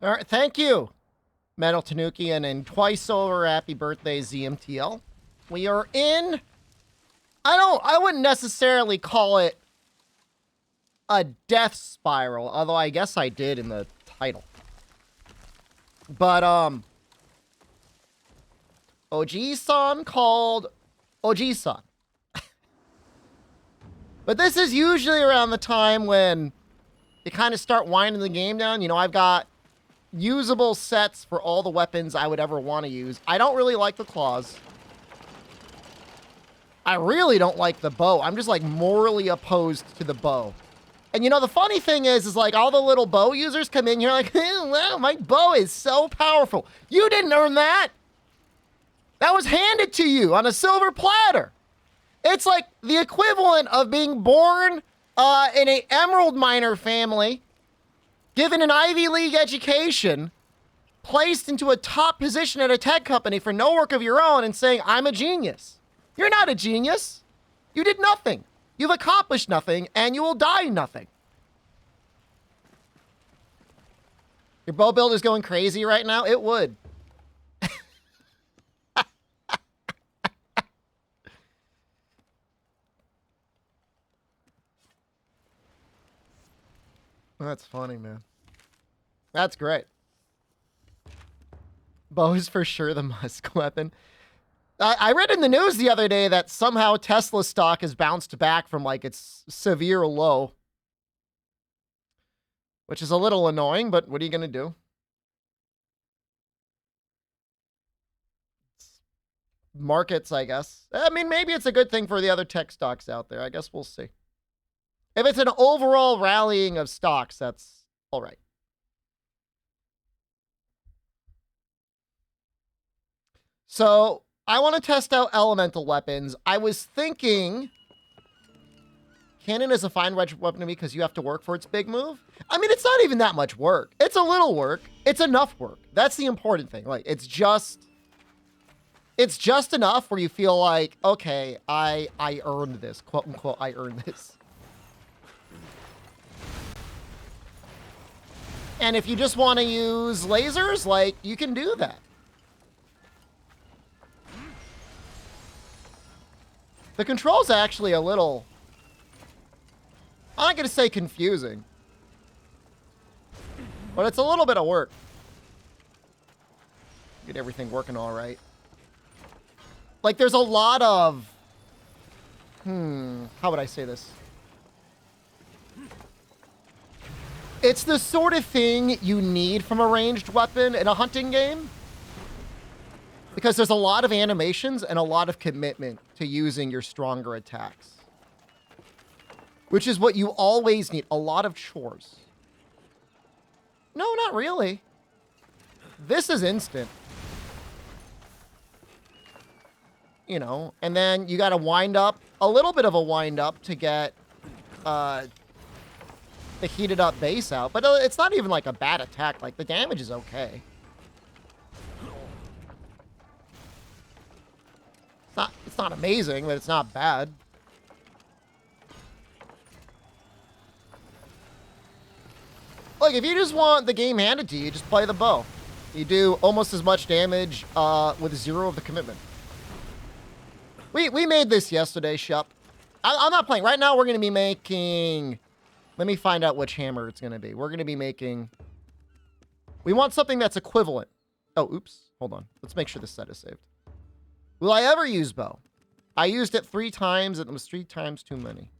All right, thank you, Metal Tanukian, and twice over happy birthday, ZMTL. We are in... I wouldn't necessarily call it a death spiral, although I guess I did in the title. But, OG-san called OG-san. But this is usually around the time when you kind of start winding the game down. You know, I've got usable sets for all the weapons I would ever want to use. I don't really like the claws. I really don't like the bow. I'm just like morally opposed to the bow. And you know, the funny thing is like all the little bow users come in here like, oh, wow, my bow is so powerful. You didn't earn that. That was handed to you on a silver platter. It's like the equivalent of being born in an emerald miner family, given an Ivy League education, placed into a top position at a tech company for no work of your own and saying, I'm a genius. You're not a genius. You did nothing. You've accomplished nothing, and you will die nothing. Your bow build is going crazy right now? It would. That's funny, man. That's great. Bow is for sure the Musk weapon. I read in the news the other day that somehow Tesla stock has bounced back from like its severe low, which is a little annoying, but what are you going to do? Markets, I guess. I mean, maybe it's a good thing for the other tech stocks out there. I guess we'll see. If it's an overall rallying of stocks, that's all right. So I want to test out elemental weapons. I was thinking cannon is a fine weapon to me because you have to work for its big move. I mean, it's not even that much work. It's a little work. It's enough work. That's the important thing. Like, it's just enough where you feel like, okay, I earned this, quote unquote, I earned this. And if you just want to use lasers, like, you can do that. The control's actually a little, I'm not going to say confusing, but it's a little bit of work. Get everything working all right. Like, there's a lot of, how would I say this? It's the sort of thing you need from a ranged weapon in a hunting game. Because there's a lot of animations and a lot of commitment to using your stronger attacks. Which is what you always need. A lot of chores. No, not really. This is instant. You know, and then you got to wind up, a little bit of a wind up to get the heated up base out. But it's not even like a bad attack. Like, the damage is okay. It's not amazing, but it's not bad. Look, if you just want the game handed to you, just play the bow. You do almost as much damage with zero of the commitment. We made this yesterday, Shep. I'm not playing. Right now, we're going to be making... Let me find out which hammer it's going to be. We're going to be making... We want something that's equivalent. Oh, oops. Hold on. Let's make sure this set is saved. Will I ever use bow? I used it 3 times, and it was 3 times too many.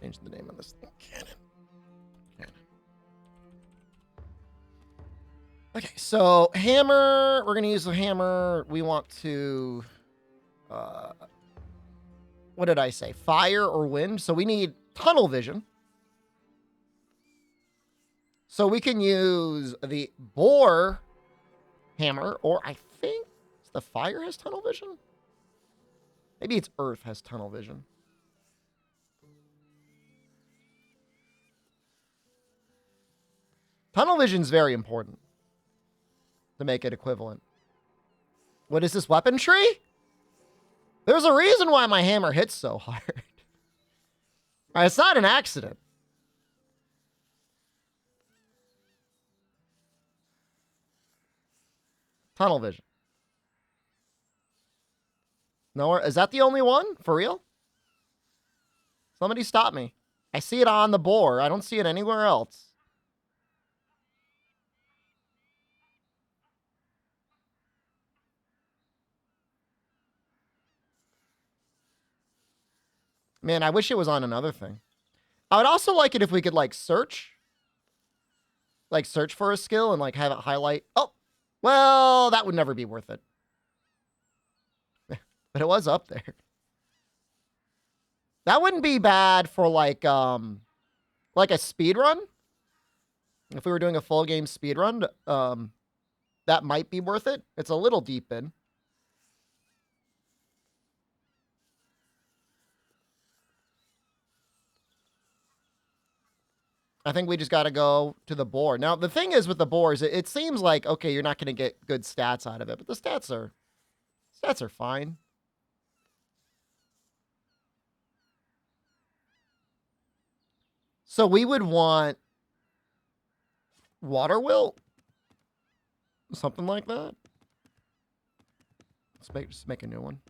Change the name of this thing. Cannon. Okay, so hammer. We're going to use the hammer. We want to... what did I say? Fire or wind? So we need tunnel vision. So we can use the boar hammer, or I think the fire has tunnel vision. Maybe it's earth has tunnel vision. Tunnel vision is very important to make it equivalent. What is this weapon tree? There's a reason why my hammer hits so hard. It's not an accident. Tunnel vision. Nowhere. Is that the only one? For real? Somebody stop me. I see it on the board. I don't see it anywhere else. Man, I wish it was on another thing. I would also like it if we could, like, search. Like, search for a skill and, like, have it highlight. Oh! Well, that would never be worth it. But it was up there. That wouldn't be bad for, like a speed run. If we were doing a full game speed run, that might be worth it. It's a little deep in. I think we just got to go to the boar. Now, the thing is with the boars, it seems like, okay, you're not going to get good stats out of it, but the stats are fine. So we would want water wilt, something like that. Let's make a new one.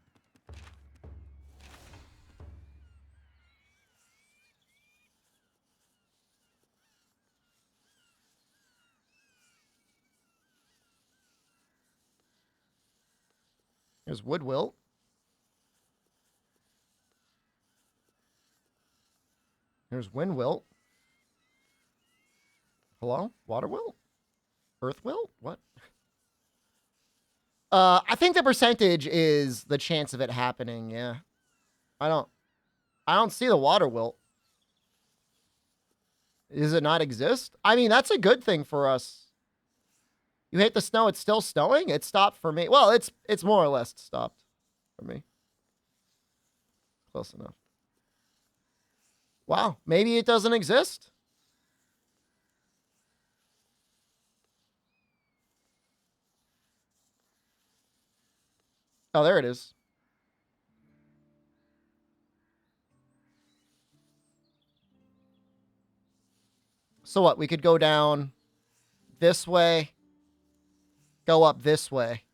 There's wood wilt. There's wind wilt. Hello? Water wilt? Earth wilt? What? I think the percentage is the chance of it happening, yeah. I don't see the water wilt. Does it not exist? I mean, that's a good thing for us. You hate the snow, it's still snowing? It stopped for me. Well, it's more or less stopped for me. Close enough. Wow, maybe it doesn't exist? Oh, there it is. So what? We could go down this way, go up this way.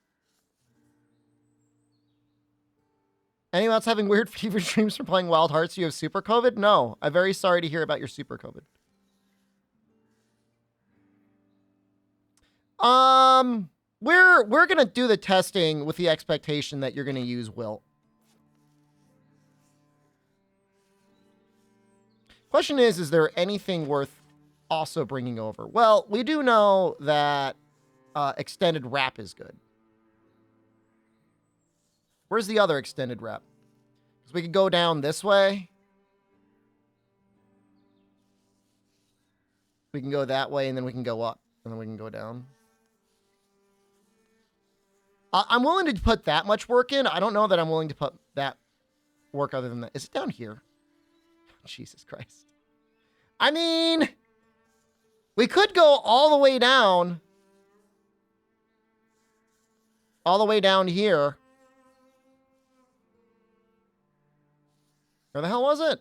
Anyone else having weird fever dreams from playing Wild Hearts? You have super COVID? No. I'm very sorry to hear about your super COVID. We're gonna do the testing with the expectation that you're gonna use wilt. Question is there anything worth also bringing over? Well, we do know that extended wrap is good. Where's the other extended wrap? Because we could go down this way. We can go that way, and then we can go up, and then we can go down. I'm willing to put that much work in. I don't know that I'm willing to put that work other than that. Is it down here? Jesus Christ. I mean, we could go all the way down. All the way down here. Where the hell was it?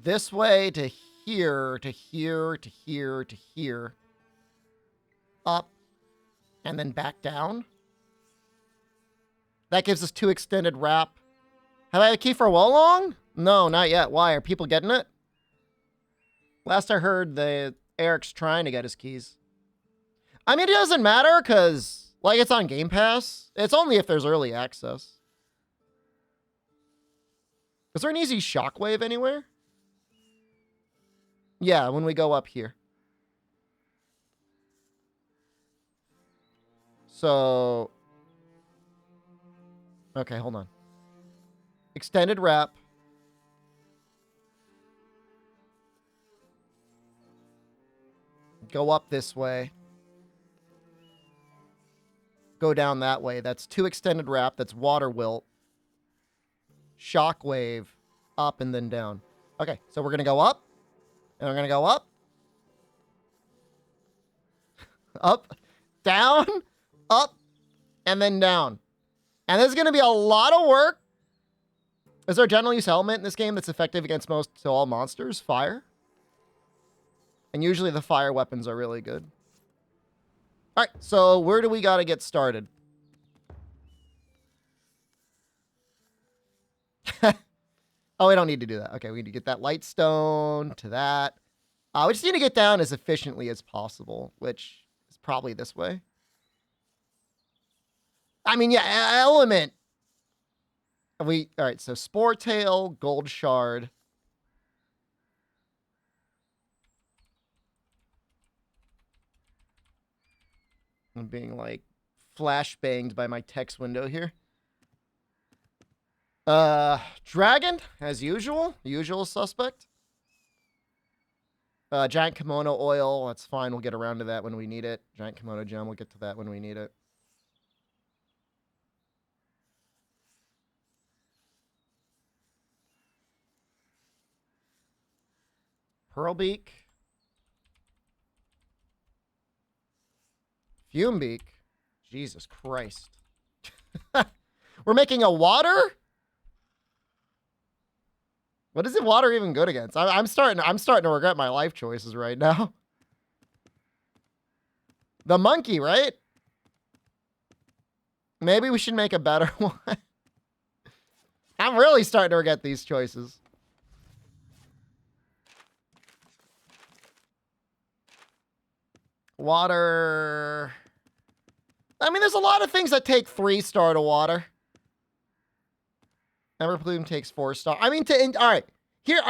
This way to here, to here, to here, to here. Up. And then back down. That gives us 2 extended wrap. Have I had a key for well long? No, not yet. Why? Are people getting it? Last I heard, Eric's trying to get his keys. I mean, it doesn't matter because, like, it's on Game Pass. It's only if there's early access. Is there an easy shockwave anywhere? Yeah, when we go up here. So... Okay, hold on. Extended wrap. Go up this way. Go down that way. That's 2 extended wrap. That's water wilt. Shockwave. Up and then down. Okay, so we're going to go up. And we're going to go up. Up. Down. Up. And then down. And there's going to be a lot of work. Is there a general use element in this game that's effective against most to all monsters? Fire. And usually the fire weapons are really good. All right, so where do we got to get started? Oh, we don't need to do that. Okay, we need to get that light stone to that. We just need to get down as efficiently as possible, which is probably this way. I mean, yeah, element. All right, so Spore Tail, Gold Shard. I'm being, like, flashbanged by my text window here. Dragon, as usual. Usual suspect. Giant Kimono Oil, that's fine. We'll get around to that when we need it. Giant Kimono Gem, we'll get to that when we need it. Pearlbeak. Fumebeak. Jesus Christ. We're making a water? What is it water even good against? I'm starting to regret my life choices right now. The monkey, right? Maybe we should make a better one. I'm really starting to regret these choices. Water. I mean, there's a lot of things that take 3-star to water. Ember Plume takes 4-star. I mean, all right. Here,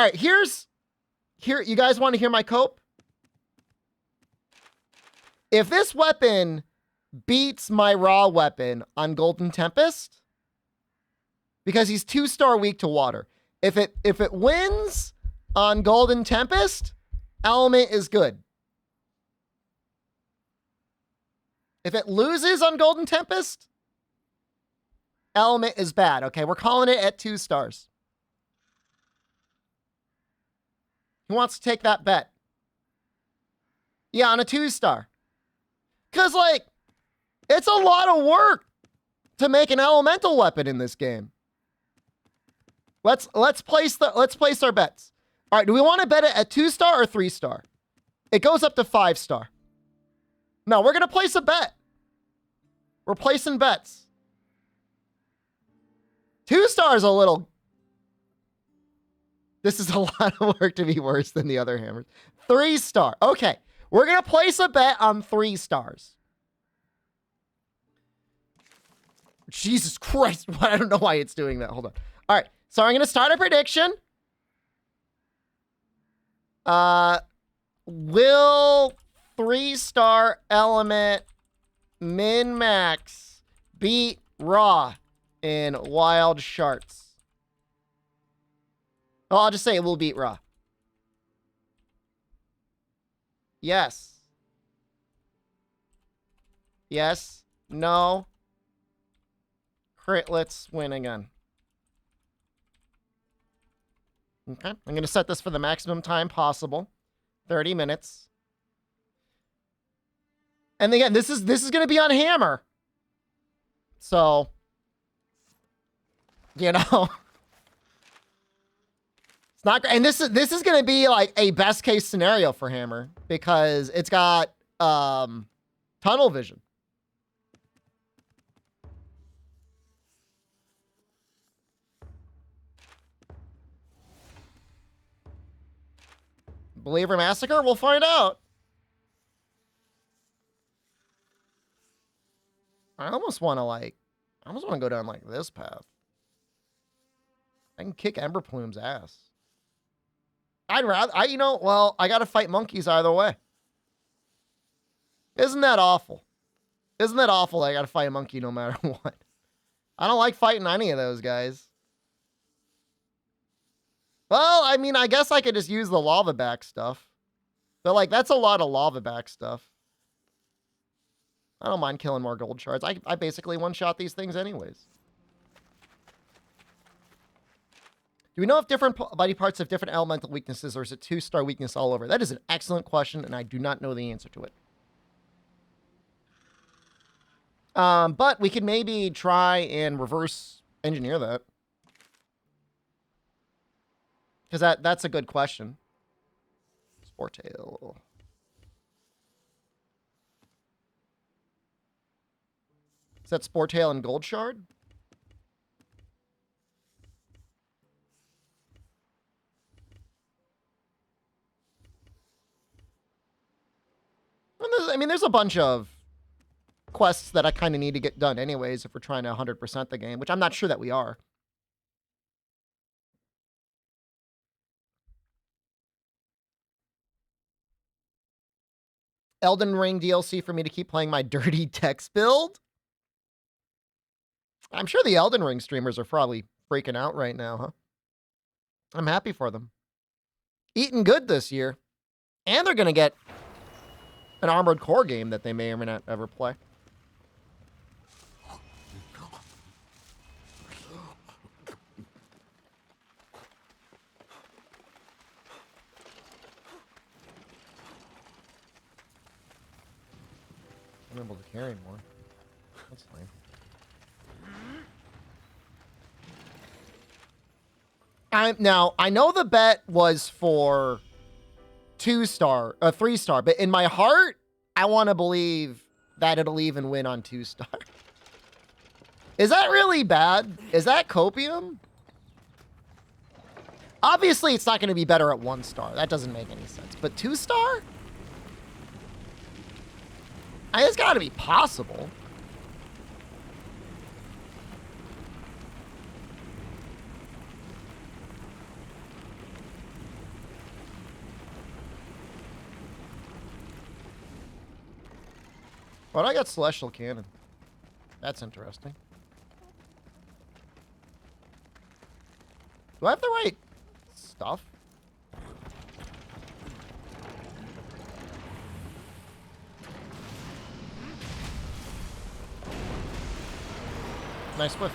you guys want to hear my cope? If this weapon beats my raw weapon on Golden Tempest, because he's 2-star weak to water. If it wins on Golden Tempest, element is good. If it loses on Golden Tempest, element is bad. Okay, we're calling it at 2 stars. Who wants to take that bet? Yeah, on a 2-star. Because, like, it's a lot of work to make an elemental weapon in this game. Let's place our bets. All right, do we want to bet it at 2-star or 3-star? It goes up to 5-star. No, we're going to place a bet. We're placing bets. 2-star is a little... This is a lot of work to be worse than the other hammers. 3-star. Okay, we're going to place a bet on 3 stars. Jesus Christ. I don't know why it's doing that. Hold on. All right, so I'm going to start a prediction. Will 3-star element min-max beat raw in wild sharts? Oh, I'll just say it will beat raw. Yes. Yes. No. Crit, let's win again. Okay. I'm going to set this for the maximum time possible. 30 minutes. And again, this is going to be on hammer. So, you know, it's not great. And this is going to be like a best case scenario for hammer because it's got tunnel vision. Believer Massacre? We'll find out. I almost want to go down like this path. I can kick Ember Plume's ass. I gotta fight monkeys either way. Isn't that awful? Isn't that awful? I gotta fight a monkey no matter what. I don't like fighting any of those guys. Well, I mean, I guess I could just use the lava back stuff. But, like, that's a lot of lava back stuff. I don't mind killing more gold shards. I basically one-shot these things anyways. Do we know if different body parts have different elemental weaknesses, or is it 2-star weakness all over? That is an excellent question, and I do not know the answer to it. But we could maybe try and reverse engineer that. Because that's a good question. Sportail. Is that Sportail and Gold Shard? I mean, there's a bunch of quests that I kind of need to get done anyways if we're trying to 100% the game, which I'm not sure that we are. Elden Ring DLC for me to keep playing my dirty text build? I'm sure the Elden Ring streamers are probably freaking out right now, huh? I'm happy for them. Eating good this year. And they're going to get an Armored Core game that they may or may not ever play. I'm able to carry more. That's fine. Now, I know the bet was for 2-star, 3-star, but in my heart, I want to believe that it'll even win on 2-star. Is that really bad? Is that copium? Obviously, it's not going to be better at 1-star. That doesn't make any sense. But 2-star? It's got to be possible. But I got Celestial Cannon. That's interesting. Do I have the right stuff? Nice whiff.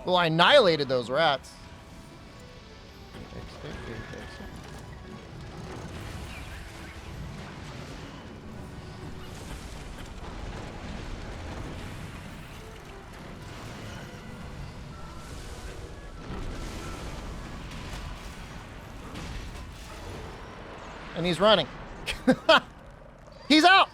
Well, I annihilated those rats. And he's running. He's out.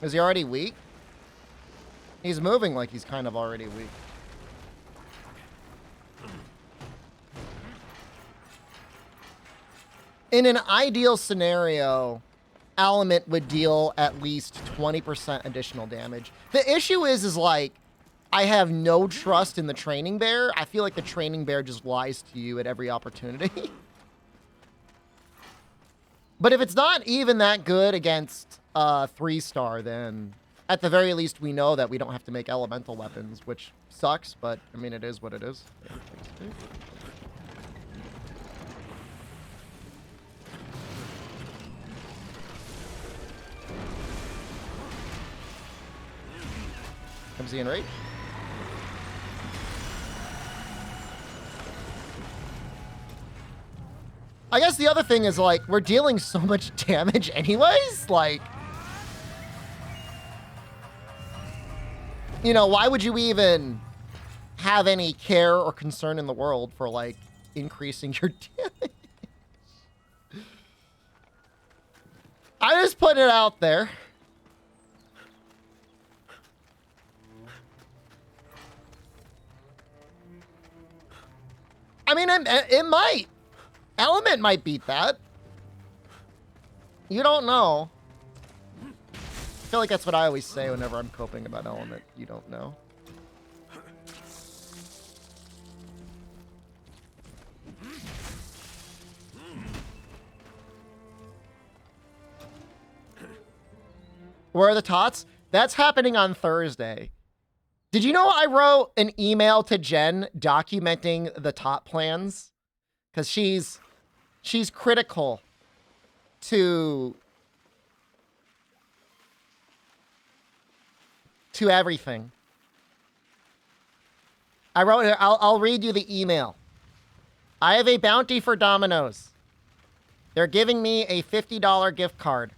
Is he already weak? He's moving like he's kind of already weak. In an ideal scenario, Element would deal at least 20% additional damage. The issue is like, I have no trust in the Training Bear. I feel like the Training Bear just lies to you at every opportunity. But if it's not even that good against 3-star, then at the very least we know that we don't have to make elemental weapons, which sucks, but I mean, it is what it is. Comes the in rate. I guess the other thing is, like, we're dealing so much damage anyways, like, you know, why would you even have any care or concern in the world for, like, increasing your damage? I just put it out there. I mean, it might. Element might beat that. You don't know. I feel like that's what I always say whenever I'm coping about Element. You don't know. Where are the tots? That's happening on Thursday. Did you know I wrote an email to Jen documenting the tot plans? Because she's critical to to everything. I wrote it. I'll read you the email. I have a bounty for Domino's. They're giving me a $50 gift card.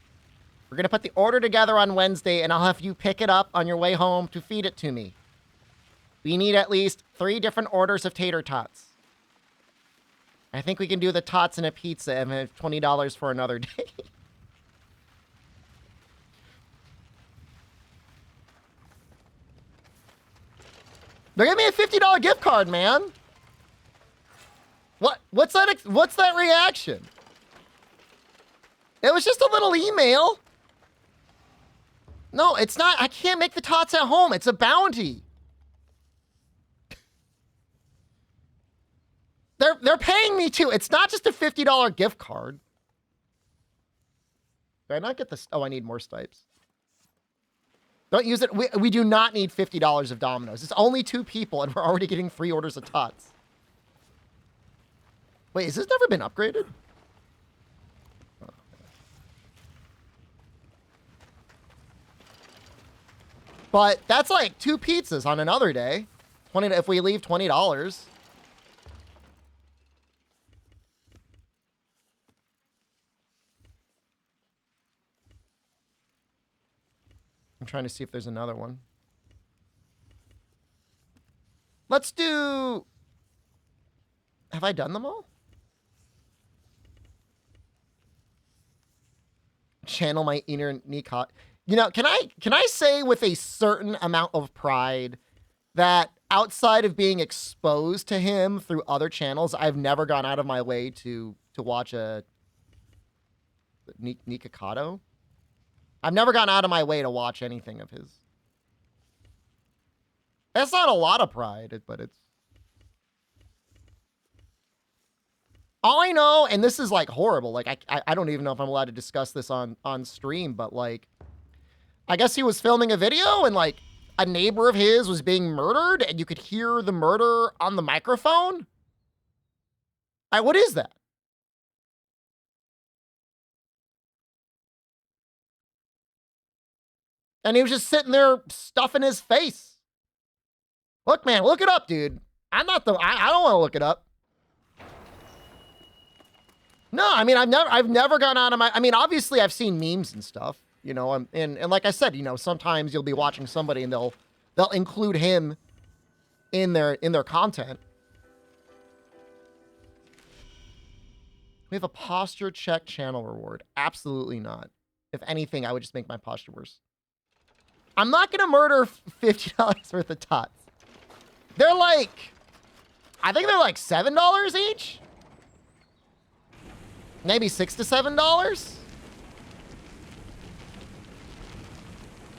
We're going to put the order together on Wednesday, and I'll have you pick it up on your way home to feed it to me. We need at least 3 different orders of tater tots. I think we can do the tots and a pizza and have $20 for another day. They're giving me a $50 gift card, man. What's that reaction? It was just a little email. No, it's not. I can't make the tots at home. It's a bounty. They're paying me to. It's not just a $50 gift card. Did I not get this? Oh, I need more stipes. Don't use it. We do not need $50 of Domino's. It's only 2 people, and we're already getting 3 orders of tots. Wait, has this never been upgraded? But that's like 2 pizzas on another day. 20 if we leave $20. I'm trying to see if there's another one. Let's do... Have I done them all? Channel my inner Nikot. You know, can I say with a certain amount of pride that outside of being exposed to him through other channels, I've never gone out of my way to watch a Nikocado? I've never gone out of my way to watch anything of his. That's not a lot of pride, but it's... All I know, and this is like horrible, like I don't even know if I'm allowed to discuss this on stream, but like, I guess he was filming a video and like a neighbor of his was being murdered and you could hear the murder on the microphone. What is that? And he was just sitting there stuffing his face. Look, man, look it up, dude. I don't want to look it up. No, I mean, I've never gone out of my, I mean, obviously I've seen memes and stuff, you know, and like I said, you know, sometimes you'll be watching somebody and they'll include him in their content. We have a posture check channel reward. Absolutely not. If anything, I would just make my posture worse. I'm not going to murder $50 worth of tots. They're like, I think they're like $7 each. Maybe $6 to $7.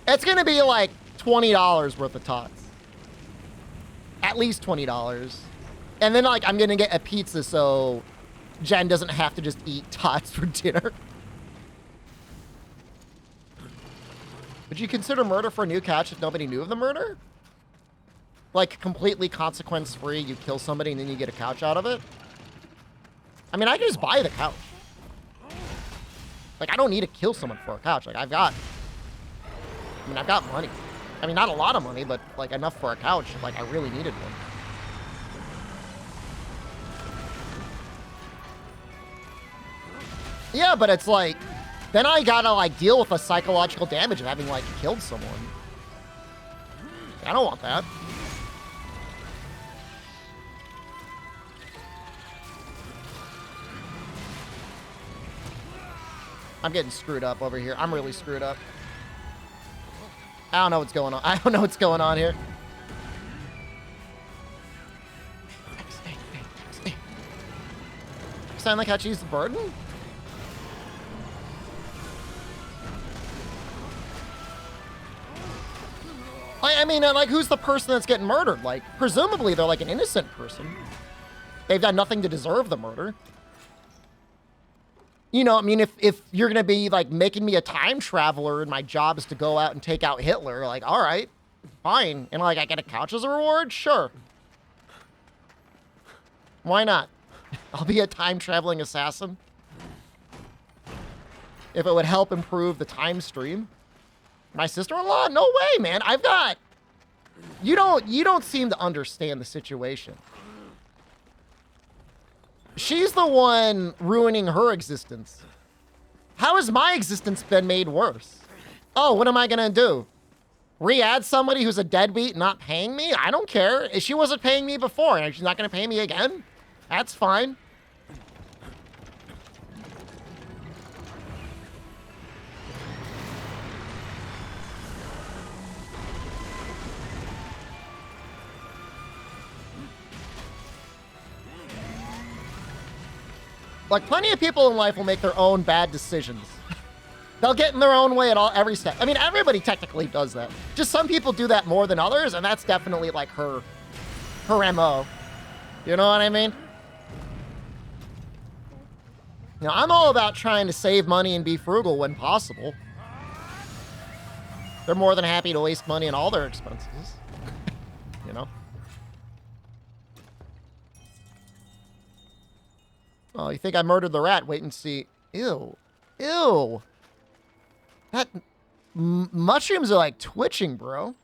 It's going to be like $20 worth of tots. At least $20. And then like I'm going to get a pizza so Jen doesn't have to just eat tots for dinner. Would you consider murder for a new couch if nobody knew of the murder? Like completely consequence-free, you kill somebody and then you get a couch out of it? I mean, I can just buy the couch. Like, I don't need to kill someone for a couch. Like, I've got money. I mean, not a lot of money, but, like, enough for a couch. Like, I really needed one. Yeah, but it's like, then I gotta, like, deal with the psychological damage of having, like, killed someone. I don't want that. I'm getting screwed up over here. I'm really screwed up. I don't know what's going on. I don't know what's going on here. Sound like how to use the burden? I mean, like, who's the person that's getting murdered? Like, presumably they're like an innocent person. They've done nothing to deserve the murder. You know, I mean, if you're going to be, like, making me a time traveler and my job is to go out and take out Hitler, like, all right, fine. And, like, I get a couch as a reward? Sure. Why not? I'll be a time-traveling assassin. If it would help improve the time stream. My sister-in-law? No way, man. I've got... You don't seem to understand the situation. She's the one ruining her existence. How has my existence been made worse? Oh, what am I gonna do? Re-add somebody who's a deadbeat not paying me? I don't care. She wasn't paying me before, and she's not gonna pay me again? That's fine. Like, plenty of people in life will make their own bad decisions. They'll get in their own way at every step. I mean, everybody technically does that. Just some people do that more than others, and that's definitely like her MO. You know what I mean? You know, I'm all about trying to save money and be frugal when possible. They're more than happy to waste money on all their expenses. You know? Oh, you think I murdered the rat? Wait and see. Ew. Ew. That... mushrooms are like twitching, bro.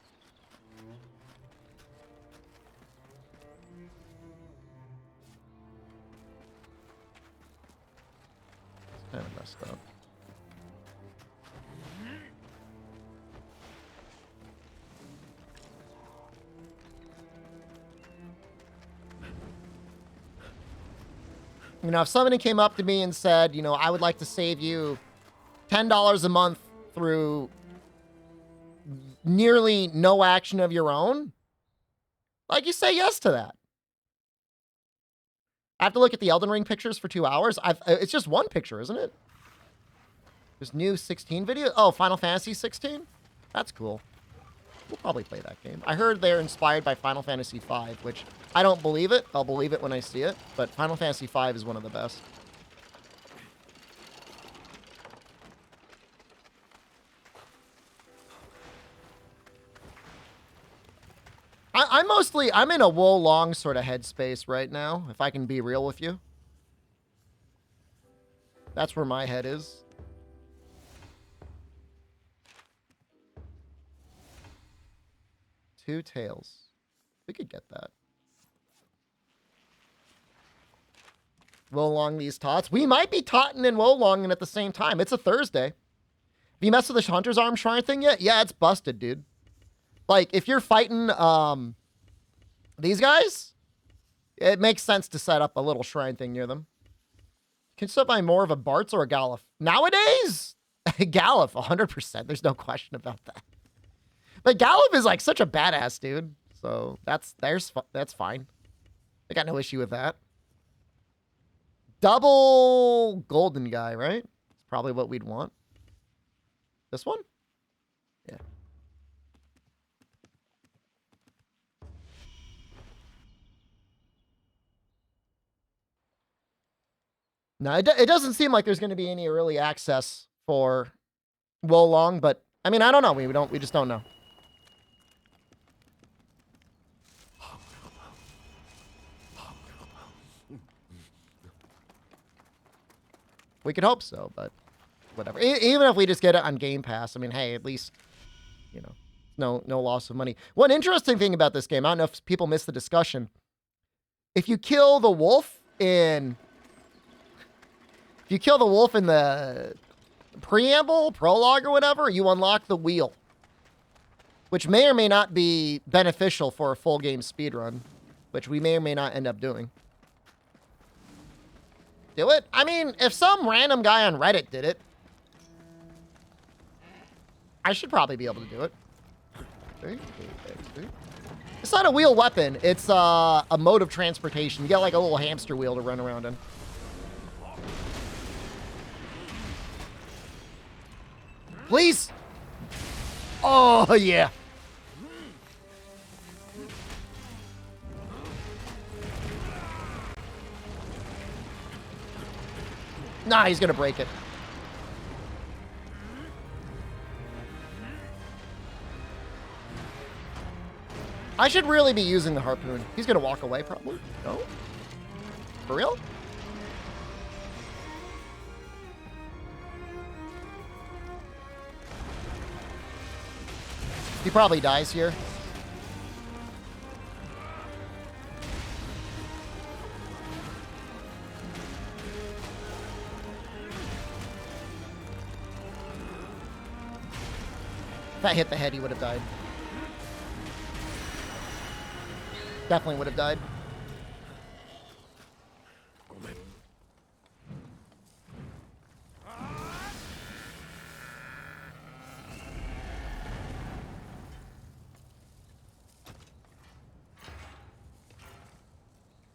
It's kind of messed up. You know, if somebody came up to me and said, you know, I would like to save you $10 a month through nearly no action of your own, like, you say yes to that. I have to look at the Elden Ring pictures for 2 hours. It's just one picture, isn't it? There's new 16 video. Oh, Final Fantasy 16? That's cool. We'll probably play that game. I heard they're inspired by Final Fantasy V, which I don't believe it. I'll believe it when I see it. But Final Fantasy V is one of the best. I'm in a Wo Long sort of headspace right now, if I can be real with you. That's where my head is. Two tails. We could get that. Wo Long these tots. We might be totting and Wo Longing at the same time. It's a Thursday. Have you messed with the Hunter's Arm Shrine thing yet? Yeah, it's busted, dude. Like, if you're fighting these guys, it makes sense to set up a little shrine thing near them. Can you buy more of a Bartz or a Galuf? Nowadays, Galuf, 100%. There's no question about that. But Galuf is like such a badass dude, so that's fine. I got no issue with that. Double golden guy, right? It's probably what we'd want. This one? Yeah. No, it doesn't seem like there's going to be any early access for Wo Long, but I mean, I don't know. We just don't know. We could hope so, but whatever. Even if we just get it on Game Pass, I mean, hey, at least, you know, no loss of money. One interesting thing about this game, I don't know if people missed the discussion. If you kill the wolf in the preamble, prologue, or whatever, you unlock the wheel, which may or may not be beneficial for a full game speedrun, which we may or may not end up doing. Do it? I mean, if some random guy on Reddit did it, I should probably be able to do it. It's not a wheel weapon. It's a mode of transportation. You get like a little hamster wheel to run around in. Please. Oh, yeah. Nah, he's gonna break it. I should really be using the harpoon. He's gonna walk away, probably. No? For real? He probably dies here. If that hit the head, he would have died. Definitely would have died.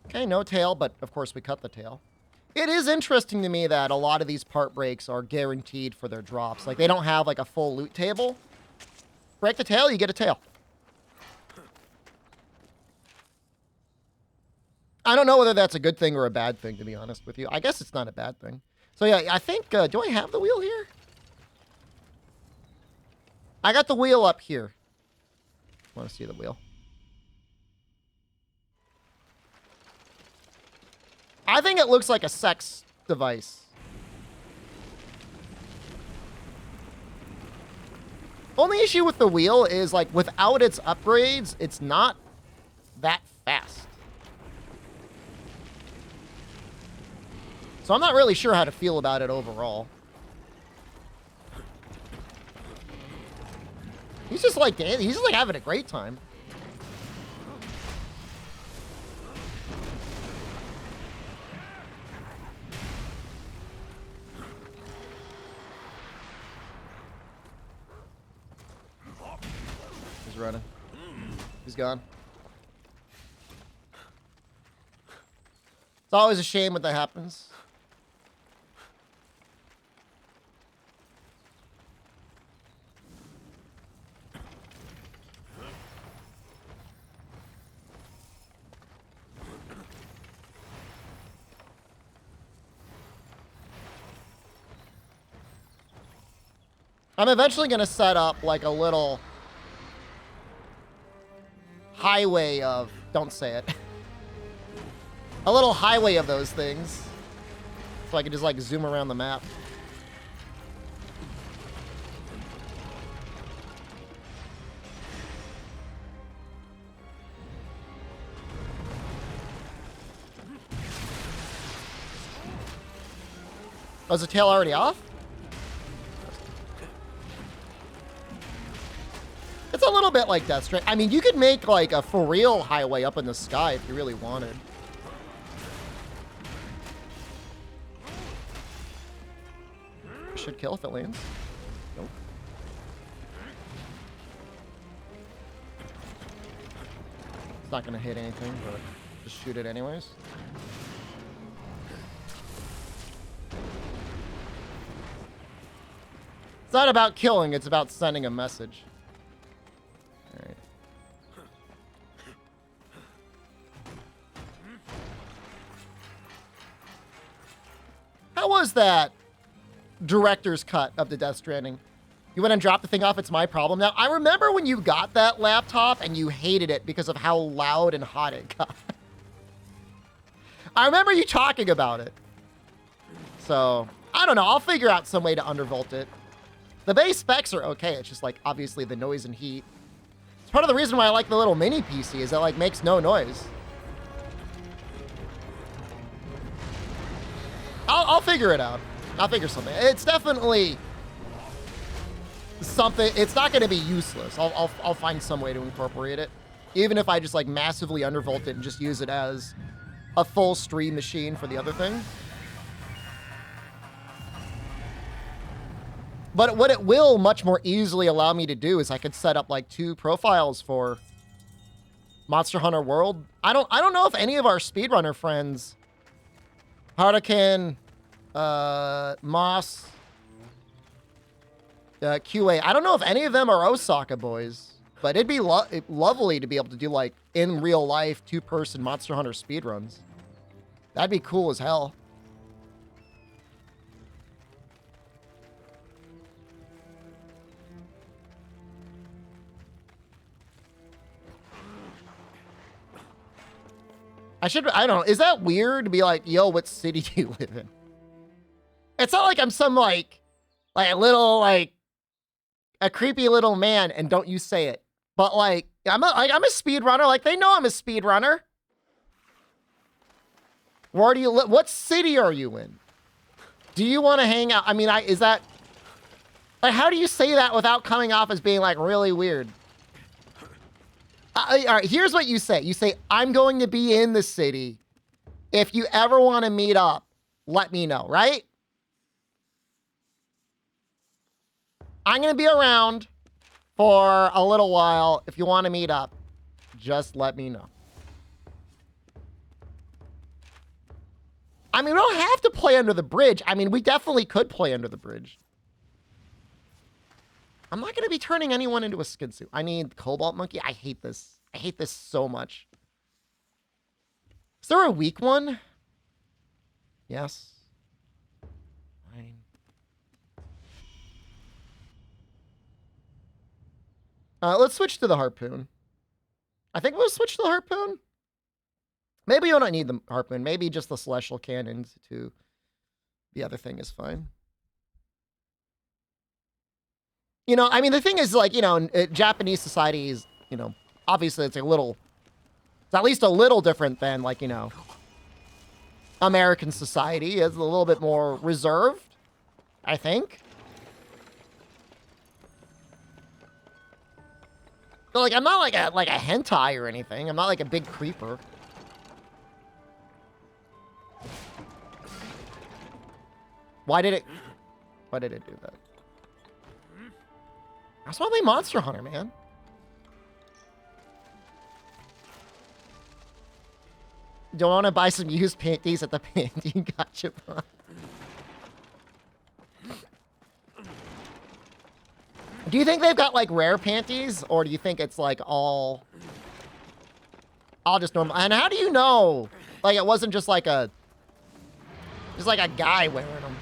Okay, no tail, but of course we cut the tail. It is interesting to me that a lot of these part breaks are guaranteed for their drops. Like, they don't have, like, a full loot table. Break the tail, you get a tail. I don't know whether that's a good thing or a bad thing, to be honest with you. I guess it's not a bad thing. So, yeah, I think... do I have the wheel here? I got the wheel up here. I want to see the wheel. I think it looks like a sex device. Only issue with the wheel is, like, without its upgrades, it's not that fast. So I'm not really sure how to feel about it overall. He's just like dancing. He's just like having a great time. He's running. He's gone. It's always a shame when that happens. I'm eventually going to set up like a little highway of, don't say it, a little highway of those things so I can just like zoom around the map. Oh, is the tail already off? It's a little bit like Death Stranding. I mean, you could make like a for real highway up in the sky if you really wanted. Should kill if it lands. Nope. It's not gonna hit anything, but just shoot it anyways. It's not about killing, it's about sending a message. Alright. How was that director's cut of the Death Stranding? You went and dropped the thing off, it's my problem. Now, I remember when you got that laptop and you hated it because of how loud and hot it got. I remember you talking about it. So, I don't know. I'll figure out some way to undervolt it. The base specs are okay. It's just like, obviously, the noise and heat. It's part of the reason why I like the little mini PC is that, like, makes no noise. I'll figure it out. I'll figure something. It's definitely something. It's not going to be useless. I'll find some way to incorporate it. Even if I just, like, massively undervolt it and just use it as a full stream machine for the other thing. But what it will much more easily allow me to do is I could set up like 2 profiles for Monster Hunter World. I don't know if any of our speedrunner friends, Hardican, Moss, QA, I don't know if any of them are Osaka boys, but it'd be lovely to be able to do like in real life 2-person Monster Hunter speedruns. That'd be cool as hell. I don't know, is that weird to be like, yo, what city do you live in? It's not like I'm some like a little, like, a creepy little man, and don't you say it. But like, I'm a speed runner. Like, they know I'm a speed runner. Where do you live? What city are you in? Do you want to hang out? I mean, is that... Like, how do you say that without coming off as being, like, really weird? All right, here's what you say. You say, I'm going to be in the city. If you ever want to meet up, let me know, right? I'm going to be around for a little while. If you want to meet up, just let me know. I mean, we don't have to play under the bridge. I mean, we definitely could play under the bridge. I'm not going to be turning anyone into a skid suit. I need Cobalt Monkey. I hate this. I hate this so much. Is there a weak one? Yes. Fine. Let's switch to the harpoon. I think we'll switch to the harpoon. Maybe you don't need the harpoon. Maybe just the celestial cannons too. The other thing is fine. You know, I mean, the thing is, like, you know, Japanese society is, you know, obviously it's at least a little different than, like, you know, American society. Is a little bit more reserved, I think. But, like, I'm not like a hentai or anything. I'm not like a big creeper. Why did it do that? That's why they Monster Hunter, man. Don't want to buy some used panties at the panty gotcha. Do you think they've got like rare panties, or do you think it's like all just normal? And how do you know? Like it wasn't just like a guy wearing them.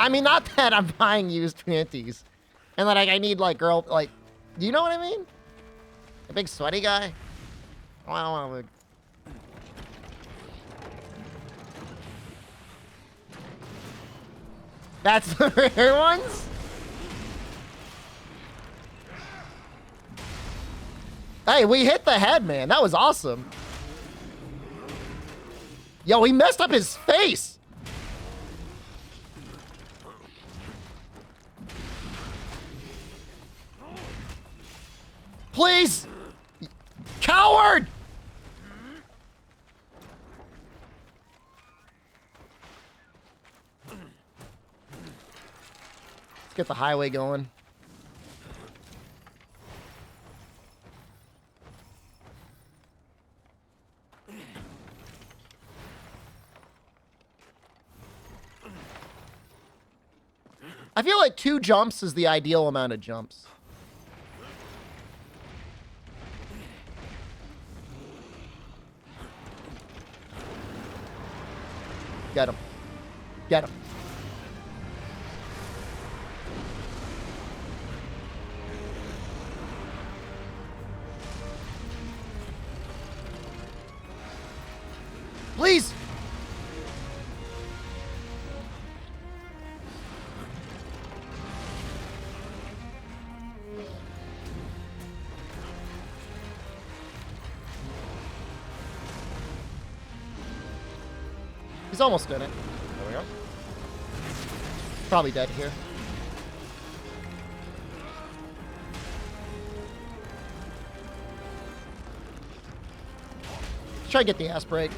I mean, not that I'm buying used panties. And then I need like girl, like, do you know what I mean? A big sweaty guy? Oh, I don't want to. That's the rare ones? Hey, we hit the head, man. That was awesome. Yo, he messed up his face. Please! Coward! Let's get the highway going. I feel like 2 jumps is the ideal amount of jumps. Get him. Get him. Please. He's almost in it. There we go. Probably dead here. Let's try to get the ass break.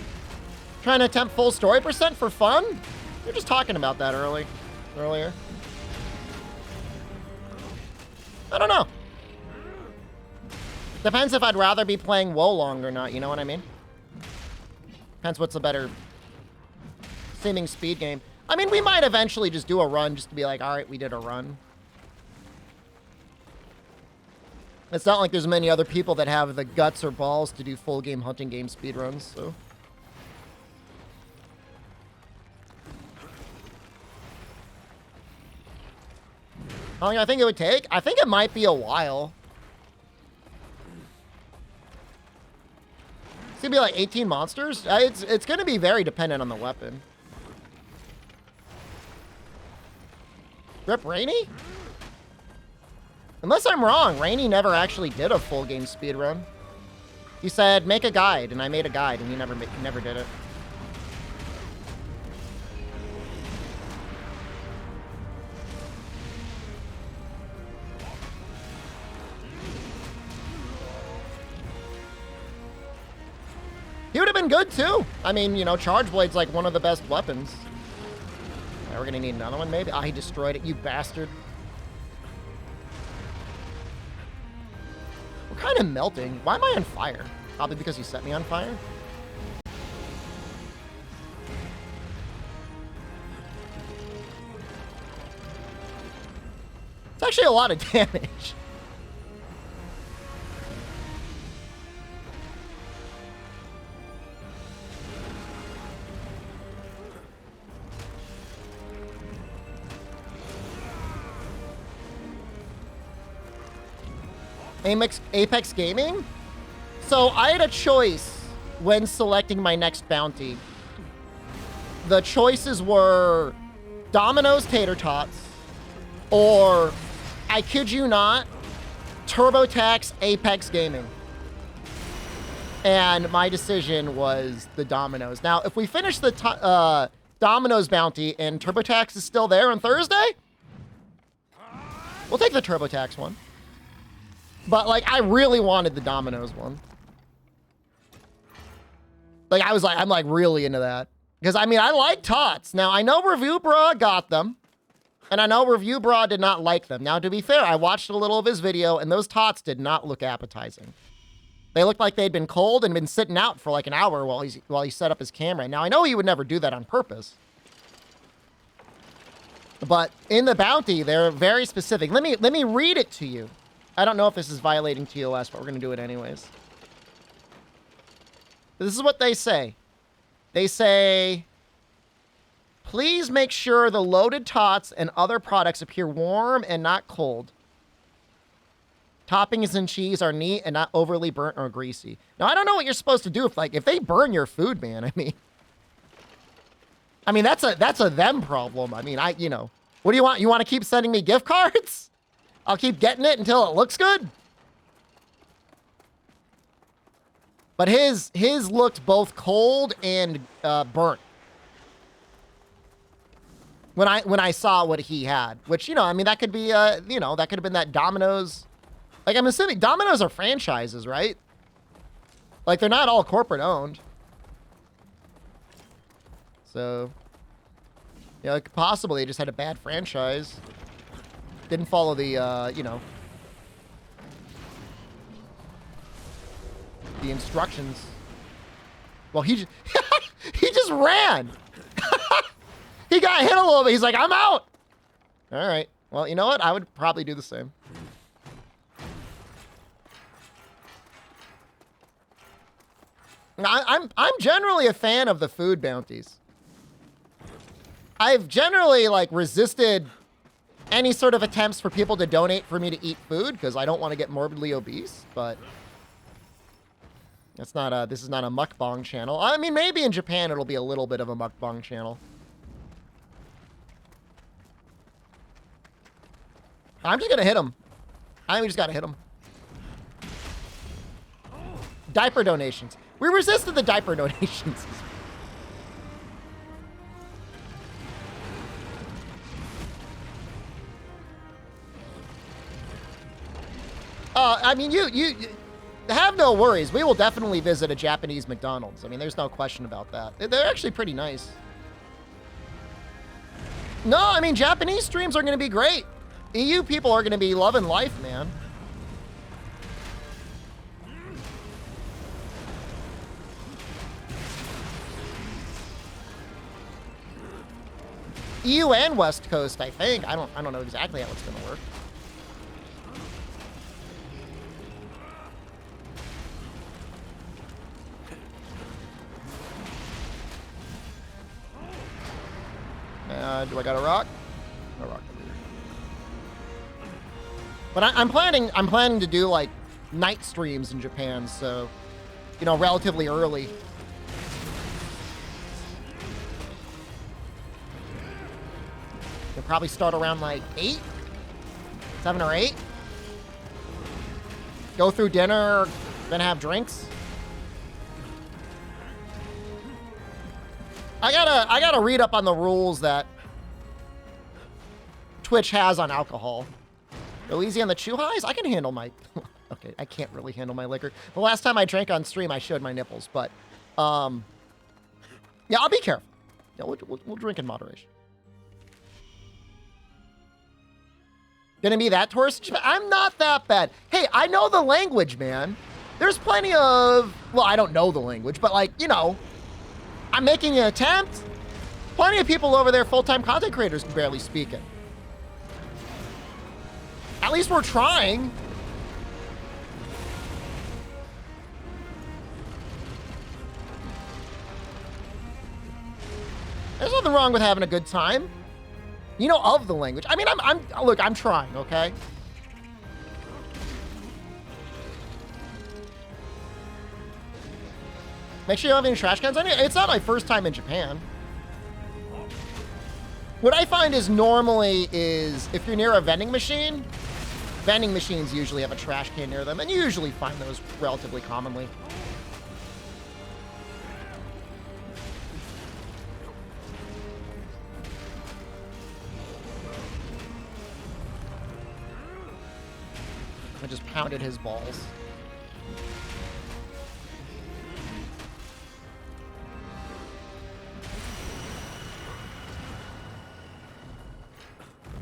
Trying to attempt full story percent for fun? We were just talking about that earlier. I don't know. Depends if I'd rather be playing Wolong or not, you know what I mean? Depends what's a better seeming speed game. I mean, we might eventually just do a run just to be like, all right, we did a run. It's not like there's many other people that have the guts or balls to do full game hunting game speed runs, so. How long I think it would take? I think it might be a while. It's gonna be like 18 monsters. It's gonna be very dependent on the weapon. Rip Rainy? Unless I'm wrong, Rainy never actually did a full game speed run. He said, make a guide, and I made a guide, and he never did it. He would have been good, too. I mean, you know, Charge Blade's like one of the best weapons. Right, we're gonna need another one, maybe? Ah, he destroyed it, you bastard. We're kind of melting. Why am I on fire? Probably because he set me on fire. It's actually a lot of damage. Apex Gaming? So I had a choice when selecting my next bounty. The choices were Domino's Tater Tots or, I kid you not, TurboTax Apex Gaming. And my decision was the Domino's. Now, if we finish the Domino's bounty and TurboTax is still there on Thursday, we'll take the TurboTax one. But, like, I really wanted the Domino's one. Like, I'm, like, really into that. Because, I mean, I like tots. Now, I know Review Bra got them. And I know Review Bra did not like them. Now, to be fair, I watched a little of his video, and those tots did not look appetizing. They looked like they'd been cold and been sitting out for, like, an hour while he set up his camera. Now, I know he would never do that on purpose. But in the bounty, they're very specific. Let me read it to you. I don't know if this is violating TOS, but we're going to do it anyways. This is what they say. They say, please make sure the loaded tots and other products appear warm and not cold. Toppings and cheese are neat and not overly burnt or greasy. Now, I don't know what you're supposed to do if they burn your food, man. I mean, that's a them problem. I mean, you know, what do you want? You want to keep sending me gift cards? I'll keep getting it until it looks good. But his looked both cold and burnt. When I saw what he had, which, you know, I mean, that could be you know, that could have been that Domino's. Like, I'm assuming Domino's are franchises, right? Like, they're not all corporate owned. So, you know, like, possibly they just had a bad franchise. Didn't follow the, you know, the instructions. Well, he just ran. He got hit a little bit. He's like, I'm out. All right. Well, you know what? I would probably do the same. I'm generally a fan of the food bounties. I've generally, like, resisted any sort of attempts for people to donate for me to eat food because I don't want to get morbidly obese, but that's not this is not a mukbang channel. I mean, maybe in Japan it'll be a little bit of a mukbang channel. I'm just gonna hit him. I just gotta hit him. Diaper donations. We resisted the diaper donations. I mean, you have no worries. We will definitely visit a Japanese McDonald's. I mean, there's no question about that. They're actually pretty nice. No, I mean, Japanese streams are going to be great. EU people are going to be loving life, man. EU and West Coast, I think. I don't know exactly how it's going to work. Do I got a rock? No rock. But I'm planning to do like night streams in Japan, so you know, relatively early. They'll probably start around like 8, 7 or 8. Go through dinner, then have drinks. I gotta read up on the rules that Twitch has on alcohol. Go easy on the chew highs? I can handle my... Okay, I can't really handle my liquor. The last time I drank on stream, I showed my nipples, but... yeah, I'll be careful. Yeah, we'll drink in moderation. Gonna be that tourist? I'm not that bad. Hey, I know the language, man. There's plenty of... Well, I don't know the language, but like, you know... I'm making an attempt. Plenty of people over there, full-time content creators, can barely speak it. At least we're trying. There's nothing wrong with having a good time. You know of the language. I mean, look, I'm trying, okay? Make sure you don't have any trash cans on you. It's not my first time in Japan. What I find is normally is if you're near a vending machines usually have a trash can near them, and you usually find those relatively commonly. I just pounded his balls.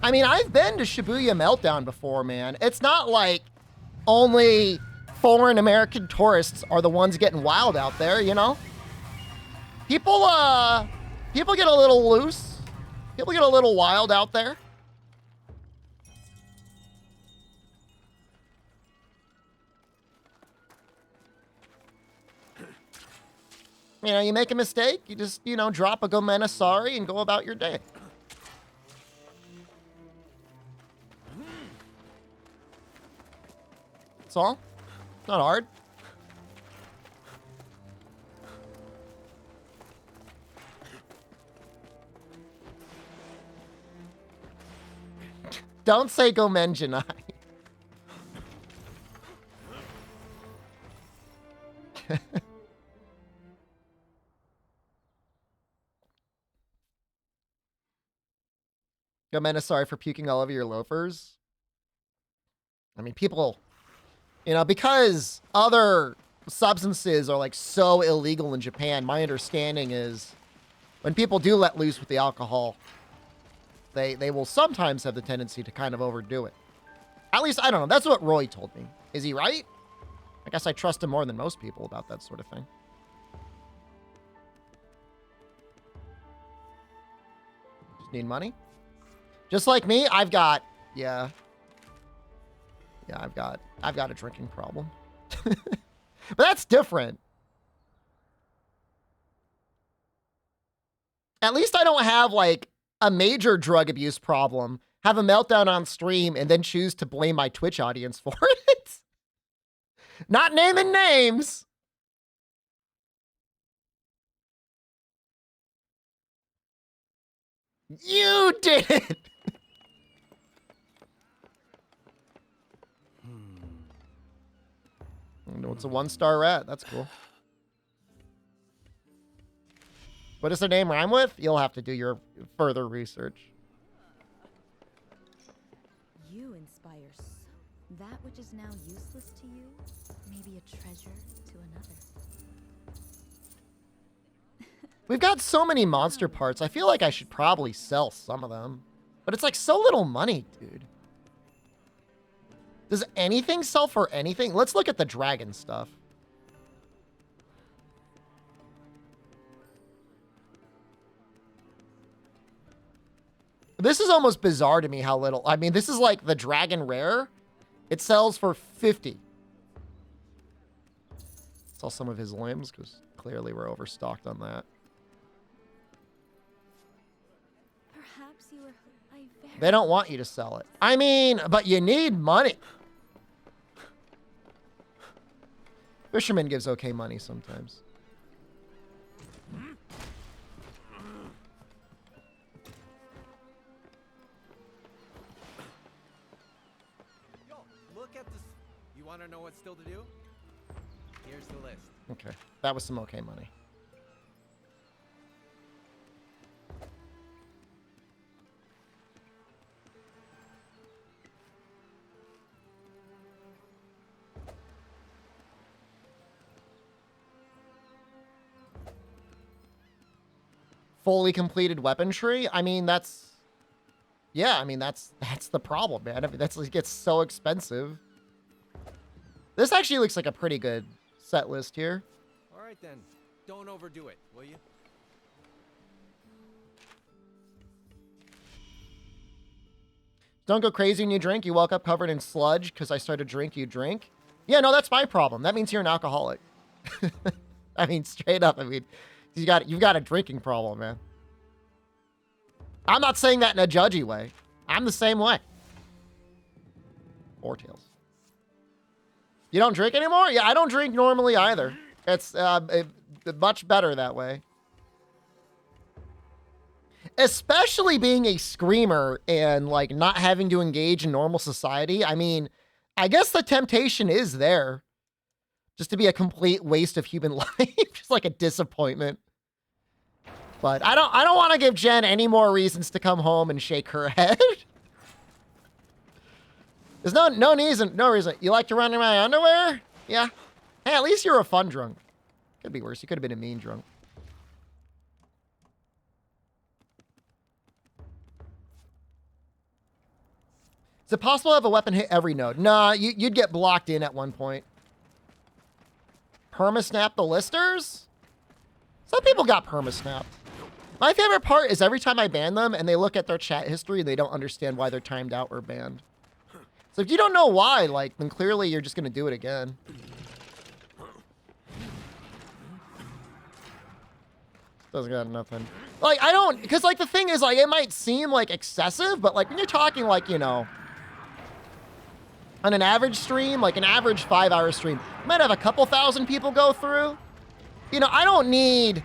I mean, I've been to Shibuya Meltdown before, man. It's not like only foreign American tourists are the ones getting wild out there, you know? People get a little loose. People get a little wild out there. You know, you make a mistake, you just, you know, drop a gomena sorry and go about your day. That's all. Not hard. Don't say Gomen Janai. Gomen is sorry for puking all over your loafers. I mean, people, you know, because other substances are like so illegal in Japan, my understanding is when people do let loose with the alcohol, they will sometimes have the tendency to kind of overdo it. At least, I don't know. That's what Roy told me. Is he right? I guess I trust him more than most people about that sort of thing. Just need money? Just like me, I've got, yeah, I've got a drinking problem. But that's different. At least I don't have like a major drug abuse problem, have a meltdown on stream, and then choose to blame my Twitch audience for it. Not naming names. You did it. No, it's a 1-star rat. That's cool. What does their name rhyme with? You'll have to do your further research. You inspire that which is now useless to you, may be a treasure to another. We've got so many monster parts. I feel like I should probably sell some of them. But it's like so little money, dude. Does anything sell for anything? Let's look at the dragon stuff. This is almost bizarre to me how little. I mean, this is like the dragon rare. It sells for 50. Sell some of his limbs because clearly we're overstocked on that. Perhaps you were They don't want you to sell it. I mean, but you need money. Fisherman gives okay money sometimes. Yo, look at this. You want to know what's still to do? Here's the list. Okay, that was some okay money. Fully completed weapon tree? I mean, that's... Yeah, I mean, that's the problem, man. I mean, it gets so expensive. This actually looks like a pretty good set list here. All right, then. Don't overdo it, will you? Don't go crazy when you drink. You woke up covered in sludge because I started drink, you drink. Yeah, no, that's my problem. That means you're an alcoholic. I mean, straight up. I mean... You've got a drinking problem, man. I'm not saying that in a judgy way. I'm the same way. Four tails. You don't drink anymore? Yeah, I don't drink normally either. It's much better that way. Especially being a screamer and like not having to engage in normal society. I mean, I guess the temptation is there. Just to be a complete waste of human life. Just like a disappointment. But I don't want to give Jen any more reasons to come home and shake her head. There's no reason. You like to run in my underwear? Yeah. Hey, at least you're a fun drunk. Could be worse. You could have been a mean drunk. Is it possible to have a weapon hit every node? Nah, you'd get blocked in at one point. Perma-snap the listers? Some people got perma-snapped. My favorite part is every time I ban them and they look at their chat history and they don't understand why they're timed out or banned. So if you don't know why, like, then clearly you're just going to do it again. Doesn't got nothing. Like, I don't... Because, like, the thing is, like, it might seem, like, excessive, but, like, when you're talking, like, you know... On an average stream, like an average 5-hour stream, you might have a couple thousand people go through. You know, I don't need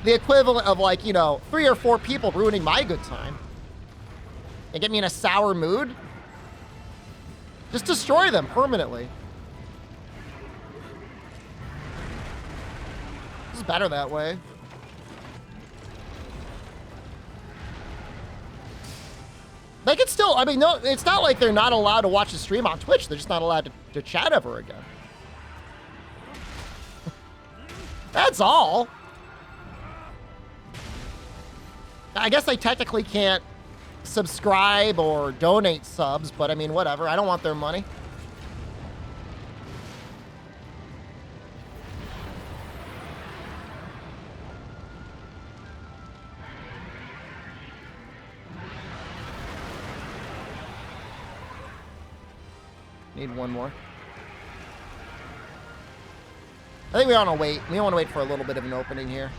the equivalent of like, you know, 3 or 4 people ruining my good time. They get me in a sour mood. Just destroy them permanently. This is better that way. They can still, I mean, no, it's not like they're not allowed to watch the stream on Twitch. They're just not allowed to chat ever again. That's all. I guess they technically can't subscribe or donate subs, but I mean, whatever. I don't want their money. Need one more. I think we want to wait. We want to wait for a little bit of an opening here.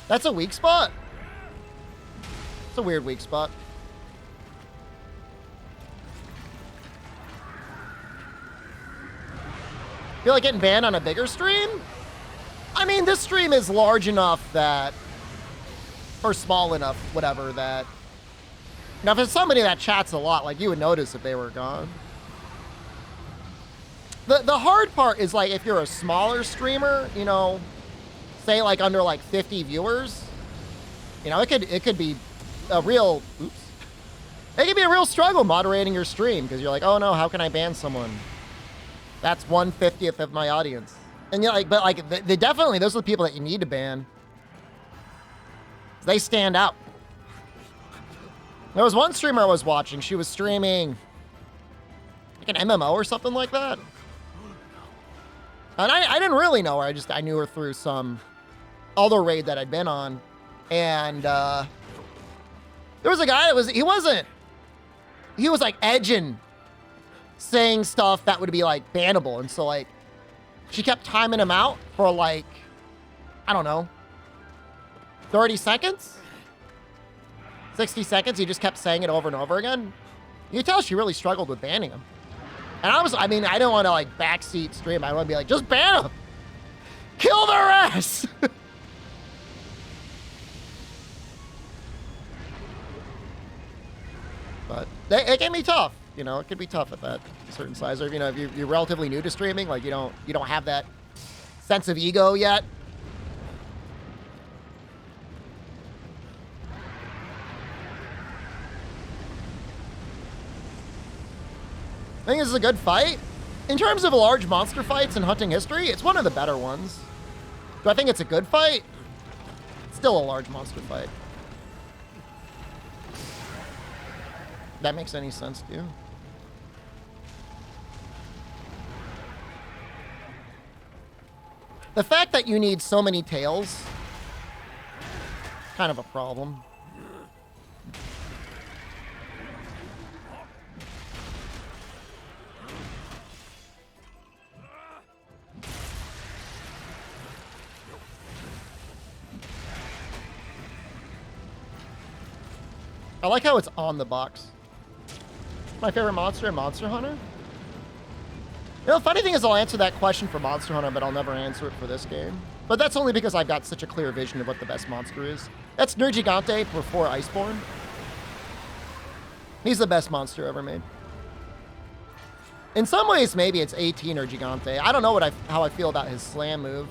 That's a weak spot. It's a weird weak spot. Feel like getting banned on a bigger stream? I mean, this stream is large enough that, or small enough, whatever, that, now if it's somebody that chats a lot, like you would notice if they were gone. The hard part is like if you're a smaller streamer, you know, say like under like 50 viewers, you know, it could be a real, it could be a real struggle moderating your stream because you're like, oh no, how can I ban someone? That's 1/50th of my audience. And you're like, but like they definitely, those are the people that you need to ban. They stand out. There was one streamer I was watching, she was streaming like an MMO or something like that. And I didn't really know her, I knew her through some other raid that I'd been on. And there was a guy that he was like edging, saying stuff that would be like bannable. And so like, She kept timing him out for like, I don't know, 30 seconds? 60 seconds? He just kept saying it over and over again. You can tell she really struggled with banning him. And I mean, I don't want to like backseat stream. I want to be like, just ban him. Kill their ass. But it can be tough. You know, it can be tough at that certain size. Or, you know, if you're relatively new to streaming, like you don't have that sense of ego yet. I think this is a good fight. In terms of large monster fights in hunting history, it's one of the better ones. Do I think it's a good fight? It's still a large monster fight. That makes any sense to you? The fact that you need so many tails, kind of a problem. I like how it's on the box. My favorite monster in Monster Hunter? You know, the funny thing is I'll answer that question for Monster Hunter, but I'll never answer it for this game. But that's only because I've got such a clear vision of what the best monster is. That's Nergigante before Iceborne. He's the best monster ever made. In some ways, maybe it's 18 Nergigante. I don't know how I feel about his slam move.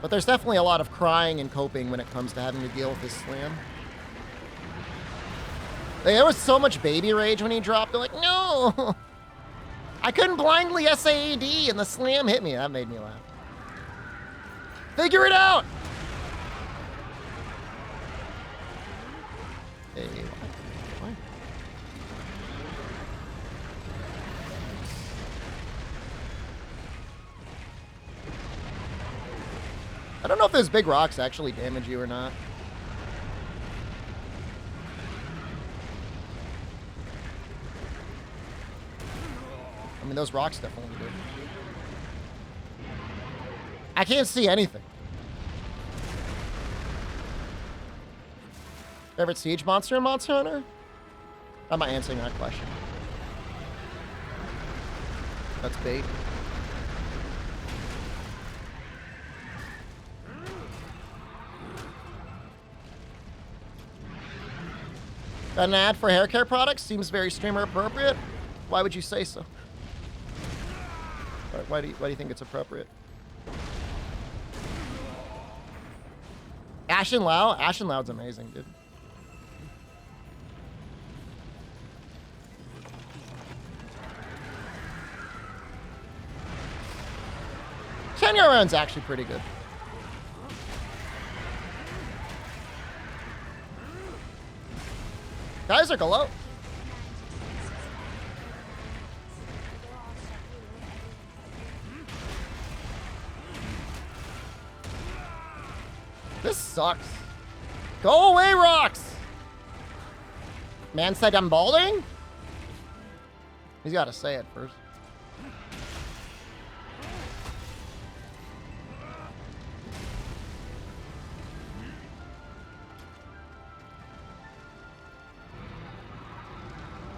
But there's definitely a lot of crying and coping when it comes to having to deal with this slam. Like, there was so much baby rage when he dropped. They're like, no! I couldn't blindly SAAD and the slam hit me. That made me laugh. Figure it out! Hey, why? I don't know if those big rocks actually damage you or not. I mean, those rocks definitely do. I can't see anything. Favorite siege monster in Monster Hunter? I'm not answering that question. That's bait. Got an ad for hair care products? Seems very streamer appropriate. Why would you say so? Why do you think it's appropriate? Ashen Lau? Ashen Lau's amazing, dude. Tenyaran's actually pretty good. Guys are low. This sucks. Go away, rocks! Man said I'm balding? He's got to say it first.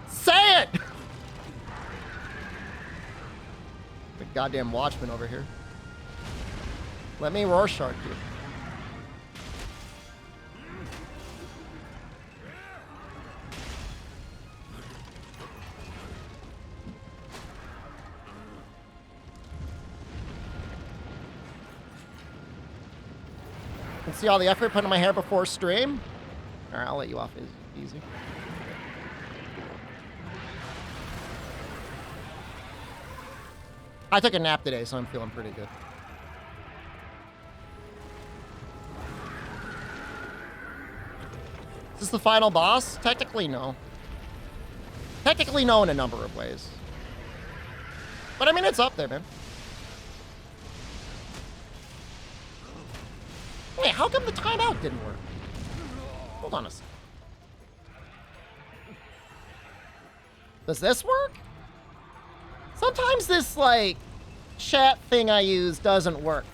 Say it! The goddamn watchman over here. Let me Rorschach you. See all the effort put in my hair before stream? Alright, I'll let you off easy. I took a nap today, so I'm feeling pretty good. Is this the final boss? Technically, no. Technically, no in a number of ways. But I mean, it's up there, man. Wait, how come the timeout didn't work? Hold on a second. Does this work? Sometimes this, like, chat thing I use doesn't work.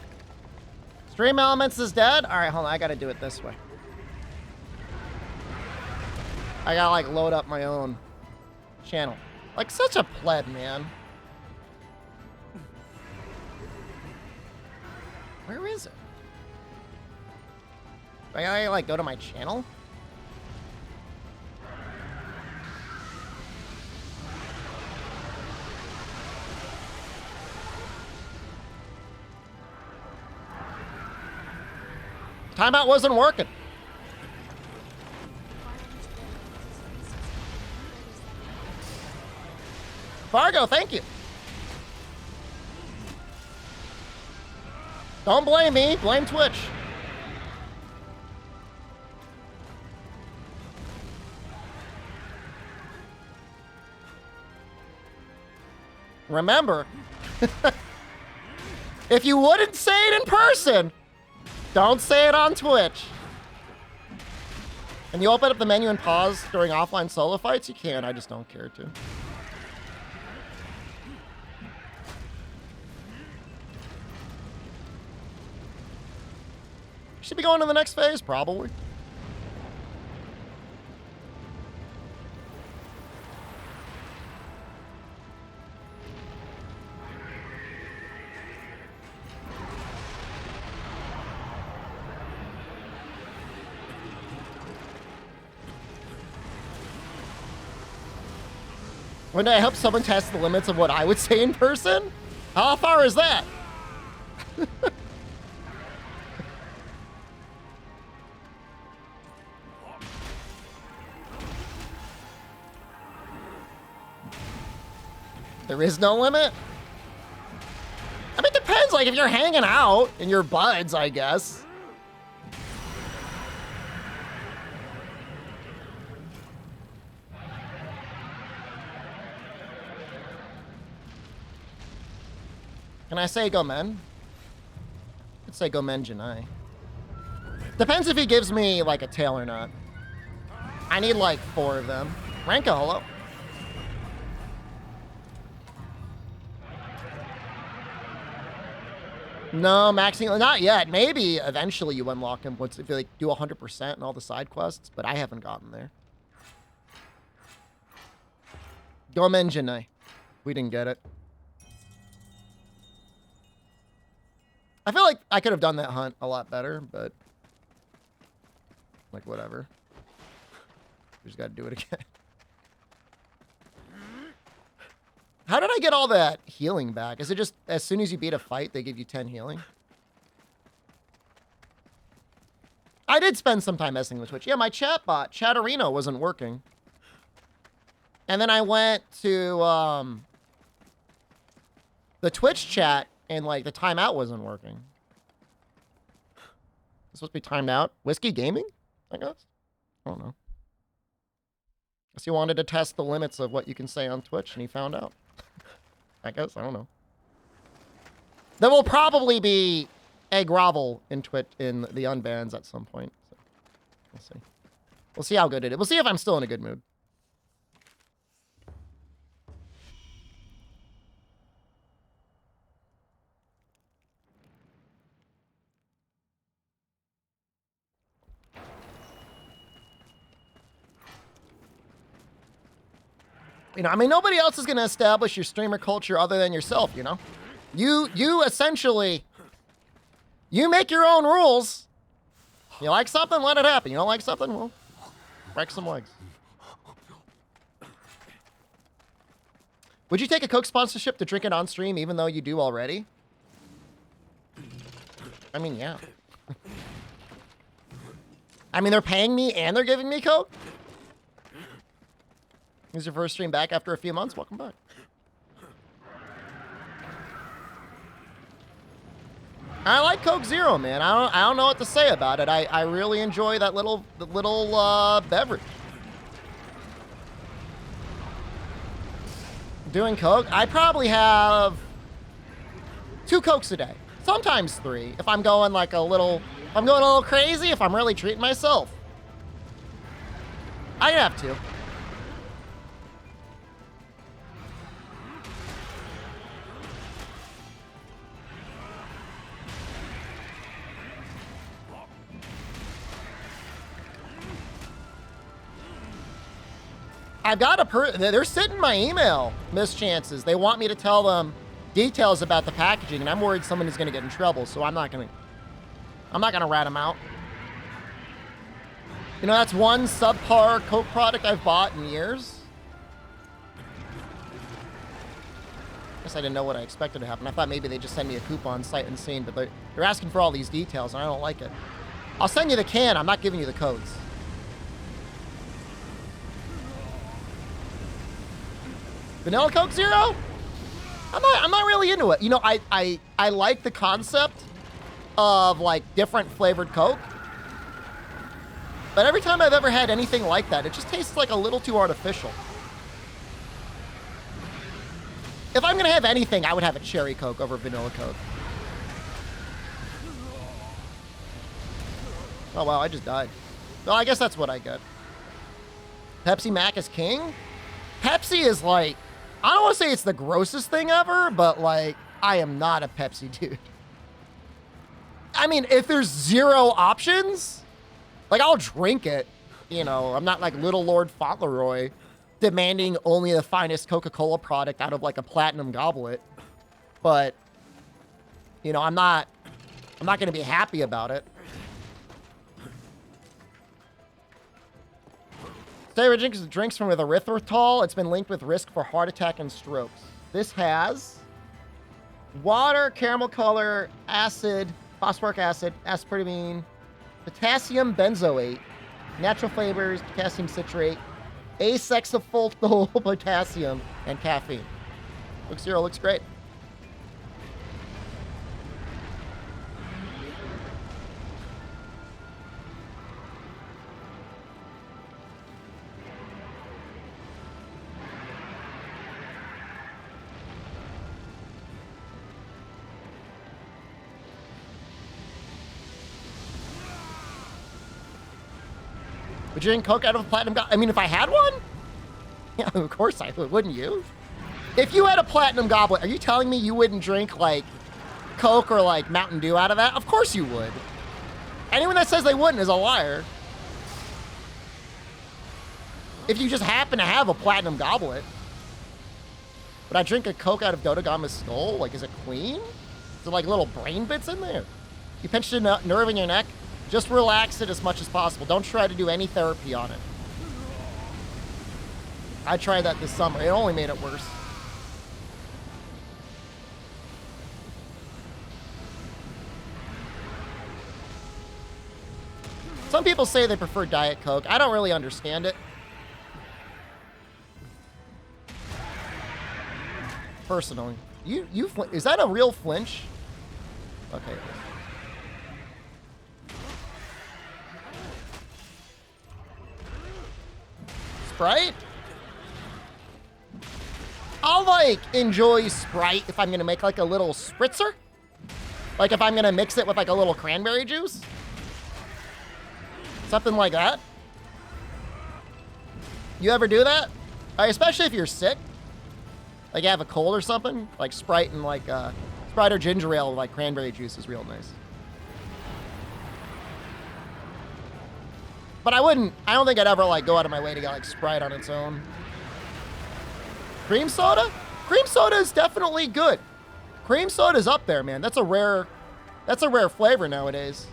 Stream Elements is dead? Alright, hold on. I gotta do it this way. I gotta, like, load up my own channel. Like, such a pleb, man. Where is it? I gotta, like, go to my channel? Timeout wasn't working. Fargo, thank you. Don't blame me, blame Twitch. Remember, if you wouldn't say it in person, don't say it on Twitch. Can you open up the menu and pause during offline solo fights? You can, I just don't care to. You should be going to the next phase, probably. One day I hope someone tests the limits of what I would say in person. How far is that? There is no limit? I mean, it depends. Like, if you're hanging out and you're buds, I guess. Can I say Gomen? I'd say Gomen Janai. Depends if he gives me, like, a tail or not. I need, like, 4 of them. Ranka, hello. No, maxing, not yet. Maybe eventually you unlock him once if you, like, do 100% and all the side quests, but I haven't gotten there. Gomen Janai. We didn't get it. I feel like I could have done that hunt a lot better, but like, whatever. We just got to do it again. How did I get all that healing back? Is it just as soon as you beat a fight, they give you 10 healing? I did spend some time messing with Twitch. Yeah, my chat bot, Chatterino, wasn't working. And then I went to the Twitch chat, and, like, the timeout wasn't working. It's supposed to be timed out. Whiskey Gaming, I guess? I don't know. Guess he wanted to test the limits of what you can say on Twitch, and he found out. I guess, I don't know. There will probably be a grovel in Twitch in the unbans at some point. So we'll see. We'll see how good it is. We'll see if I'm still in a good mood. You know, I mean, nobody else is going to establish your streamer culture other than yourself, you know? You essentially, you make your own rules. You like something, let it happen. You don't like something, well, break some legs. Would you take a Coke sponsorship to drink it on stream even though you do already? I mean, yeah. I mean, they're paying me and they're giving me Coke? This is your first stream back after a few months? Welcome back. I like Coke Zero, man. I don't know what to say about it. I really enjoy that little beverage. Doing Coke? I probably have 2 Cokes a day. Sometimes 3. If I'm going like a little crazy, if I'm really treating myself. I have 2. I've got they're sitting my email, mischances. They want me to tell them details about the packaging, and I'm worried someone is gonna get in trouble, so I'm not gonna rat them out. You know, that's one subpar Coke product I've bought in years. Guess I didn't know what I expected to happen. I thought maybe they just send me a coupon sight unseen, but they're asking for all these details, and I don't like it. I'll send you the can. I'm not giving you the codes. Vanilla Coke Zero? I'm not really into it. You know, I like the concept of like different flavored Coke. But every time I've ever had anything like that, it just tastes like a little too artificial. If I'm gonna have anything, I would have a cherry Coke over vanilla Coke. Oh wow, I just died. Well, I guess that's what I get. Pepsi Mac is king? Pepsi is like, I don't want to say it's the grossest thing ever, but like, I am not a Pepsi dude. I mean, if there's zero options, like I'll drink it. You know, I'm not like Little Lord Fauntleroy demanding only the finest Coca-Cola product out of like a platinum goblet. But, you know, I'm not going to be happy about it. Favorite drinks from with erythritol. It's been linked with risk for heart attack and strokes. This has water, caramel color, acid, phosphoric acid, aspartame, potassium benzoate, natural flavors, potassium citrate, asexafultyl potassium, and caffeine. Coke Zero looks great. Would you drink Coke out of a platinum goblet? I mean, if I had one? Yeah, of course I would, wouldn't you? If you had a platinum goblet, are you telling me you wouldn't drink, like, Coke or, like, Mountain Dew out of that? Of course you would. Anyone that says they wouldn't is a liar. If you just happen to have a platinum goblet. Would I drink a Coke out of Dodogama's skull? Like, is it clean? Is there, like, little brain bits in there? You pinched a nerve in your neck? Just relax it as much as possible. Don't try to do any therapy on it. I tried that this summer. It only made it worse. Some people say they prefer Diet Coke. I don't really understand it. Personally. Is that a real flinch? Okay. Sprite? I'll like enjoy Sprite if I'm gonna make like a little spritzer. Like if I'm gonna mix it with like a little cranberry juice. Something like that. You ever do that? Especially if you're sick. Like you have a cold or something. Like Sprite and like Sprite or ginger ale with like cranberry juice is real nice. But I don't think I'd ever like go out of my way to get like Sprite on its own. Cream soda? Cream soda is definitely good. Cream soda is up there, man. That's a rare flavor nowadays.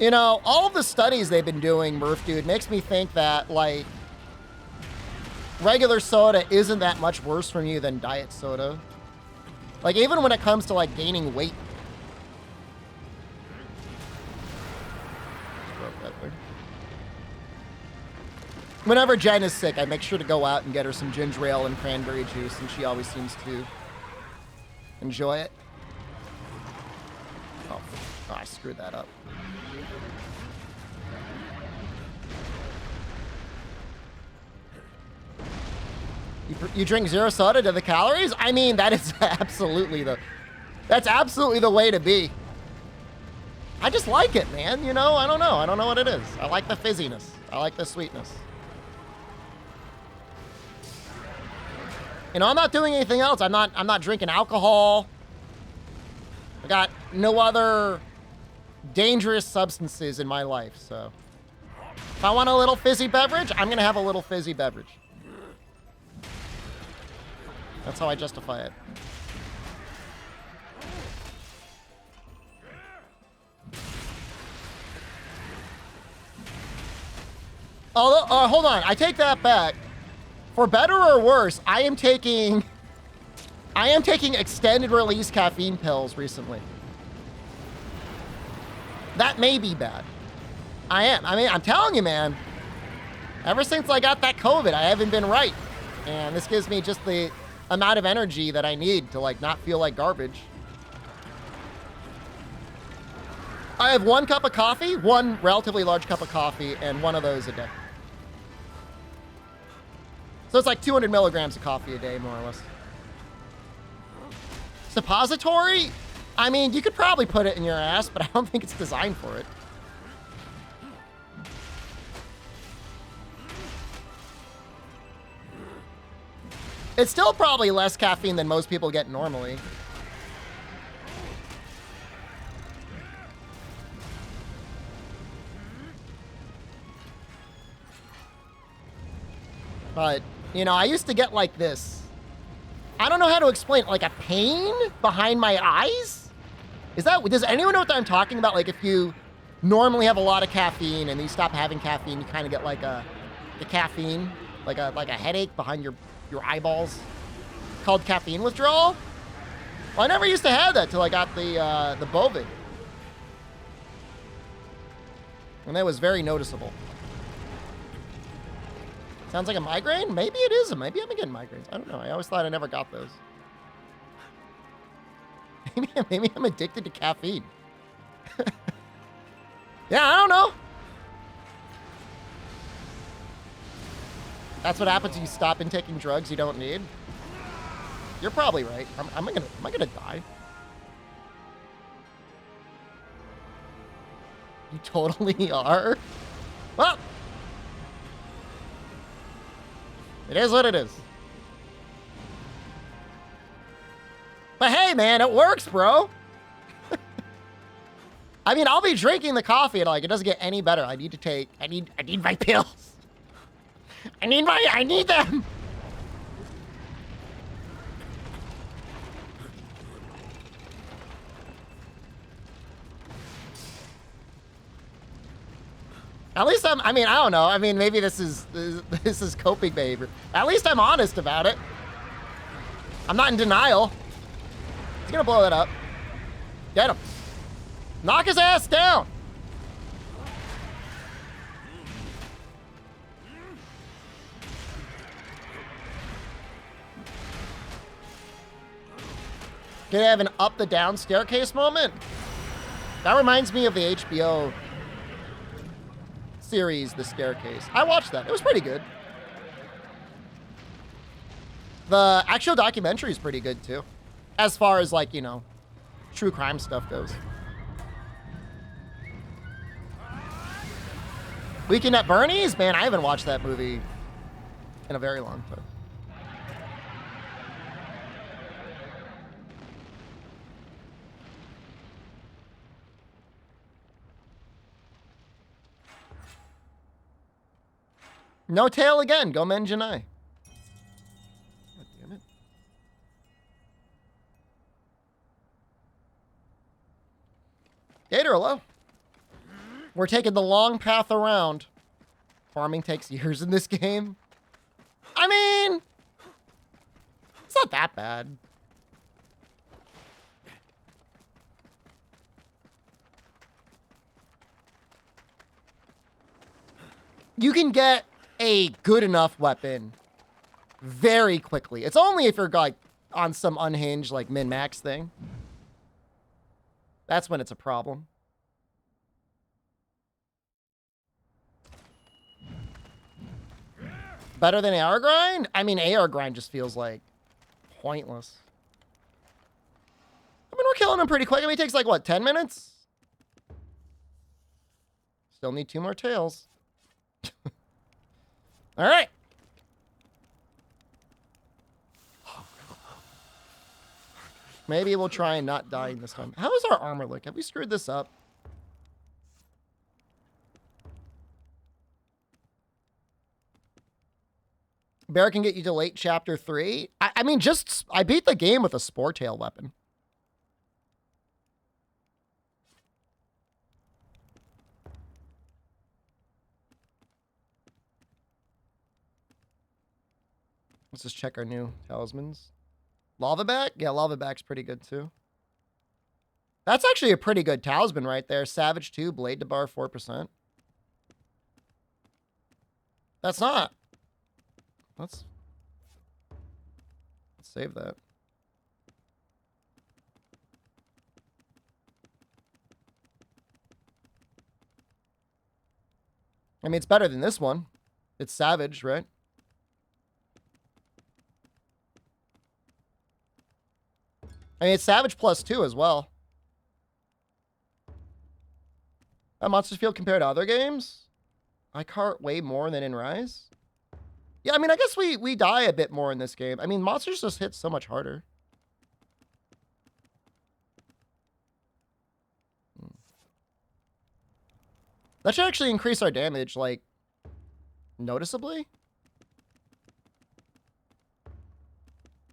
You know, all of the studies they've been doing, Murph dude, makes me think that like regular soda isn't that much worse for you than diet soda. Like, even when it comes to, like, gaining weight. Whenever Jen is sick, I make sure to go out and get her some ginger ale and cranberry juice, and she always seems to enjoy it. Oh, I screwed that up. You drink zero soda to the calories? I mean, that is absolutely the way to be. I just like it, man. You know, I don't know what it is. I like the fizziness. I like the sweetness. You know, I'm not doing anything else. I'm not drinking alcohol. I got no other dangerous substances in my life, so. If I want a little fizzy beverage, I'm gonna have a little fizzy beverage. That's how I justify it. Although, hold on, I take that back. For better or worse, I am taking extended release caffeine pills recently. That may be bad. I am. I mean, I'm telling you, man. Ever since I got that COVID, I haven't been right. And this gives me just the amount of energy that I need to, like, not feel like garbage. I have 1 cup of coffee, 1 relatively large cup of coffee, and 1 of those a day. So it's like 200 milligrams of coffee a day, more or less. Suppository? I mean, you could probably put it in your ass, but I don't think it's designed for it. It's still probably less caffeine than most people get normally. But, you know, I used to get like this. I don't know how to explain it, like a pain behind my eyes? Does anyone know what I'm talking about? Like if you normally have a lot of caffeine and you stop having caffeine, you kind of get like the caffeine, like a headache behind your eyeballs, called caffeine withdrawal. Well, I never used to have that till I got the Bovid. And that was very noticeable. Sounds like a migraine? Maybe it is. Maybe I'm getting migraines. I don't know. I always thought I never got those. Maybe I'm addicted to caffeine. Yeah, I don't know. That's what happens when you stop in taking drugs you don't need. You're probably right. Am I gonna die? You totally are. Well, it is what it is. But hey, man, it works, bro. I mean, I'll be drinking the coffee and like it doesn't get any better. I need my pills. I need them. At least I don't know. I mean, maybe this is coping behavior. At least I'm honest about it. I'm not in denial. He's gonna blow that up. Get him. Knock his ass down. Can I have an up the down staircase moment? That reminds me of the HBO series, The Staircase. I watched that. It was pretty good. The actual documentary is pretty good too. As far as like, you know, true crime stuff goes. Weekend at Bernie's? Man, I haven't watched that movie in a very long time. No tail again. Go Menjanai. God damn it. Gator, hello. We're taking the long path around. Farming takes years in this game. I mean, it's not that bad. You can get a good enough weapon very quickly. It's only if you're like on some unhinged like min-max thing. That's when it's a problem. Better than AR grind? I mean, AR grind just feels like pointless. I mean, we're killing him pretty quick. I mean, it takes like, what, 10 minutes? Still need 2 more tails. All right. Maybe we'll try and not die this time. How is our armor look? Have we screwed this up? Bear can get you to late chapter 3. I mean, I beat the game with a spore tail weapon. Let's just check our new talismans. Lava back? Yeah, lava back's pretty good too. That's actually a pretty good talisman right there. Savage 2, blade to bar 4%. That's not. Let's save that. I mean, it's better than this one. It's savage, right? I mean, it's savage +2 as well. Monsters Field compared to other games? I cart way more than in Rise. Yeah, I mean, I guess we die a bit more in this game. I mean, monsters just hit so much harder. That should actually increase our damage, like, noticeably.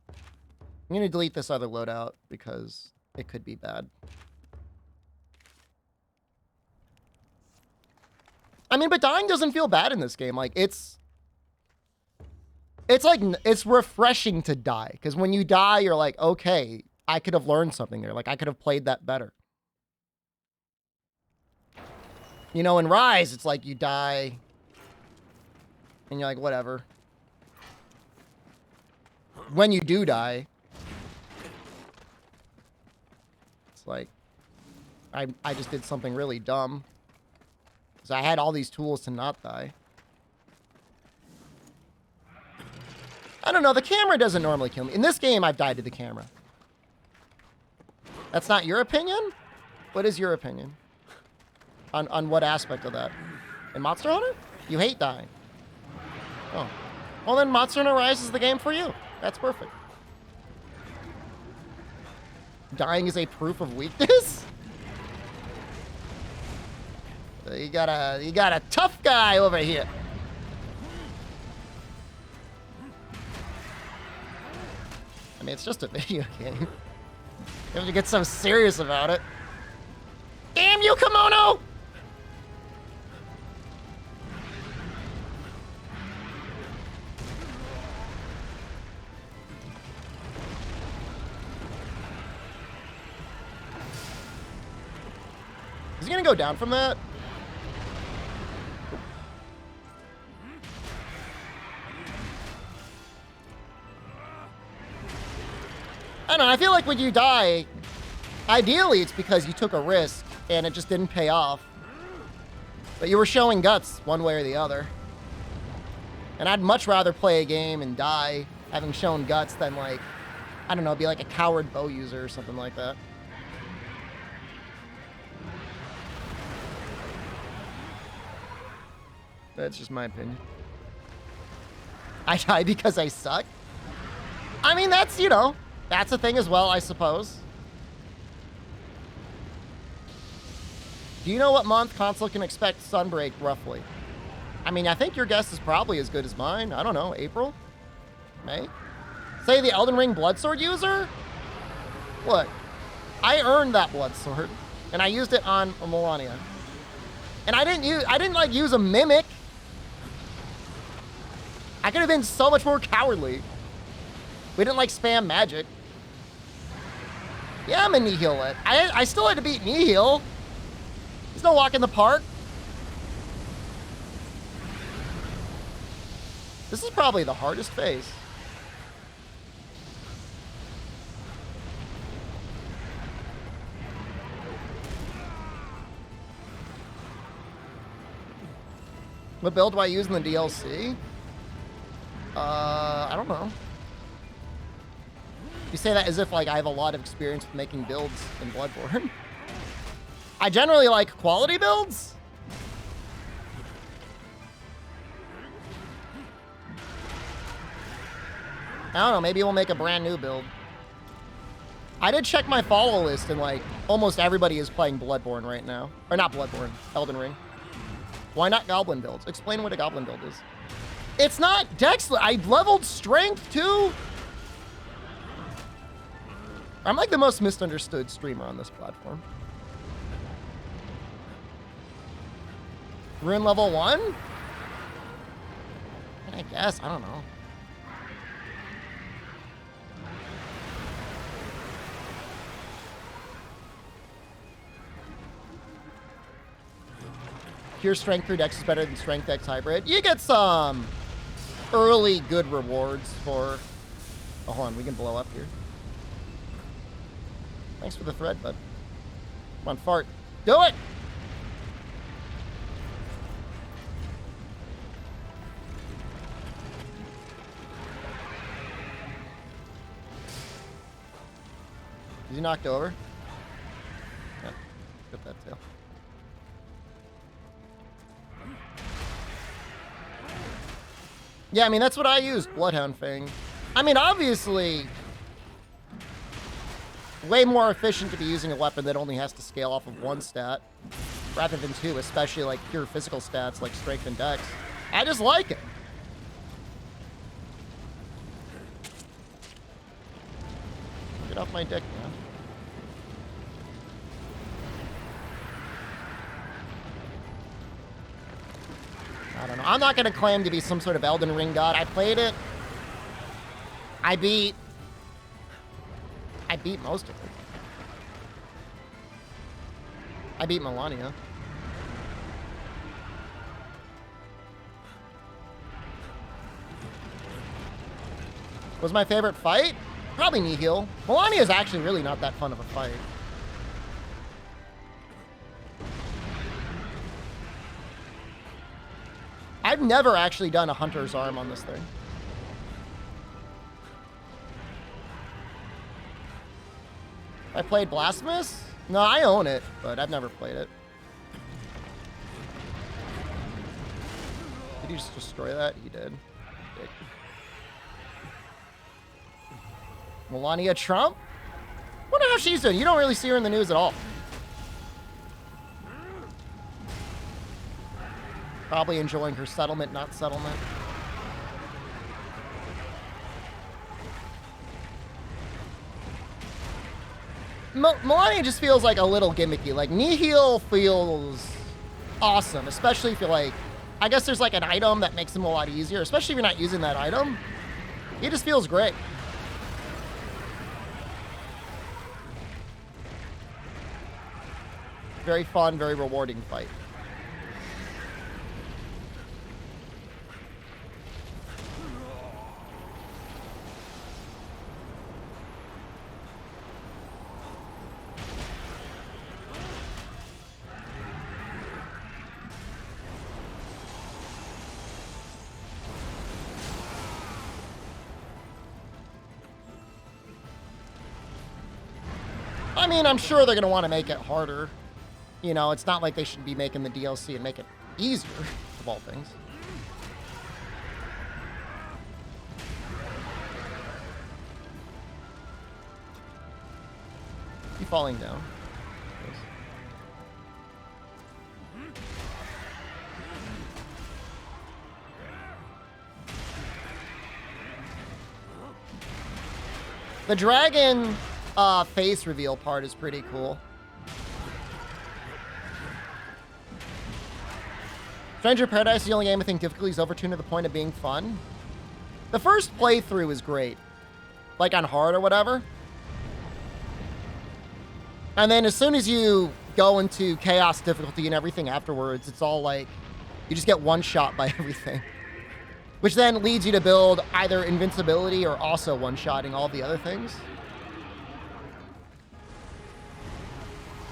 I'm going to delete this other loadout because it could be bad. I mean, but dying doesn't feel bad in this game. Like, it's refreshing to die. Because when you die, you're like, okay, I could have learned something there. Like, I could have played that better. You know, in Rise, it's like you die and you're like, whatever. When you do die, it's like, I just did something really dumb. Because I had all these tools to not die. I don't know, the camera doesn't normally kill me. In this game, I've died to the camera. That's not your opinion? What is your opinion? On what aspect of that? In Monster Hunter? You hate dying. Oh. Well then Monster Hunter Rise is the game for you. That's perfect. Dying is a proof of weakness? You got a tough guy over here. I mean, it's just a video game. You have to get so serious about it. Damn you, Kimono! Is he gonna go down from that? I don't know, I feel like when you die, ideally it's because you took a risk and it just didn't pay off. But you were showing guts one way or the other. And I'd much rather play a game and die having shown guts than, like, I don't know, be like a coward bow user or something like that. That's just my opinion. I die because I suck? I mean, that's, you know, that's a thing as well, I suppose. Do you know what month console can expect Sunbreak, roughly? I mean, I think your guess is probably as good as mine. I don't know, April? May? Say the Elden Ring Bloodsword user? Look, I earned that Bloodsword, and I used it on Melania. And I didn't like use a mimic. I could have been so much more cowardly. We didn't like spam magic. Yeah, I'm a Nihil it. I still had to beat Nihil. There's no walk in the park. This is probably the hardest phase. What build do I use in the DLC? I don't know. You say that as if, like, I have a lot of experience with making builds in Bloodborne. I generally like quality builds. I don't know, maybe we'll make a brand new build. I did check my follow list and, like, almost everybody is playing Bloodborne right now. Or not Bloodborne, Elden Ring. Why not Goblin builds? Explain what a Goblin build is. It's not Dex. I leveled strength too. I'm like the most misunderstood streamer on this platform. We're in level 1? I guess. I don't know. Pure strength through Dex is better than strength Dex hybrid. You get some early good rewards for... Oh, hold on. We can blow up here. Thanks for the thread, bud. Come on, fart. Do it! Is he knocked over? Yeah, get that tail. Yeah, I mean, that's what I used, Bloodhound Fang. I mean, obviously, way more efficient to be using a weapon that only has to scale off of one stat rather than two, especially like pure physical stats like strength and dex. I just like it. Get off my dick, man. I don't know. I'm not going to claim to be some sort of Elden Ring god. I played it. I beat most of it. I beat Melania. Was my favorite fight? Probably Nihil. Melania is actually really not that fun of a fight. I've never actually done a Hunter's Arm on this thing. I played Blasphemous? No, I own it, but I've never played it. Did he just destroy that? He did. Dick. Melania Trump? Wonder how she's doing. You don't really see her in the news at all. Probably enjoying her settlement, not settlement. Melania just feels like a little gimmicky. Like, Nihil feels awesome, especially if you're like... I guess there's like an item that makes him a lot easier, especially if you're not using that item. He just feels great. Very fun, very rewarding fight. I mean, I'm sure they're going to want to make it harder. You know, it's not like they should be making the DLC and make it easier, of all things. Keep falling down. The dragon face reveal part is pretty cool. Stranger Paradise is the only game I think difficulty is overtuned to the point of being fun. The first playthrough is great. Like on hard or whatever. And then as soon as you go into chaos difficulty and everything afterwards, it's all like, you just get one shot by everything. Which then leads you to build either invincibility or also one-shotting all the other things.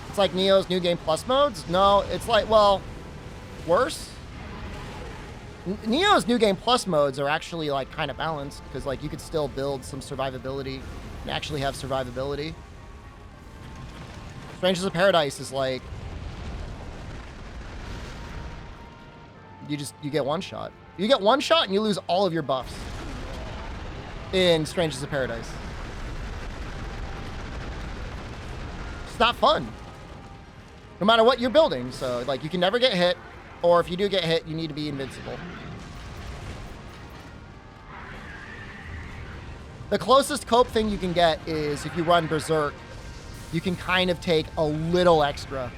It's like Neo's New Game Plus modes? No, it's like, well, worse. Neo's New Game Plus modes are actually like kind of balanced because like you could still build some survivability and actually have survivability. Strangers of Paradise is like, you get one shot. You get one shot and you lose all of your buffs in Strangers of Paradise. It's not fun. No matter what you're building. So, like, you can never get hit, or if you do get hit, you need to be invincible. The closest cope thing you can get is if you run Berserk, you can kind of take a little extra.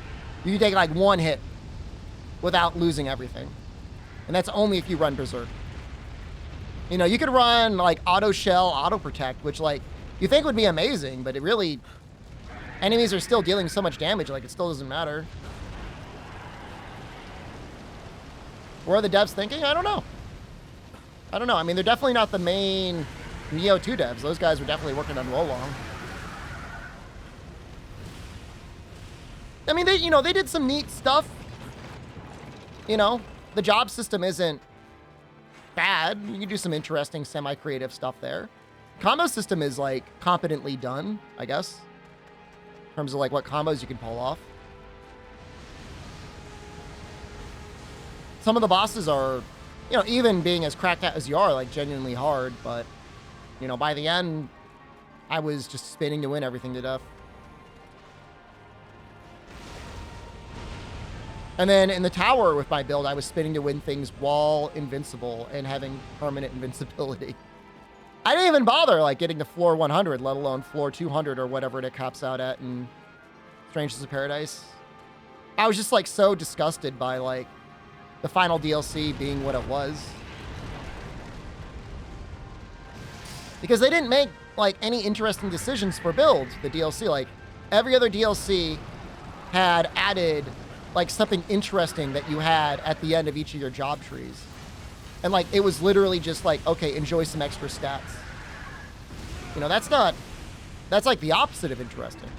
You can take like one hit without losing everything. And that's only if you run Berserk. You know, you could run like auto shell, auto protect, which like you think would be amazing, but it really, enemies are still dealing so much damage, like it still doesn't matter. What are the devs thinking? I don't know. I don't know. I mean, they're definitely not the main Neo 2 devs. Those guys were definitely working on Wolong. I mean, they, you know, they did some neat stuff. You know, the job system isn't bad. You can do some interesting semi-creative stuff there. Combo system is like competently done, I guess, in terms of like what combos you can pull off. Some of the bosses are, you know, even being as cracked out as you are, like genuinely hard, but you know, by the end, I was just spinning to win everything to death. And then in the tower with my build, I was spinning to win things wall invincible and having permanent invincibility. I didn't even bother like getting to floor 100, let alone floor 200 or whatever it caps out at in Strangeness of Paradise. I was just like so disgusted by like the final DLC being what it was. Because they didn't make like any interesting decisions for builds, the DLC. Like every other DLC had added like something interesting that you had at the end of each of your job trees. And like, it was literally just like, okay, enjoy some extra stats. You know, that's like the opposite of interesting.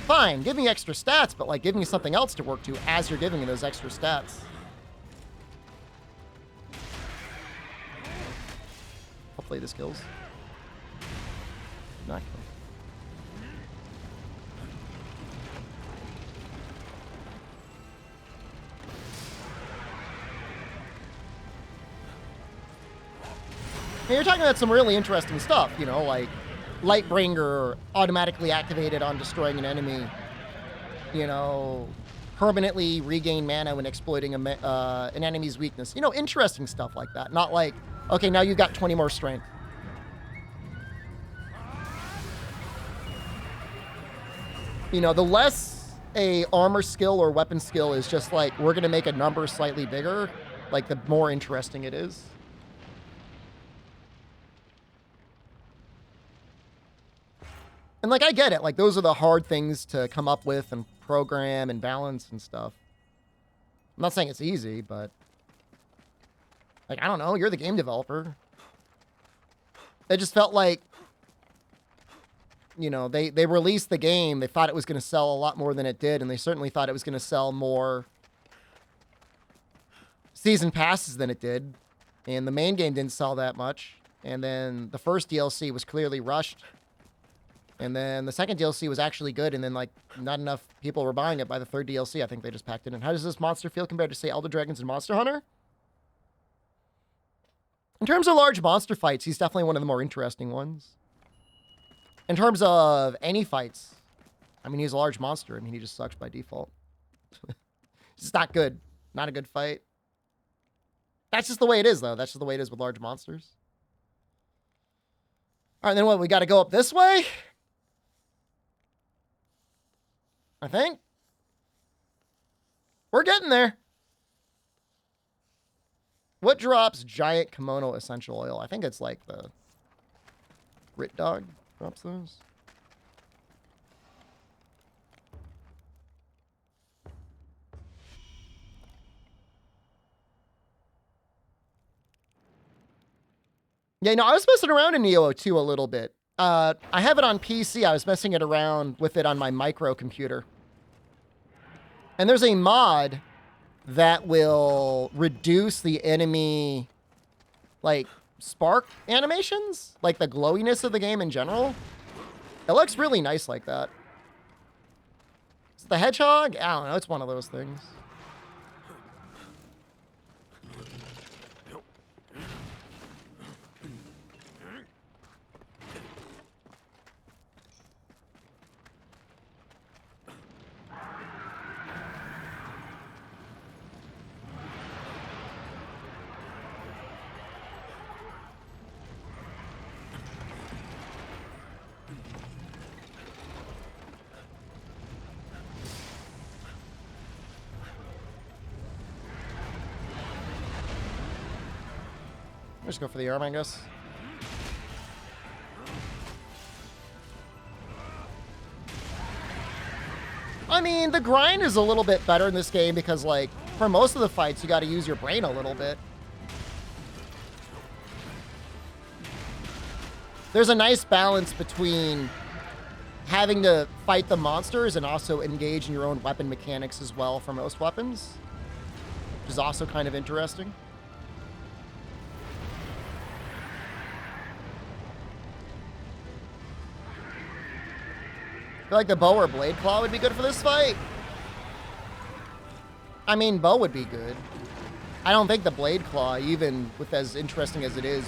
Fine, give me extra stats, but like give me something else to work to as you're giving me those extra stats. Hopefully this kills. Not kill. And you're talking about some really interesting stuff, you know, like Lightbringer automatically activated on destroying an enemy, you know, permanently regain mana when exploiting an enemy's weakness. You know, interesting stuff like that. Not like, okay, now you've got 20 more strength. You know, the less a armor skill or weapon skill is just like, we're going to make a number slightly bigger, like the more interesting it is. And like, I get it. Like, those are the hard things to come up with and program and balance and stuff. I'm not saying it's easy, but like, I don't know. You're the game developer. It just felt like, you know, they released the game. They thought it was going to sell a lot more than it did. And they certainly thought it was going to sell more season passes than it did. And the main game didn't sell that much. And then the first DLC was clearly rushed. And then the second DLC was actually good, and then, like, not enough people were buying it by the third DLC. I think they just packed it in. How does this monster feel compared to, say, Elder Dragons and Monster Hunter? In terms of large monster fights, he's definitely one of the more interesting ones. In terms of any fights, I mean, he's a large monster. I mean, he just sucks by default. It's just not good. Not a good fight. That's just the way it is, though. That's just the way it is with large monsters. All right, then what? We got to go up this way? I think. We're getting there. What drops giant kimono essential oil? I think it's like the Rit Dog drops those. Yeah, no, I was messing around in Neo 2 a little bit. I have it on PC. I was messing it around with it on my microcomputer. And there's a mod that will reduce the enemy, like, spark animations. Like, the glowiness of the game in general. It looks really nice like that. It's the hedgehog? I don't know. It's one of those things. Just go for the arm, I guess. I mean, the grind is a little bit better in this game because, like, for most of the fights, you got to use your brain a little bit. There's a nice balance between having to fight the monsters and also engage in your own weapon mechanics as well for most weapons, which is also kind of interesting. I feel like the bow or blade claw would be good for this fight. I mean, bow would be good. I don't think the blade claw, even with as interesting as it is,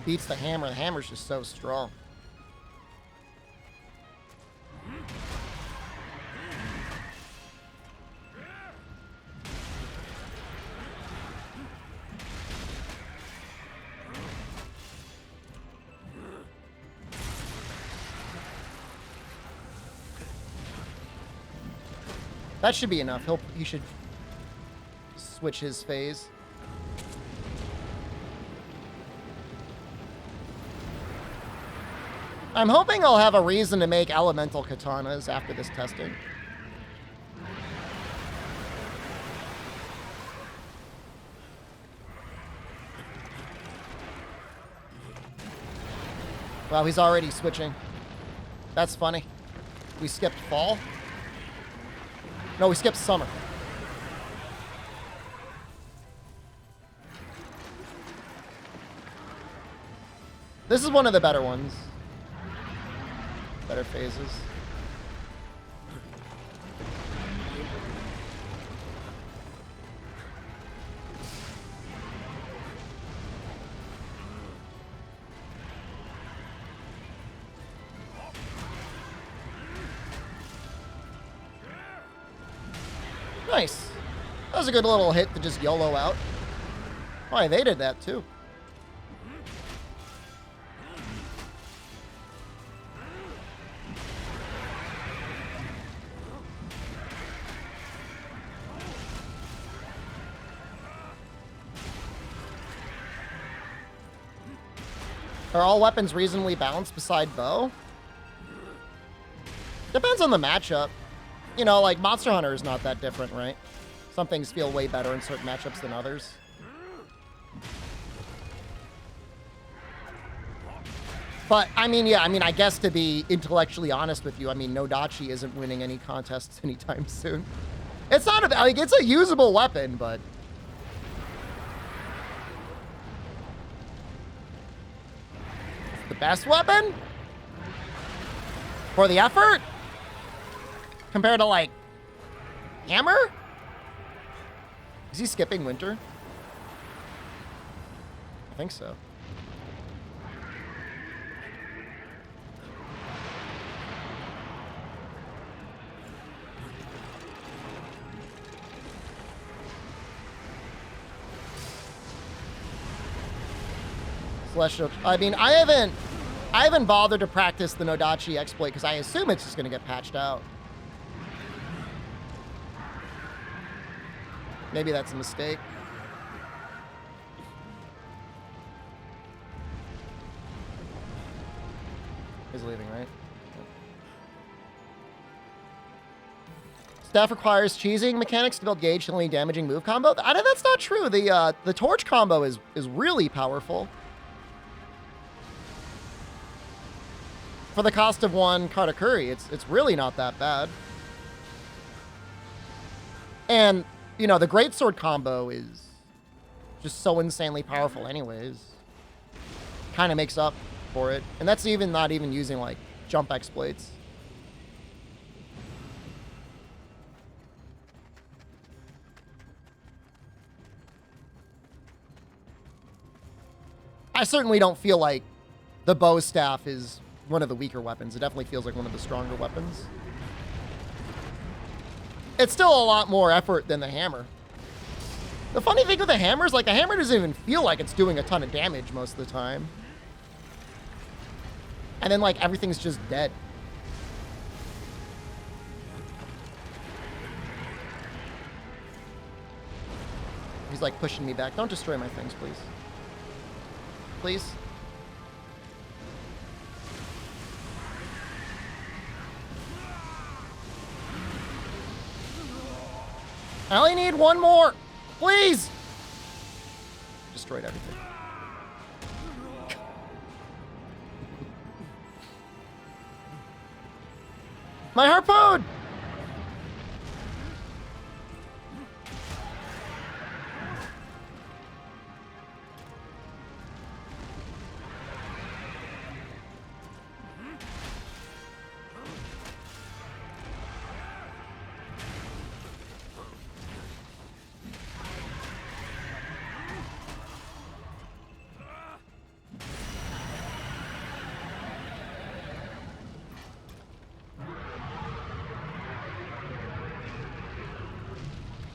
beats the hammer. The hammer's just so strong. That should be enough. He should switch his phase. I'm hoping I'll have a reason to make elemental katanas after this testing. Wow, he's already switching. That's funny. We skipped fall. No, we skipped summer. This is one of the better ones. Better phases. Nice. That was a good little hit to just YOLO out. Why, they did that too. Are all weapons reasonably balanced beside bow? Depends on the matchup. You know, like Monster Hunter is not that different, right? Some things feel way better in certain matchups than others. But, I mean, yeah, I guess to be intellectually honest with you, I mean, Nodachi isn't winning any contests anytime soon. It's not a, like, it's a usable weapon, but... the best weapon? For the effort? Compared to, like, hammer? Is he skipping winter? I think so. Celestial. I mean, I haven't bothered to practice the Nodachi exploit because I assume it's just going to get patched out. Maybe that's a mistake. He's leaving, right? Staff requires cheesing mechanics to build gauge healing damaging move combo. That's not true. The torch combo is really powerful. For the cost of one Katakuri, it's really not that bad. And, you know, the greatsword combo is just so insanely powerful anyways. Kind of makes up for it. And that's even not even using, like, jump exploits. I certainly don't feel like the bow staff is one of the weaker weapons. It definitely feels like one of the stronger weapons. It's still a lot more effort than the hammer. The funny thing with the hammer is, like, the hammer doesn't even feel like it's doing a ton of damage most of the time. And then, like, everything's just dead. like pushing me back. Don't destroy my things, please. Please. I only need one more. Please. Destroyed everything. My harpoon!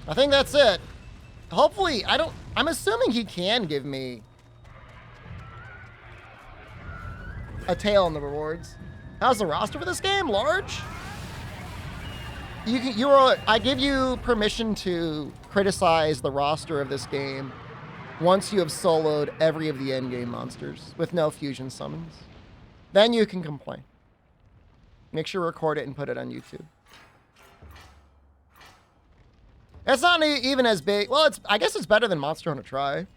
I think that's it. Hopefully, I'm assuming he can give me a tail in the rewards. How's the roster for this game? Large? I give you permission to criticize the roster of this game once you have soloed every of the endgame monsters with no fusion summons. Then you can complain. Make sure to record it and put it on YouTube. It's not even as big. Well, I guess it's better than Monster Hunter Try.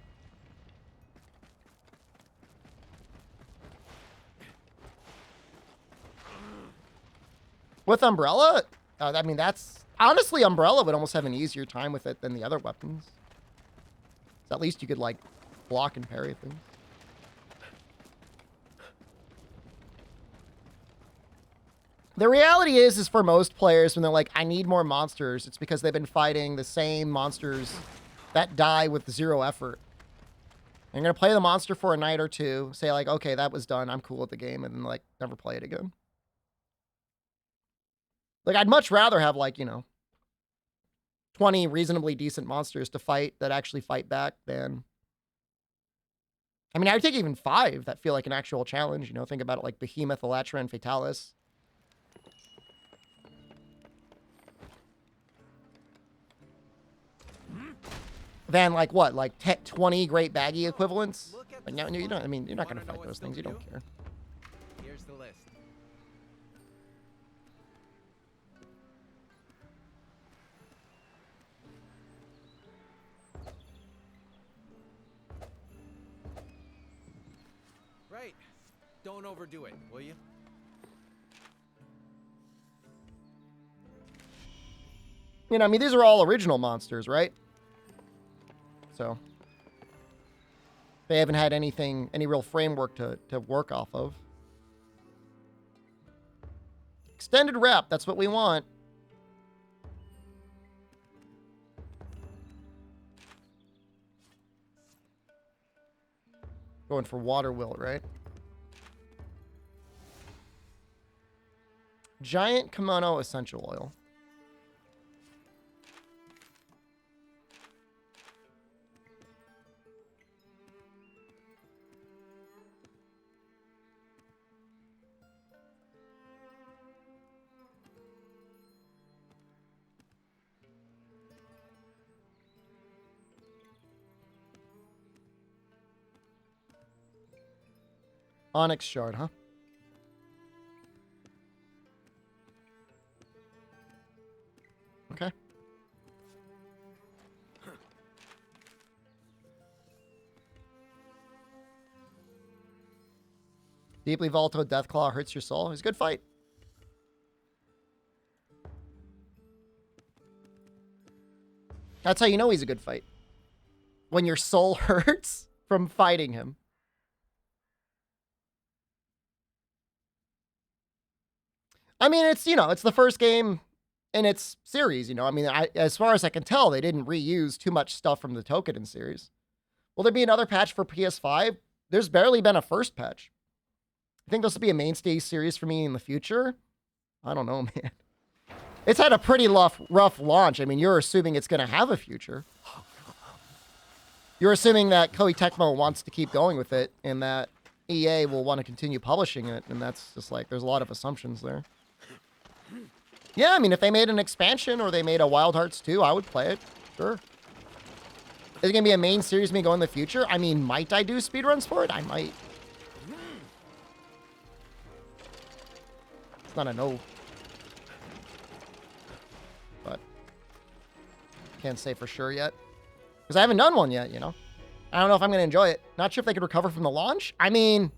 With Umbrella, I mean, honestly, Umbrella would almost have an easier time with it than the other weapons. So at least you could, like, block and parry things. The reality is for most players, when they're like, I need more monsters, it's because they've been fighting the same monsters that die with zero effort. You're going to play the monster for a night or two, say like, okay, that was done, I'm cool with the game, and then like, never play it again. Like, I'd much rather have like, 20 reasonably decent monsters to fight that actually fight back than... I mean, I would take even 5 that feel like an actual challenge, think about it like Behemoth, Elytra, and Fatalis. Than like what? Like 20 great baggy equivalents? Like, no, you don't. I mean, you're not gonna fight those things. You don't care. Here's the list. Right. Don't overdo it, will you? I mean, these are all original monsters, right? So they haven't had any real framework to work off of. Extended wrap, that's what we want. Going for water wilt, right? Giant kimono essential oil. Onyx shard, huh? Okay. Deeply volatile Deathclaw hurts your soul. It's a good fight. That's how you know he's a good fight. When your soul hurts from fighting him. I mean, it's, it's the first game in its series, I mean, as far as I can tell, they didn't reuse too much stuff from the Toukiden series. Will there be another patch for PS5? There's barely been a first patch. I think this will be a mainstay series for me in the future. I don't know, man. It's had a pretty rough launch. I mean, you're assuming it's going to have a future. You're assuming that Koei Tecmo wants to keep going with it and that EA will want to continue publishing it. And that's just like, there's a lot of assumptions there. Yeah, I mean, if they made an expansion or they made a Wild Hearts 2, I would play it. Sure. Is it going to be a main series me go in the future? I mean, might I do speedruns for it? I might. It's not a no. But can't say for sure yet. Because I haven't done one yet, you know? I don't know if I'm going to enjoy it. Not sure if they could recover from the launch. I mean,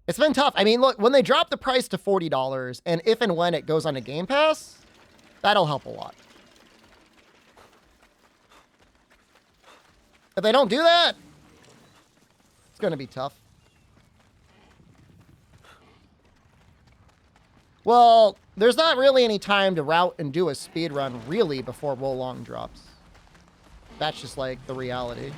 it's been tough. I mean, look, when they drop the price to $40, and if and when it goes on to Game Pass, that'll help a lot. If they don't do that, it's going to be tough. Well, there's not really any time to route and do a speed run really before Wolong drops. That's just like the reality.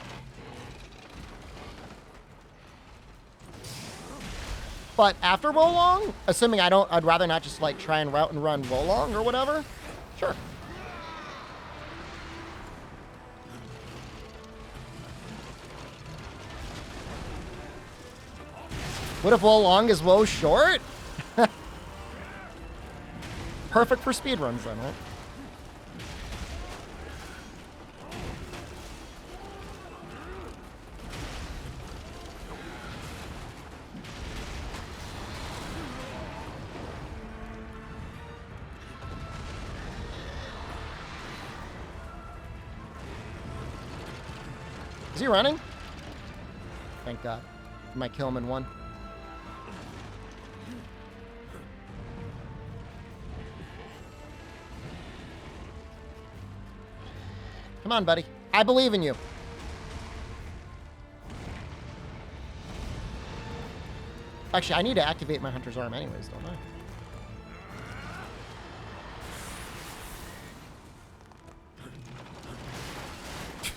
But after Wolong, assuming I'd rather not just like try and route and run Wolong or whatever. Sure. What if Wolong is Woe short? Perfect for speedruns then, right? Is he running? Thank God. I might kill him in one. Come on, buddy. I believe in you. Actually, I need to activate my Hunter's Arm anyways, don't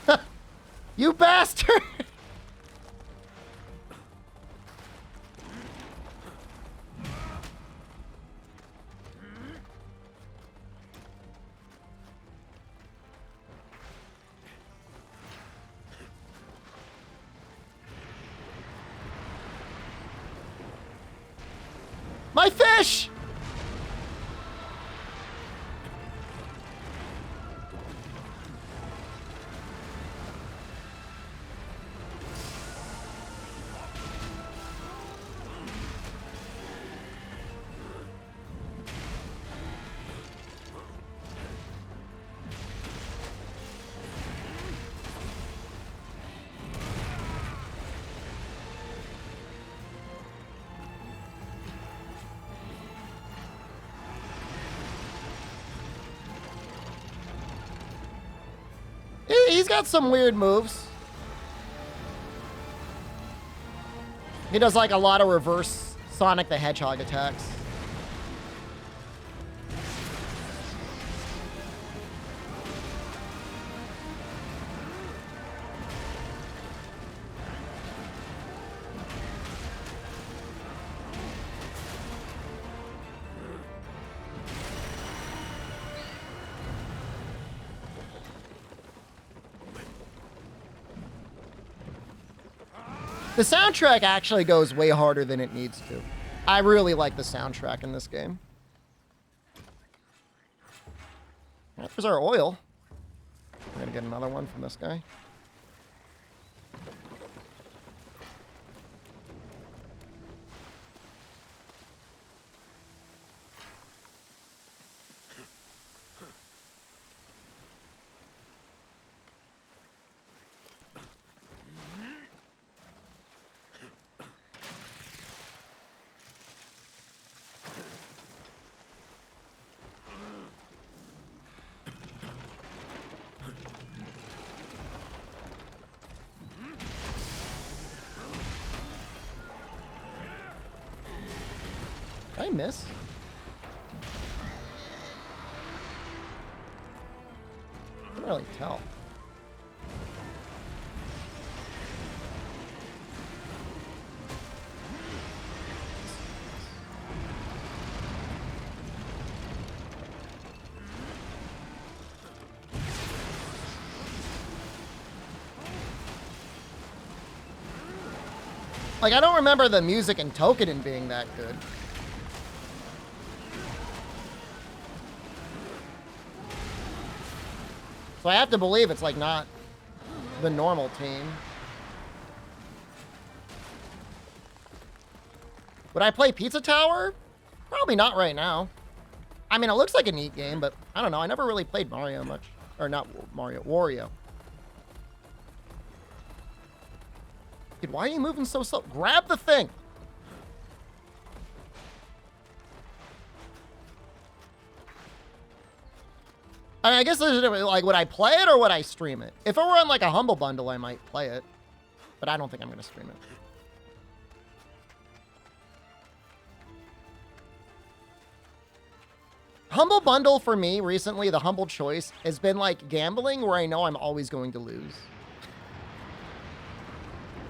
I? You bastard! My fish! He's got some weird moves. He does like a lot of reverse Sonic the Hedgehog attacks. The soundtrack actually goes way harder than it needs to. I really like the soundtrack in this game. Right, there's our oil. We're gonna get another one from this guy. Did I miss? I can't really tell. Like, I don't remember the music in Toukiden being that good. So I have to believe it's like not the normal team. Would I play Pizza Tower? Probably not right now. I mean, it looks like a neat game, but I don't know. I never really played Mario much. Or not Mario, Wario. Dude, why are you moving so slow? Grab the thing! I mean, I guess there's like, would I play it or would I stream it? If it were on like a Humble Bundle, I might play it. But I don't think I'm going to stream it. Humble Bundle for me recently, the Humble Choice, has been like gambling where I know I'm always going to lose.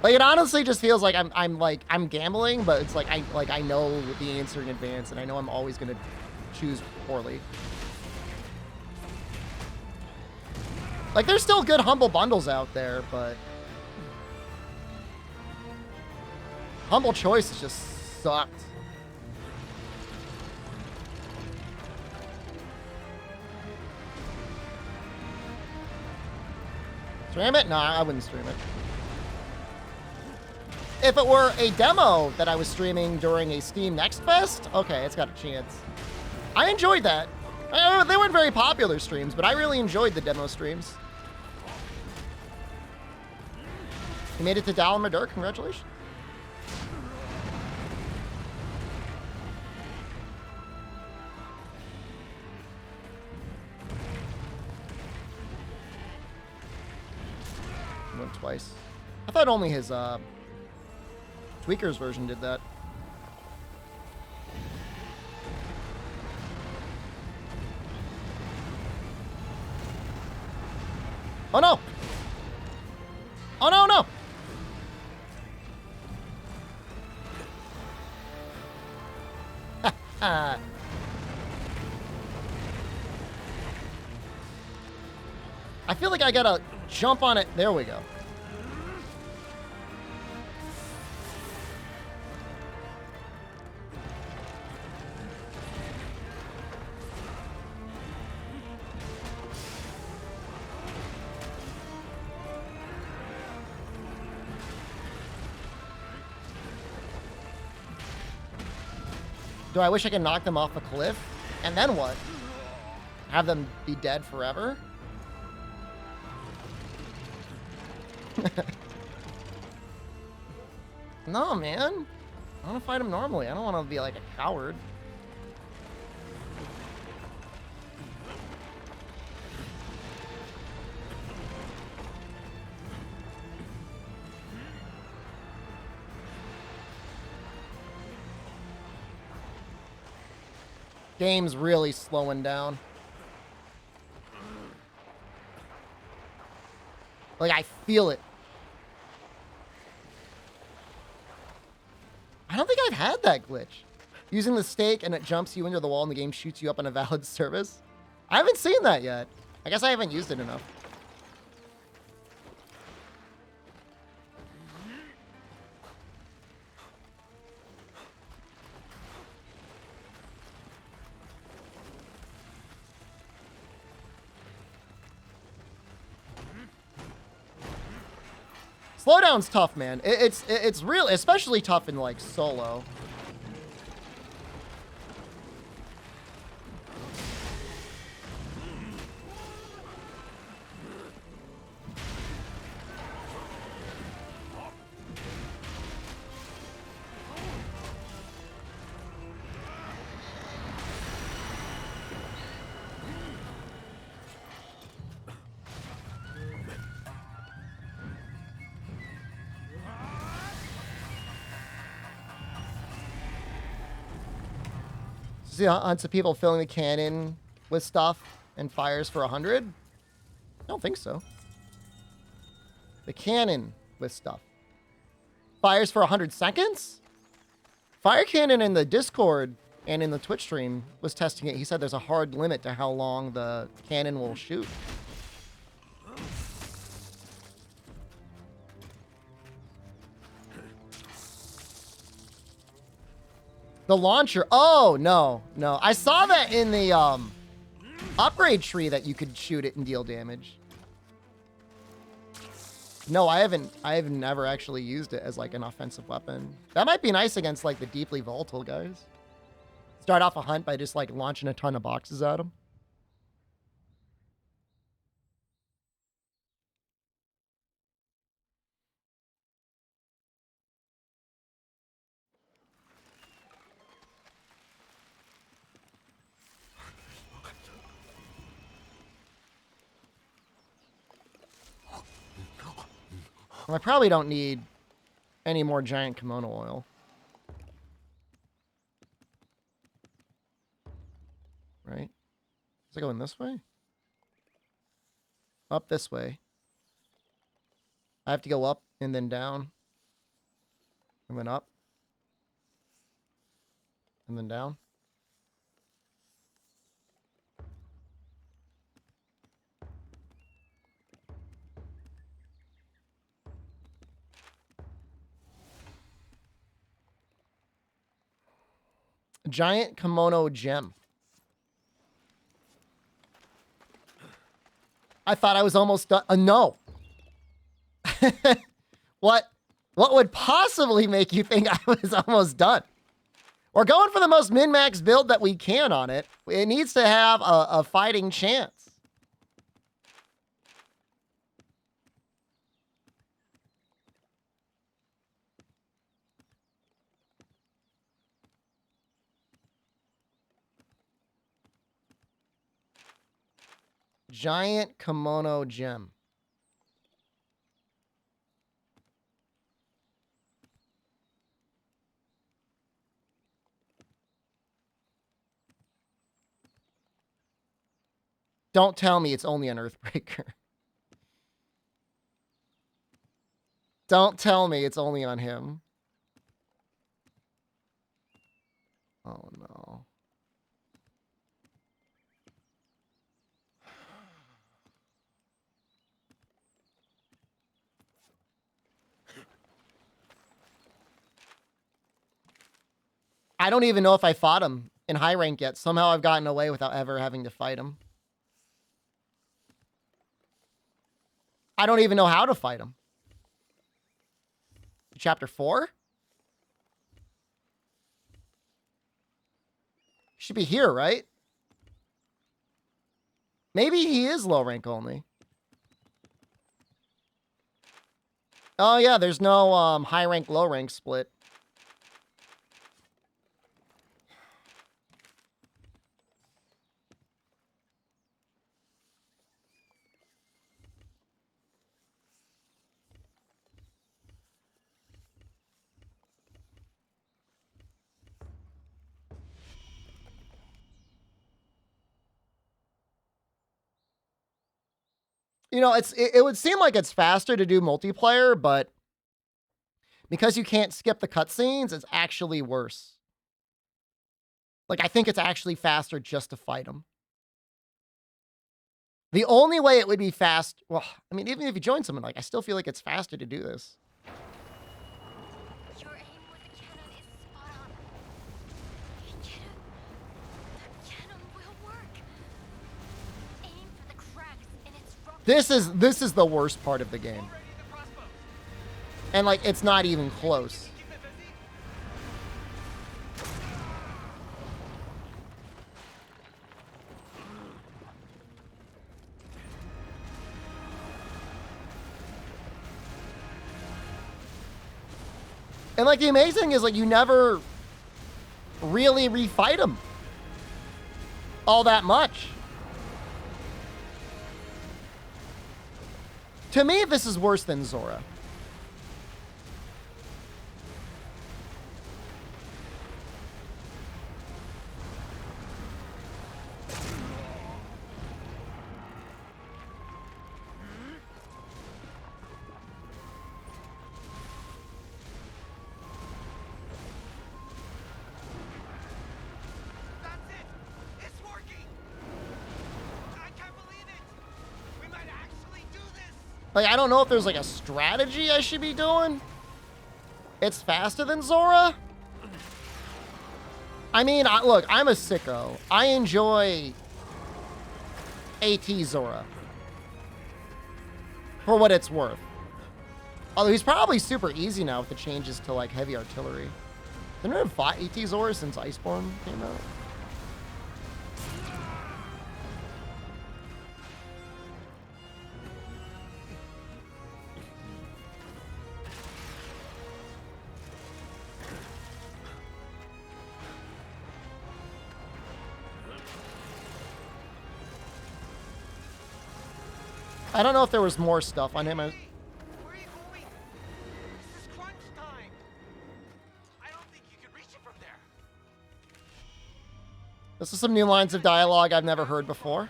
Like, it honestly just feels like I'm gambling, but it's like I know the answer in advance and I know I'm always going to choose poorly. Like, there's still good Humble Bundles out there, but Humble Choice has just sucked. Stream it? No, I wouldn't stream it. If it were a demo that I was streaming during a Steam Next Fest, okay, it's got a chance. I enjoyed that. They weren't very popular streams, but I really enjoyed the demo streams. You made it to Dalamadur, congratulations. Went twice. I thought only his Tweaker's version did that. Oh no! Oh no, no! I feel like I gotta jump on it. There we go. Do I wish I could knock them off a cliff? And then what? Have them be dead forever? No, man. I want to fight him normally. I don't want to be like a coward. Game's really slowing down. Like, I feel it. I don't think I've had that glitch. Using the stake and it jumps you into the wall and the game shoots you up on a valid service. I haven't seen that yet. I guess I haven't used it enough. Slowdown's tough, man. It's real, especially tough in like solo. See hunts of people filling the cannon with stuff and fires for 100? I don't think so. The cannon with stuff. Fires for 100 seconds? Fire Cannon in the Discord and in the Twitch stream was testing it. He said there's a hard limit to how long the cannon will shoot. The launcher. Oh, no. No. I saw that in the upgrade tree that you could shoot it and deal damage. No, I haven't. I have never actually used it as like an offensive weapon. That might be nice against like the deeply volatile guys. Start off a hunt by just like launching a ton of boxes at them. I probably don't need any more giant kimono oil. Right? Is it going this way? Up this way. I have to go up and then down. And then up. And then down. Giant kimono gem. I thought I was almost done. No. What would possibly make you think I was almost done? We're going for the most min-max build that we can on it. It needs to have a fighting chance. Giant kimono gem. Don't tell me it's only an Earthbreaker. Don't tell me it's only on him. Oh no. I don't even know if I fought him in high rank yet. Somehow I've gotten away without ever having to fight him. I don't even know how to fight him. Chapter 4? Should be here, right? Maybe he is low rank only. Oh yeah, there's no high rank, low rank split. You know, it would seem like it's faster to do multiplayer, but because you can't skip the cutscenes, it's actually worse. Like, I think it's actually faster just to fight them. The only way it would be fast, well, I mean, even if you join someone, like, I still feel like it's faster to do this. Your aim with the cannon is spot on. That cannon will work. Aim for the cracks in its rocket. This is the worst part of the game. And like, it's not even close. And like, the amazing thing is, like, you never really refight him all that much. To me, this is worse than Zora. That's it! It's working! I can't believe it! We might actually do this! Like, I don't know if there's like a strategy I should be doing. It's faster than Zora. I mean, look, I'm a sicko. I enjoy AT Zora for what it's worth. Although he's probably super easy now with the changes to like heavy artillery. Didn't we have fought ET Zor since Iceborne came out? I don't know if there was more stuff on him. Where are you going? This is crunch time. I don't think you can reach it from there. This is some new lines of dialogue I've never heard before.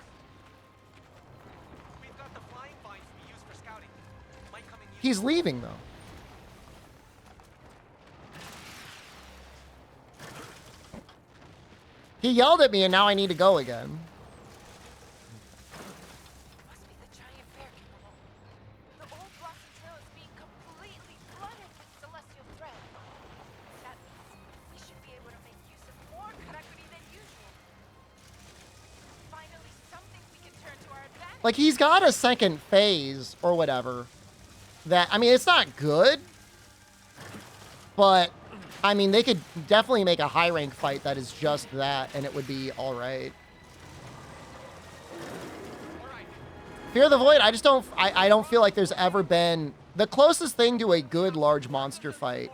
We've got the flying vines we use for scouting. Might come in He's leaving, though. He yelled at me, and now I need to go again. Must be the giant bear cannibal. The old Blossom Trail is being completely flooded with celestial thread. That means we should be able to make use of more Karakuri than usual. Finally, something we can turn to our advantage. Like, he's got a second phase, or whatever. That, I mean, it's not good. But, I mean, they could definitely make a high rank fight that is just that, and it would be alright. Fear of the Void, I just don't, I don't feel like there's ever been, the closest thing to a good large monster fight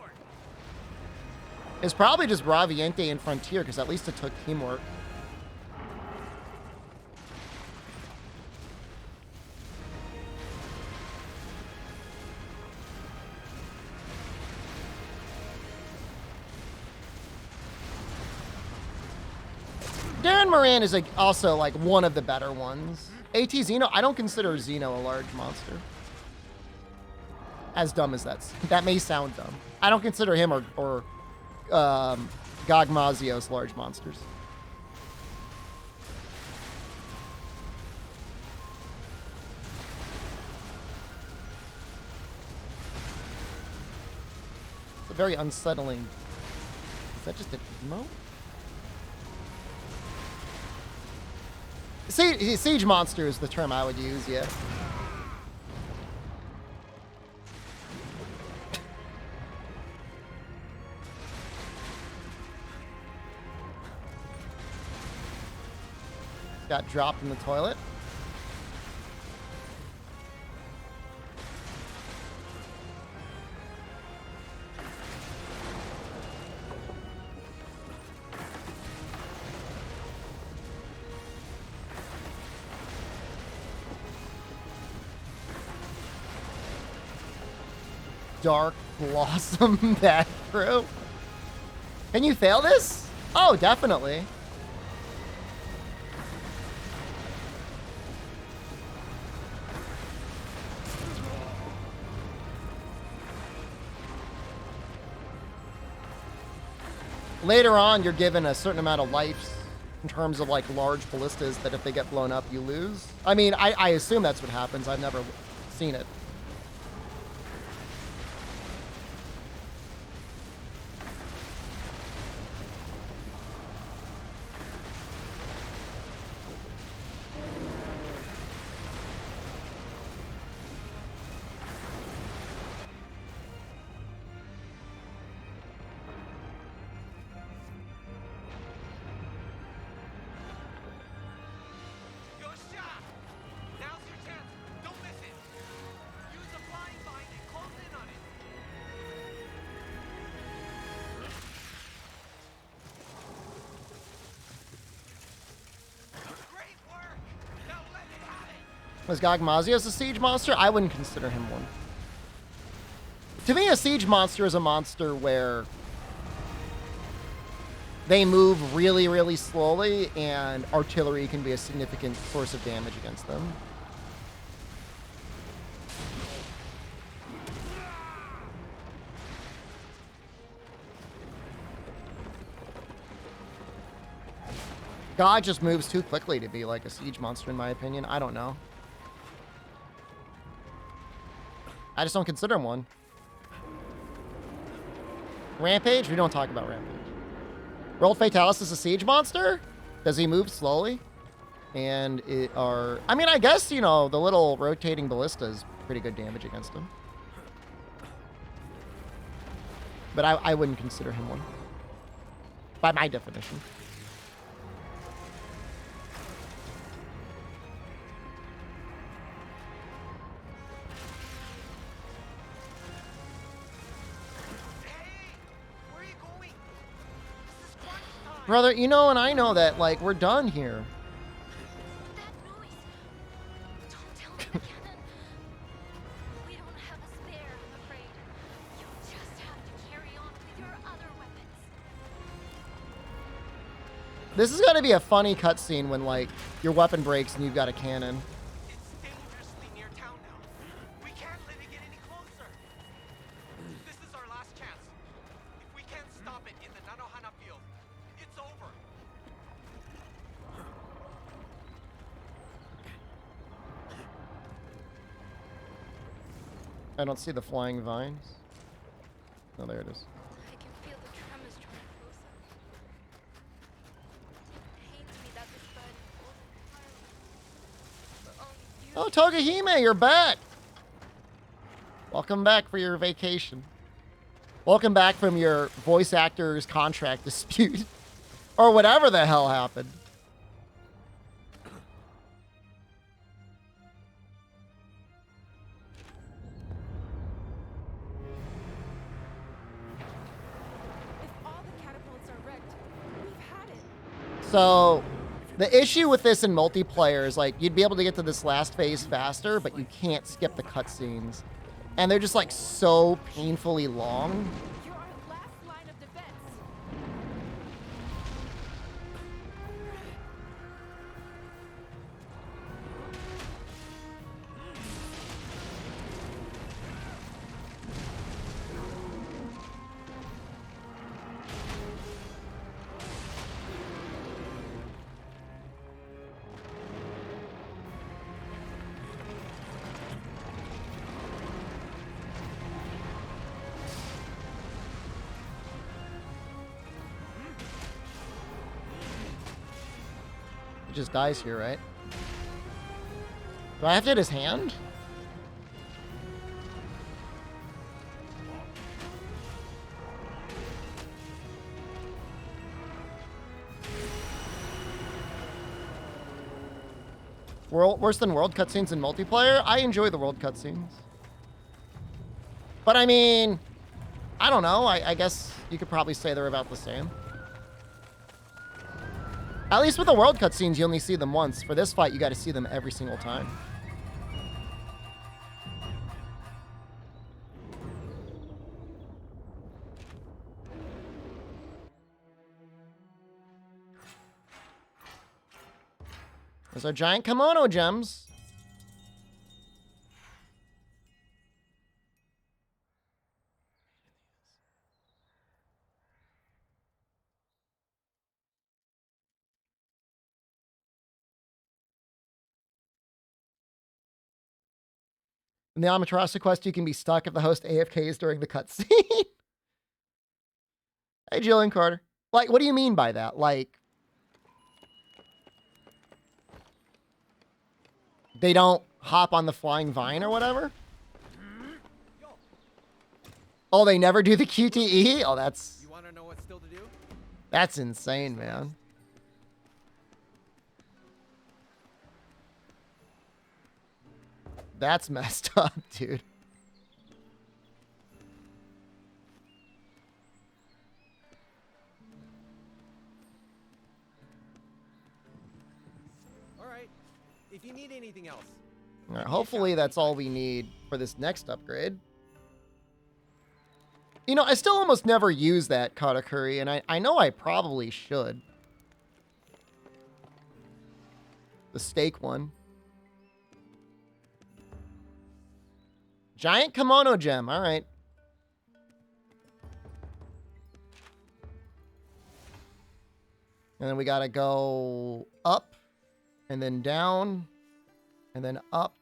is probably just Braviente and Frontier, because at least it took teamwork. Darren Moran is like also like one of the better ones. AT Xeno, I don't consider Xeno a large monster. As dumb as that may sound dumb. I don't consider him or Gogmazios large monsters. It's a very unsettling. Is that just an emo? Siege monster is the term I would use, yeah. Got dropped in the toilet. Dark Blossom that through. Can you fail this? Oh, definitely. Later on, you're given a certain amount of lives in terms of like large ballistas that if they get blown up, you lose. I mean, I assume that's what happens. I've never seen it. Was Gogmazios a siege monster? I wouldn't consider him one. To me, a siege monster is a monster where they move really, really slowly, and artillery can be a significant source of damage against them. God just moves too quickly to be like a siege monster, in my opinion. I don't know. I just don't consider him one. Rampage? We don't talk about Rampage. World Fatalis is a siege monster? Does he move slowly? And I mean, I guess, you know, the little rotating ballista is pretty good damage against him. But I wouldn't consider him one. By my definition. Where are you going? This is crunch time. Brother, you know, and I know that, like, we're done here. That noise. Don't tell me, McKinnon. We don't have a spare, I'm afraid. You'll just have to carry on with your other weapons. This is gonna be a funny cutscene when, like, your weapon breaks and you've got a cannon. It's dangerously near town now. We can't let it get any closer. This is our last chance. If we can't stop it in the Nanohana field, it's over. I don't see the flying vines. Oh, there it is. I can feel the tremors drawing closer. It pains me that this burden wasn't entirely. But only you. Oh, Togahime, you're back! Welcome back for your vacation. Welcome back from your voice actor's contract dispute. Or whatever the hell happened. If all the catapults are wrecked, we've had it. So, the issue with this in multiplayer is, like, you'd be able to get to this last phase faster, but you can't skip the cutscenes. And they're just, like, so painfully long. You're our last line of defense. He just dies here, right? Do I have to hit his hand? Worse than world cutscenes in multiplayer? I enjoy the world cutscenes. But I mean, I don't know. I guess you could probably say they're about the same. At least with the world cutscenes, you only see them once. For this fight, you got to see them every single time. There's our giant kimono gems. In the Amaterasu quest, you can be stuck if the host AFKs during the cutscene. Hey, Jillian Carter. Like, what do you mean by that? Like, they don't hop on the flying vine or whatever? Oh, they never do the QTE? Oh, that's... You want to know what's still to do? That's insane, man. That's messed up, dude. All right. If you need anything else. All right, hopefully that's all we need for this next upgrade. You know, I still almost never use that katakuri, and I know I probably should. The steak one. Giant kimono gem. All right. And then we got to go up and then down and then up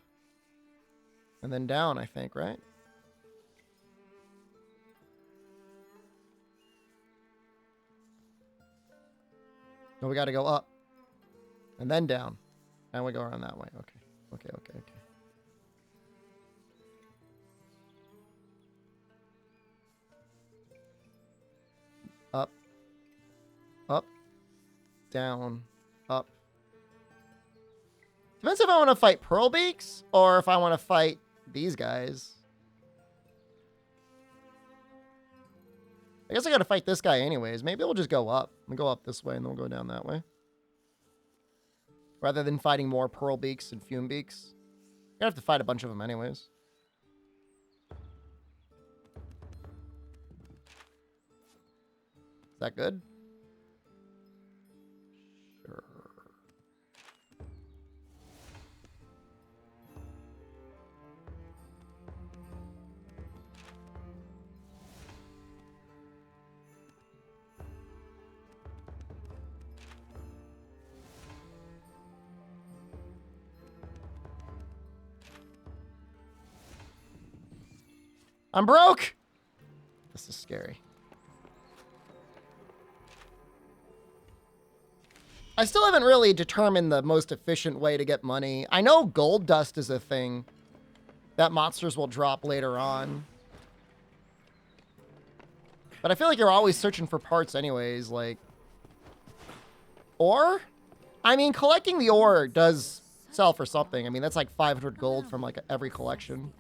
and then down, I think, right? No, we got to go up and then down. And we go around that way. Okay. Okay, okay, okay. down, up. Depends if I want to fight Pearl Beaks or if I want to fight these guys. I guess I got to fight this guy anyways. Maybe we'll just go up. We'll go up this way and then we'll go down that way. Rather than fighting more Pearl Beaks and Fume Beaks. I'm gonna have to fight a bunch of them anyways. Is that good? Sure. I'm broke! This is scary. I still haven't really determined the most efficient way to get money. I know gold dust is a thing that monsters will drop later on. But I feel like you're always searching for parts anyways, like... Ore? I mean, collecting the ore does sell for something. I mean, that's like 500 gold from like every collection.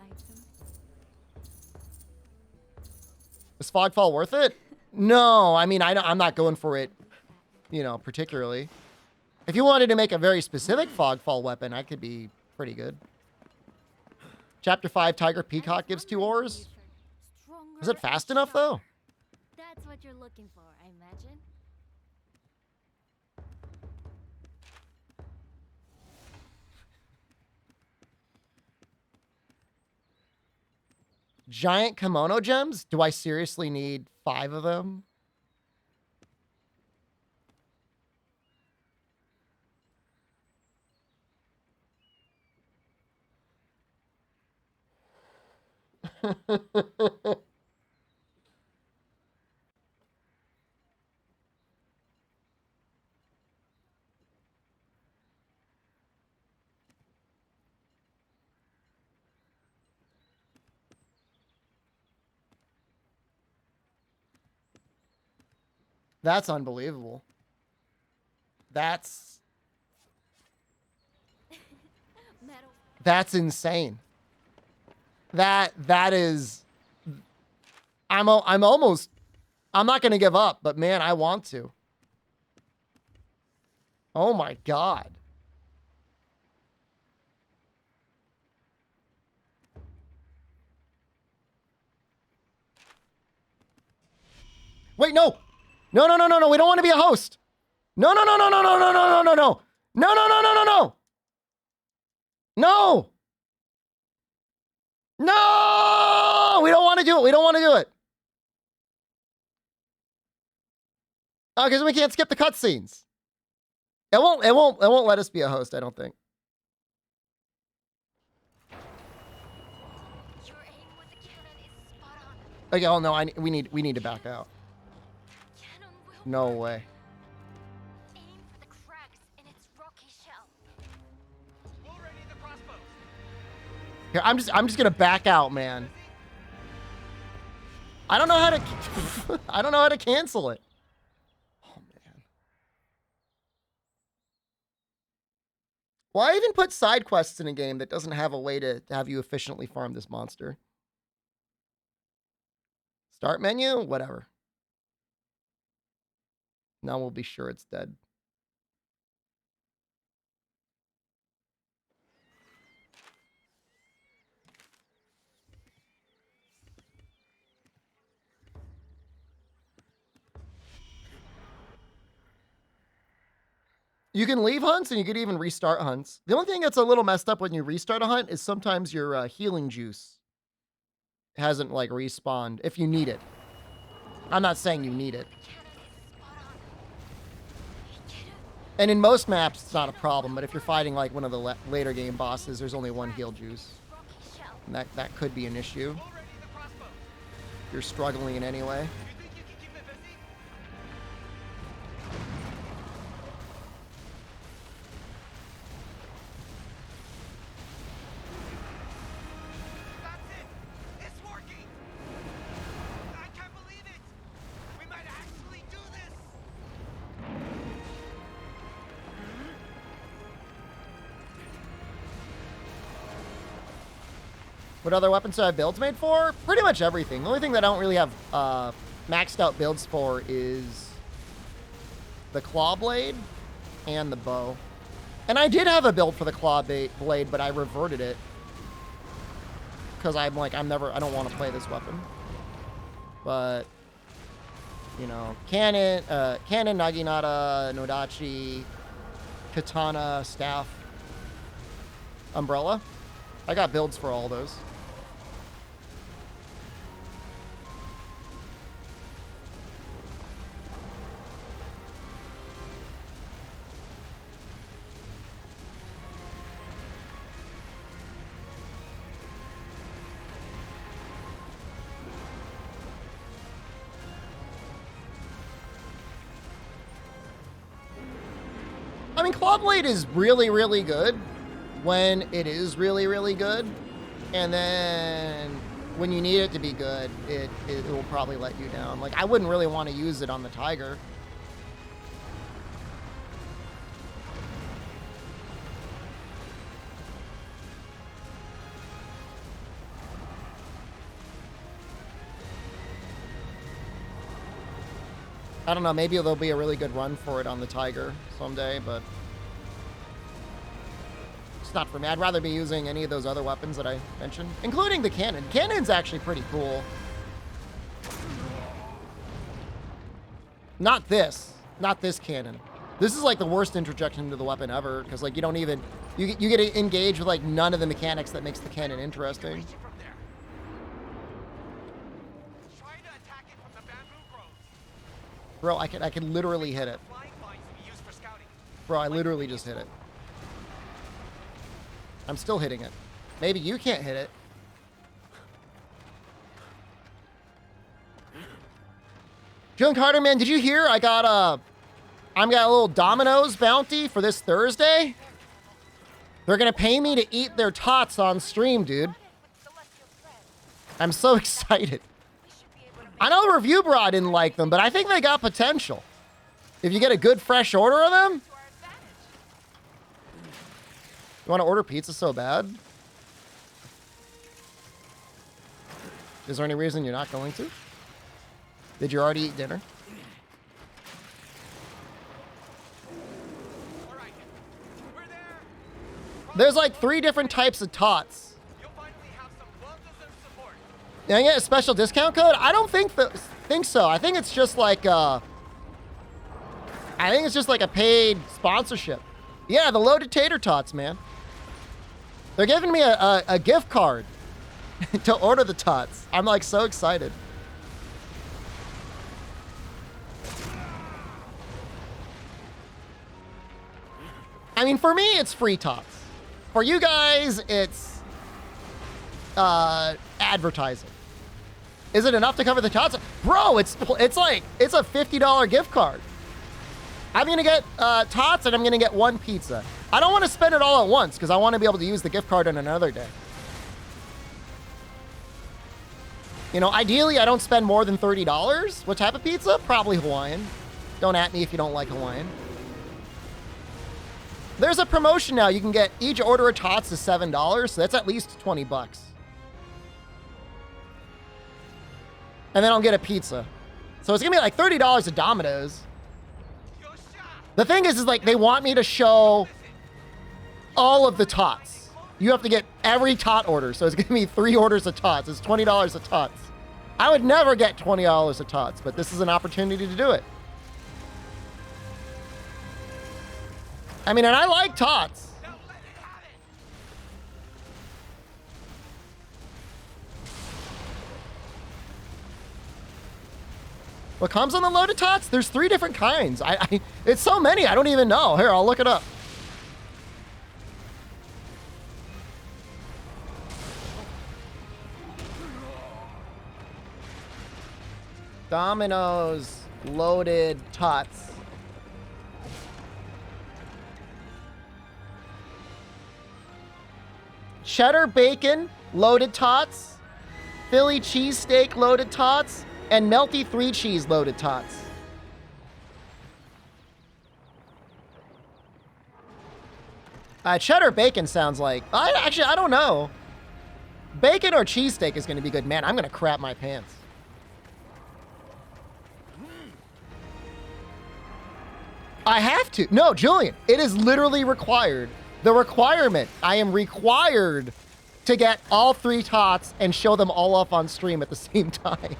Is Fogfall worth it? No, I mean, I'm not going for it, you know, particularly. If you wanted to make a very specific Fogfall weapon, I could be pretty good. Chapter 5, Tiger Peacock gives 2 ores. Is it fast enough, though? That's what you're looking for, I imagine. Giant kimono gems? Do I seriously need 5 of them? That's unbelievable. That's insane. That is I'm almost I'm not going to give up, but man, I want to. Oh my god. Wait, no. No, no, no, no, no. We don't want to be a host. No, no, no, no, no, no, no, no, no, no, no. No, no, no, no, no, no. No. No. We don't want to do it. We don't want to do it. Oh, because we can't skip the cutscenes. It won't let us be a host, I don't think. Your aim with the cannon is spot on. Okay, oh no, we need to back out. Cannon will No work. way. Aim for the cracks in its rocky shell. We'll ready the crossbows. Here, I'm just gonna back out, man. I don't know how to I don't know how to cancel it. Oh man. Why even put side quests in a game that doesn't have a way to have you efficiently farm this monster? Start menu? Whatever. Now we'll be sure it's dead. You can leave hunts and you could even restart hunts. The only thing that's a little messed up when you restart a hunt is sometimes your healing juice hasn't like respawned if you need it. I'm not saying you need it. And in most maps, it's not a problem, but if you're fighting like one of the later game bosses, there's only one heal juice. And that could be an issue. We'll ready the crossbows. If you're struggling in any way. You think you can keep it busy? That's it! It's working! I can't believe it! We might actually do this! What other weapons do I have builds made for? Pretty much everything. The only thing that I don't really have maxed out builds for is the claw blade and the bow. And I did have a build for the claw blade, but I reverted it. Because I'm like, I don't want to play this weapon. But, you know, cannon, naginata, nodachi, katana, staff, umbrella. I got builds for all those. I mean, Clawblade is really, really good when it is really, really good. And then when you need it to be good, it will probably let you down. Like, I wouldn't really want to use it on the Tiger. I don't know, maybe there'll be a really good run for it on the Tiger someday, but it's not for me. I'd rather be using any of those other weapons that I mentioned, including the cannon. Cannon's actually pretty cool. Not this cannon. This is like the worst interjection into the weapon ever, because like you don't even, you get to engage with like none of the mechanics that makes the cannon interesting. Reach it from there. Try to attack it from the bamboo groves. Bro, I can literally hit it. Flying vines we use for scouting. Bro, I literally just hit it. I'm still hitting it. Maybe you can't hit it. June Carter, man, did you hear I got a little Domino's bounty for this Thursday? They're gonna pay me to eat their tots on stream, dude. I'm so excited. I know the review bro didn't like them, but I think they got potential. If you get a good fresh order of them. You want to order pizza so bad? Is there any reason you're not going to? Did you already eat dinner? All right. We're there. There's like 3 different types of tots. You'll finally have some well-deserved support. Did I get a special discount code? I don't think so. I think it's just like a paid sponsorship. Yeah, the loaded tater tots, man. They're giving me a gift card to order the tots. I'm like so excited. I mean, for me, it's free tots. For you guys, it's advertising. Is it enough to cover the tots? Bro, it's a $50 gift card. I'm gonna get tots and I'm gonna get 1 pizza. I don't want to spend it all at once because I want to be able to use the gift card on another day. You know, ideally I don't spend more than $30. What type of pizza? Probably Hawaiian. Don't at me if you don't like Hawaiian. There's a promotion now. You can get each order of tots is $7, so that's at least 20 bucks. And then I'll get a pizza. So it's gonna be like $30 at Domino's. The thing is like they want me to show all of the tots. You have to get every tot order, so it's gonna be 3 orders of tots. It's $20 a tots. I would never get $20 a tots, but this is an opportunity to do it. I mean, and I like tots. What comes on the loaded tots? There's 3 different kinds. It's so many, I don't even know. Here, I'll look it up. Domino's loaded tots. Cheddar bacon loaded tots, Philly cheesesteak loaded tots, and melty 3 cheese loaded tots. Cheddar bacon sounds like, I don't know. Bacon or cheesesteak is going to be good. Man, I'm going to crap my pants. I have to. No, Julian, it is literally required. The requirement. I am required to get all 3 tots and show them all off on stream at the same time.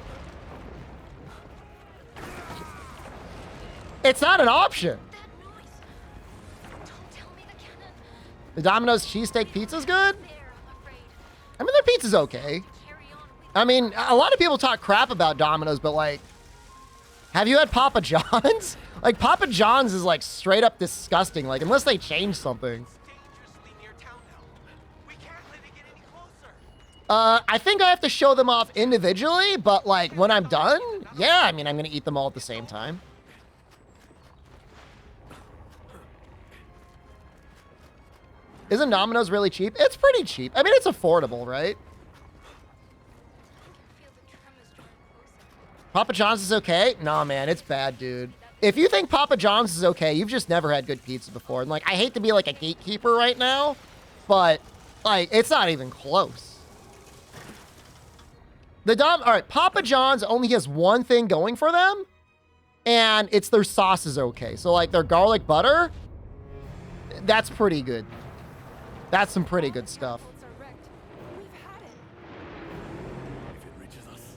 It's not an option. That noise. Don't tell me the cannon. The Domino's cheesesteak pizza's good? There, I'm afraid. I mean, their pizza's okay. Carry on with I mean, a lot of people talk crap about Domino's, but like, have you had Papa John's? Like, Papa John's is like straight up disgusting. Like, unless they change something. Dangerously near town now. We can't let it get any closer. I think I have to show them off individually, but like when I'm done, yeah, I mean, I'm gonna eat them all at the same time. Isn't Domino's really cheap? It's pretty cheap. I mean, it's affordable, right? feel the tremors drawing closer. Papa John's is okay? Nah, man, it's bad, dude. If you think Papa John's is okay, you've just never had good pizza before. And like, I hate to be like a gatekeeper right now, but like, it's not even close. All right, Papa John's only has one thing going for them, and it's their sauce is okay. So like their garlic butter, that's pretty good. That's some pretty good stuff. Catapults are wrecked. We've had it. If it reaches us,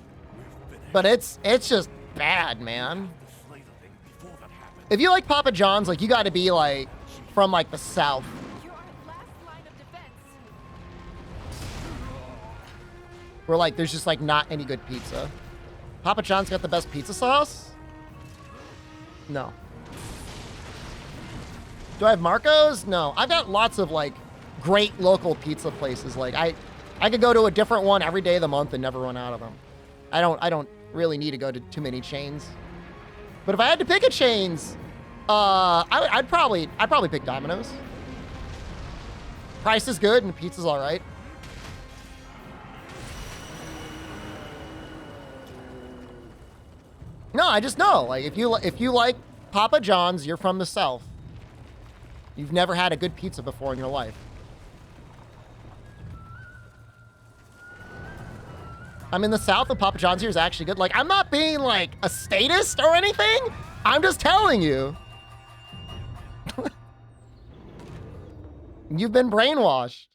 we've finished. But it's just bad, man. To slay the thing before that happens. If you like Papa John's, like you got to be like from like the South. You're our last line of defense. Where like there's just like not any good pizza. Papa John's got the best pizza sauce? No. Do I have Marco's? No. I've got lots of like great local pizza places. Like I could go to a different one every day of the month and never run out of them. I don't really need to go to too many chains. But if I had to pick a chains, I'd probably pick Domino's. Price is good and the pizza's all right. No, I just know. Like if you like Papa John's, you're from the South. You've never had a good pizza before in your life. I'm in the South, and Papa John's here is actually good. Like, I'm not being like a statist or anything. I'm just telling you. You've been brainwashed.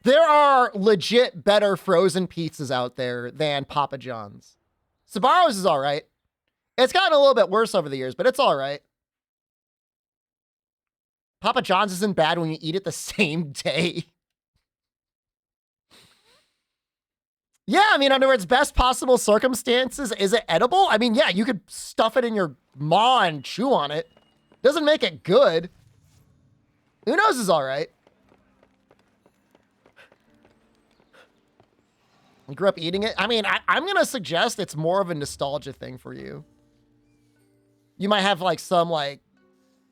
There are legit better frozen pizzas out there than Papa John's. Sbarro's is all right. It's gotten a little bit worse over the years, but it's all right. Papa John's isn't bad when you eat it the same day. Yeah, I mean, under its best possible circumstances, is it edible? I mean, yeah, you could stuff it in your maw and chew on it. Doesn't make it good. Uno's is all right. You grew up eating it? I mean, I'm going to suggest it's more of a nostalgia thing for you. You might have like some like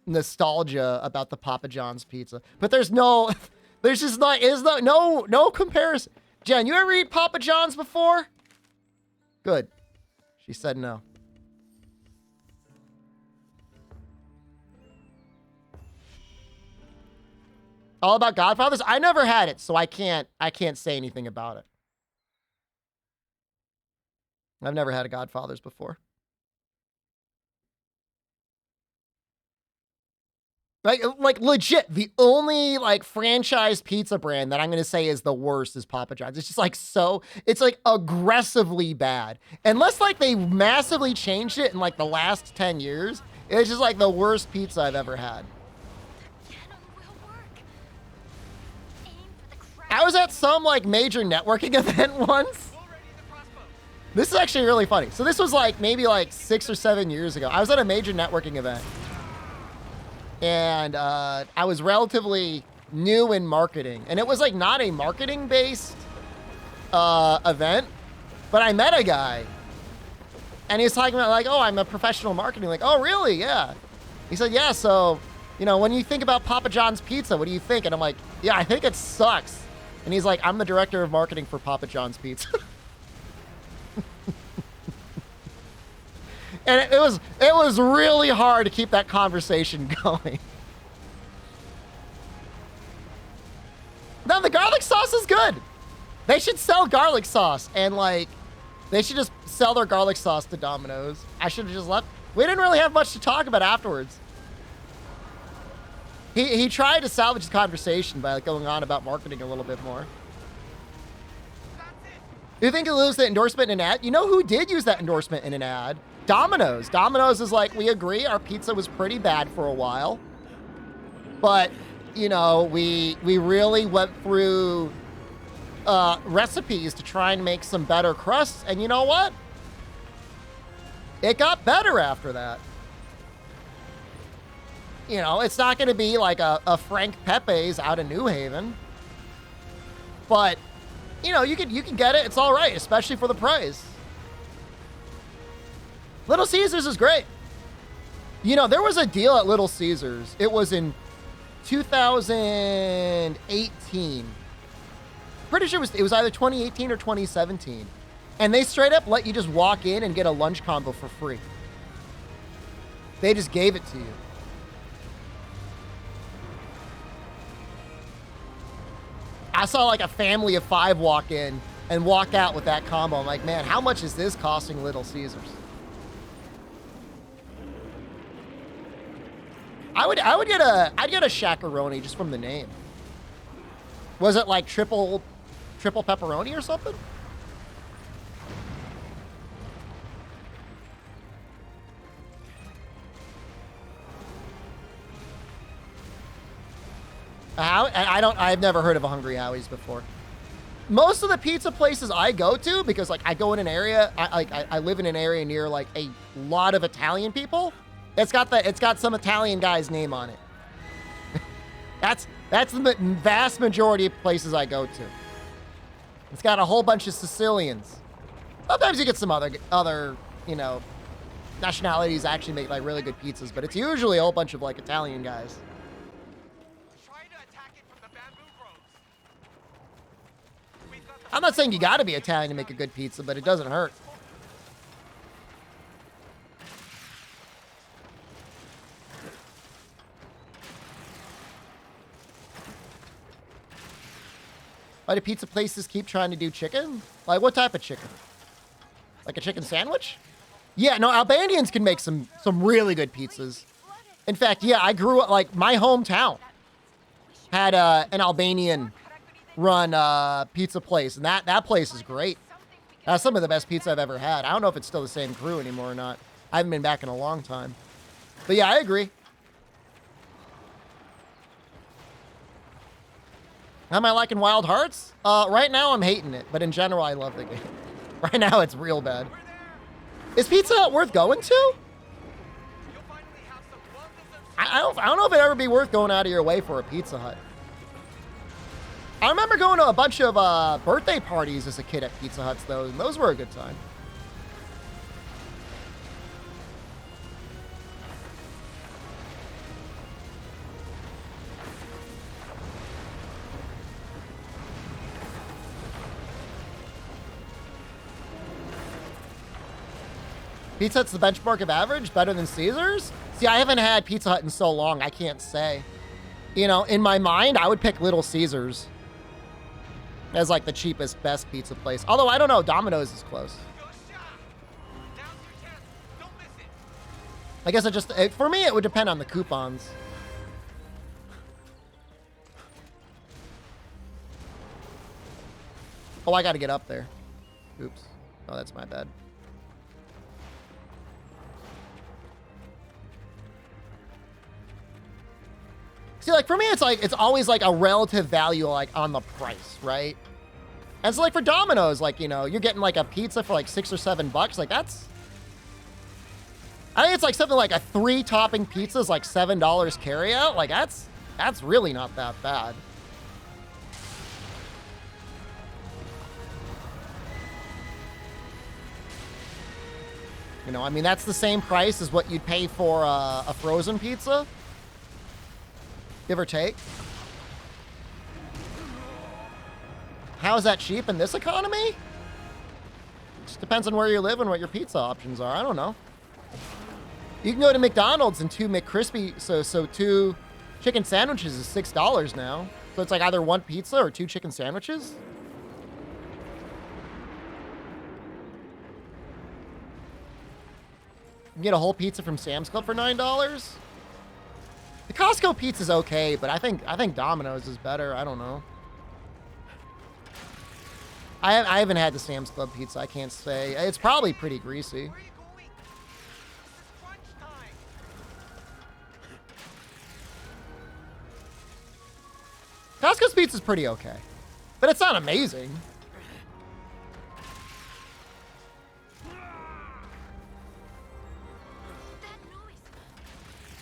nostalgia about the Papa John's pizza, but there's just no comparison. Jen, you ever eat Papa John's before? Good. She said no. All About Godfathers? I never had it, so I can't say anything about it. I've never had a Godfather's before. Like legit, the only like franchise pizza brand that I'm gonna say is the worst is Papa John's. It's just like it's like aggressively bad. Unless like they massively changed it in like the last 10 years, it's just like the worst pizza I've ever had. Cannon will work. Aim for the crowd. I was at some like major networking event once. This is actually really funny. So this was like maybe like 6 or 7 years ago. I was at a major networking event. And I was relatively new in marketing. And it was like not a marketing-based event. But I met a guy. And he was talking about like, oh, I'm a professional marketing. Like, oh, really? Yeah. He said, yeah, so, you know, when you think about Papa John's Pizza, what do you think? And I'm like, yeah, I think it sucks. And he's like, I'm the director of marketing for Papa John's Pizza. And it was really hard to keep that conversation going. No, the garlic sauce is good. They should sell garlic sauce, and like, they should just sell their garlic sauce to Domino's. I should have just left. We didn't really have much to talk about afterwards. He tried to salvage the conversation by like going on about marketing a little bit more. Do you think he'll lose the endorsement in an ad? You know who did use that endorsement in an ad? Domino's. Domino's is like, we agree, our pizza was pretty bad for a while. But, you know, we really went through recipes to try and make some better crusts. And you know what? It got better after that. You know, it's not going to be like a Frank Pepe's out of New Haven. But, you know, you can get it. It's all right, especially for the price. Little Caesars is great. You know, there was a deal at Little Caesars. It was in 2018. Pretty sure it was either 2018 or 2017. And they straight up let you just walk in and get a lunch combo for free. They just gave it to you. I saw like a family of 5 walk in and walk out with that combo. I'm like, man, how much is this costing Little Caesars? I'd get a shakaroni just from the name. Was it like triple pepperoni or something? I've never heard of a Hungry Howie's before. Most of the pizza places I go to, because like I go in an area, I live in an area near like a lot of Italian people. It's got some Italian guy's name on it. That's the vast majority of places I go to. It's got a whole bunch of Sicilians. Sometimes you get some other, you know, nationalities actually make like really good pizzas, but it's usually a whole bunch of like Italian guys. Try to attack it from the bamboo groves. We've got the I'm not saying you gotta be Italian to make a good pizza, but it doesn't hurt. Why do pizza places keep trying to do chicken? Like, what type of chicken? Like a chicken sandwich? Yeah, no, Albanians can make some really good pizzas. In fact, yeah, I grew up, like, my hometown had an Albanian run pizza place, and that place is great. That's some of the best pizza I've ever had. I don't know if it's still the same crew anymore or not. I haven't been back in a long time. But yeah, I agree. How am I liking Wild Hearts? Right now I'm hating it, but in general I love the game. Right now it's real bad. Is Pizza Hut worth going to? you'll finally have some well-deserved I don't know if it'd ever be worth going out of your way for a Pizza Hut. I remember going to a bunch of birthday parties as a kid at Pizza Huts though, and those were a good time. Pizza Hut's the benchmark of average, better than Caesars? See, I haven't had Pizza Hut in so long, I can't say. You know, in my mind, I would pick Little Caesars as like the cheapest, best pizza place. Although, I don't know, Domino's is close. Go shot. Now's your chance. Don't miss it. I guess for me, it would depend on the coupons. Oh, I gotta get up there. Oops. Oh, that's my bad. See, like, for me, it's always, like, a relative value, like, on the price, right? And so, like, for Domino's, like, you know, you're getting, like, a pizza for, like, $6 or $7. Like, that's... I think it's, like, something like a 3-topping pizza is, like, $7 carryout. Like, that's really not that bad. You know, I mean, that's the same price as what you'd pay for a frozen pizza. Give or take. How is that cheap in this economy? Just depends on where you live and what your pizza options are. I don't know. You can go to McDonald's and 2 McCrispy, so 2 chicken sandwiches is $6 now. So it's like either 1 pizza or 2 chicken sandwiches. You can get a whole pizza from Sam's Club for $9. The Costco pizza's okay, but I think Domino's is better. I don't know. I haven't had the Sam's Club pizza. I can't say. It's probably pretty greasy. Where are you going? This is crunch time. Costco's pizza's pretty okay, but it's not amazing.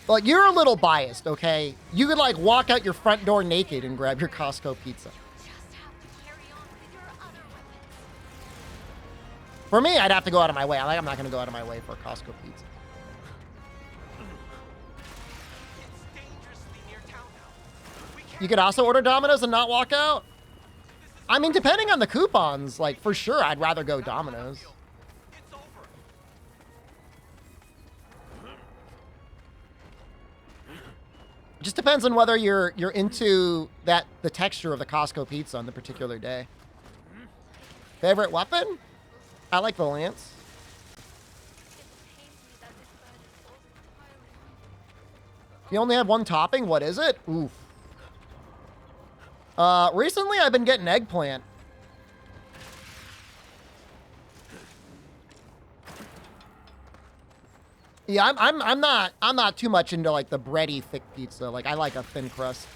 But you're a little biased, okay? You could like walk out your front door naked and grab your Costco pizza. Just have to carry on with your other weapons. For me, I'd have to go out of my way. I'm not gonna go out of my way for a Costco pizza. It's dangerously near town now. We can't You could also order Domino's and not walk out. I mean, depending on the coupons, like for sure, I'd rather go Domino's. It's over. It just depends on whether you're into the texture of the Costco pizza on the particular day. Favorite weapon? I like the lance. It pains me that this bed is so entirely. You only have 1 topping? What is it? Oof. Recently I've been getting eggplant. Yeah, I'm not too much into like the bready thick pizza. Like I like a thin crust.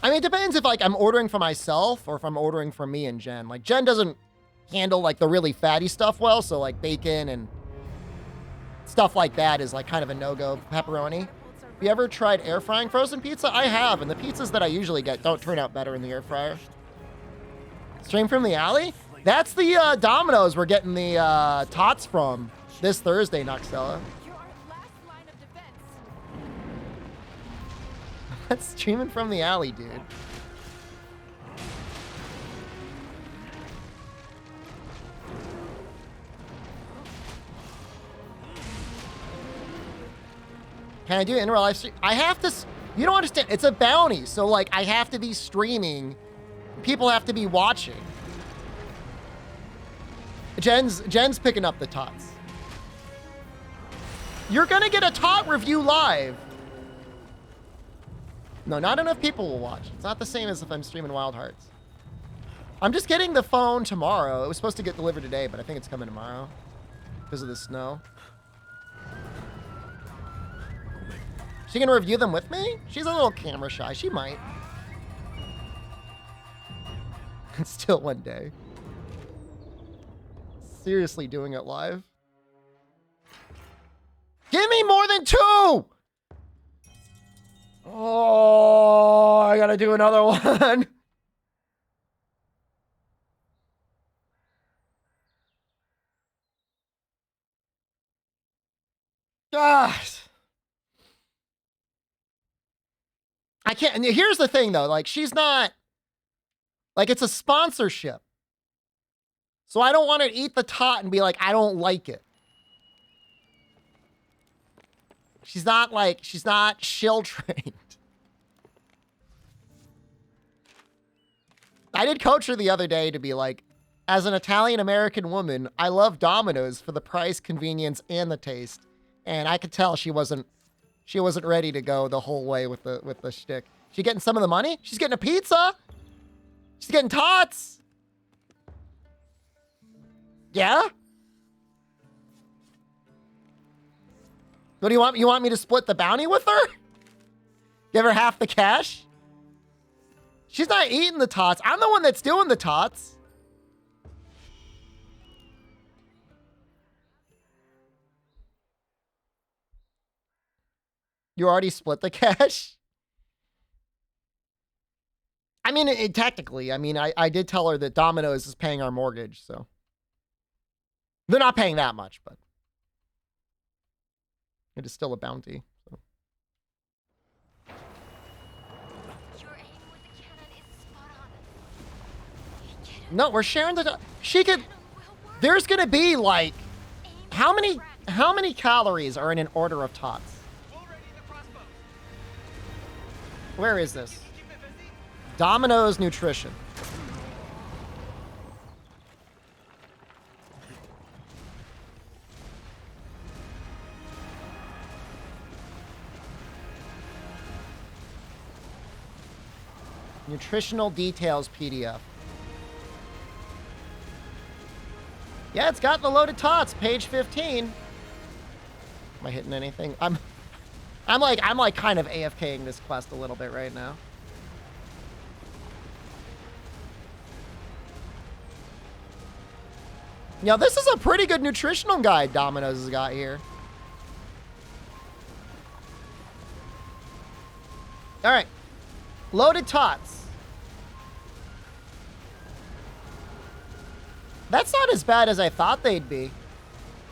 I mean, it depends if like I'm ordering for myself or if I'm ordering for me and Jen. Like Jen doesn't handle like the really fatty stuff well, so like bacon and stuff like that is like kind of a no-go. Pepperoni. Have you ever tried air frying frozen pizza? I have, and the pizzas that I usually get don't turn out better in the air fryer. Stream from the alley? That's the Domino's we're getting the tots from this Thursday, Noxella. You're our last line of defense. That's streaming from the alley, dude. Can I do in real life stream? I have to. You don't understand. It's a bounty, so like I have to be streaming. People have to be watching. Jen's picking up the tots. You're gonna get a tot review live. No, not enough people will watch. It's not the same as if I'm streaming Wild Hearts. I'm just getting the phone tomorrow. It was supposed to get delivered today, but I think it's coming tomorrow because of the snow. She gonna review them with me? She's a little camera shy. She might. Still one day. Seriously doing it live. Give me more than 2! Oh, I gotta do another one. Gosh. I can't. And here's the thing, though. Like, she's not. Like, it's a sponsorship. So I don't want her to eat the tot and be like, I don't like it. She's not shill trained. I did coach her the other day to be like, as an Italian American woman, I love Domino's for the price, convenience, and the taste. And I could tell she wasn't ready to go the whole way with the shtick. She getting some of the money? She's getting a pizza. She's getting tots. Yeah? What do you want? You want me to split the bounty with her? Give her half the cash? She's not eating the tots. I'm the one that's doing the tots. You already split the cash? I mean, technically, I mean, I did tell her that Domino's is paying our mortgage, so. They're not paying that much, but it is still a bounty. So. Your aim with the cannon is spot on. No, we're sharing the. She could. There's gonna be like How many calories are in an order of tots? We'll ready the crossbows. Where is this? Keep it busy. Domino's Nutrition. Nutritional details PDF. Yeah, it's got the loaded tots, page 15. Am I hitting anything? I'm like kind of AFKing this quest a little bit right now. Now, this is a pretty good nutritional guide Domino's has got here. All right. Loaded tots. That's not as bad as I thought they'd be.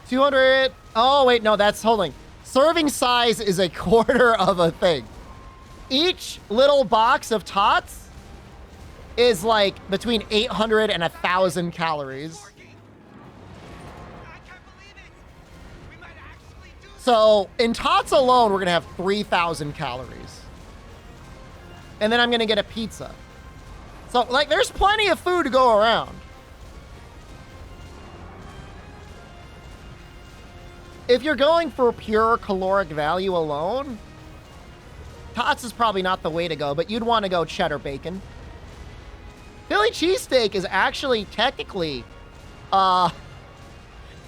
200. Oh, wait, no, that's holding. Serving size is a quarter of a thing. Each little box of tots is like between 800 and 1,000 calories. I can't believe it. We might actually do this. So in tots alone, we're going to have 3,000 calories. And then I'm going to get a pizza. So, like, there's plenty of food to go around. If you're going for pure caloric value alone, tots is probably not the way to go, but you'd want to go cheddar bacon. Philly cheesesteak is actually technically, if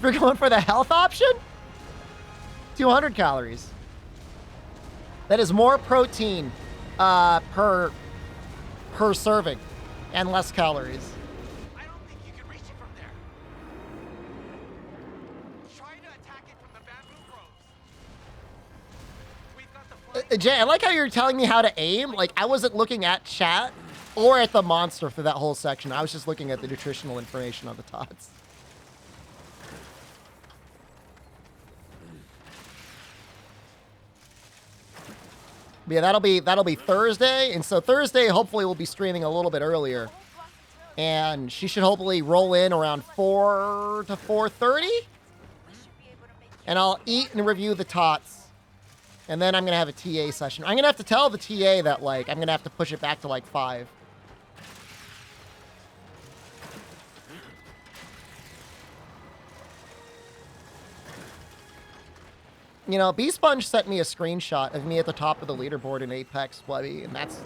you're going for the health option, 200 calories. That is more protein per serving and less calories. I don't think you can reach it from there. Try to attack it from the bamboo groves. We've got the flank. Jay, I like how you're telling me how to aim. Like, I wasn't looking at chat or at the monster for that whole section. I was just looking at the nutritional information on the tots. But yeah, that'll be Thursday, and so Thursday hopefully we'll be streaming a little bit earlier, and she should hopefully roll in around 4 to 4:30, and I'll eat and review the tots, and then I'm gonna have a TA session. I'm gonna have to tell the TA that like I'm gonna have to push it back to like 5. You know, B Sponge sent me a screenshot of me at the top of the leaderboard in Apex, Webby, and that's...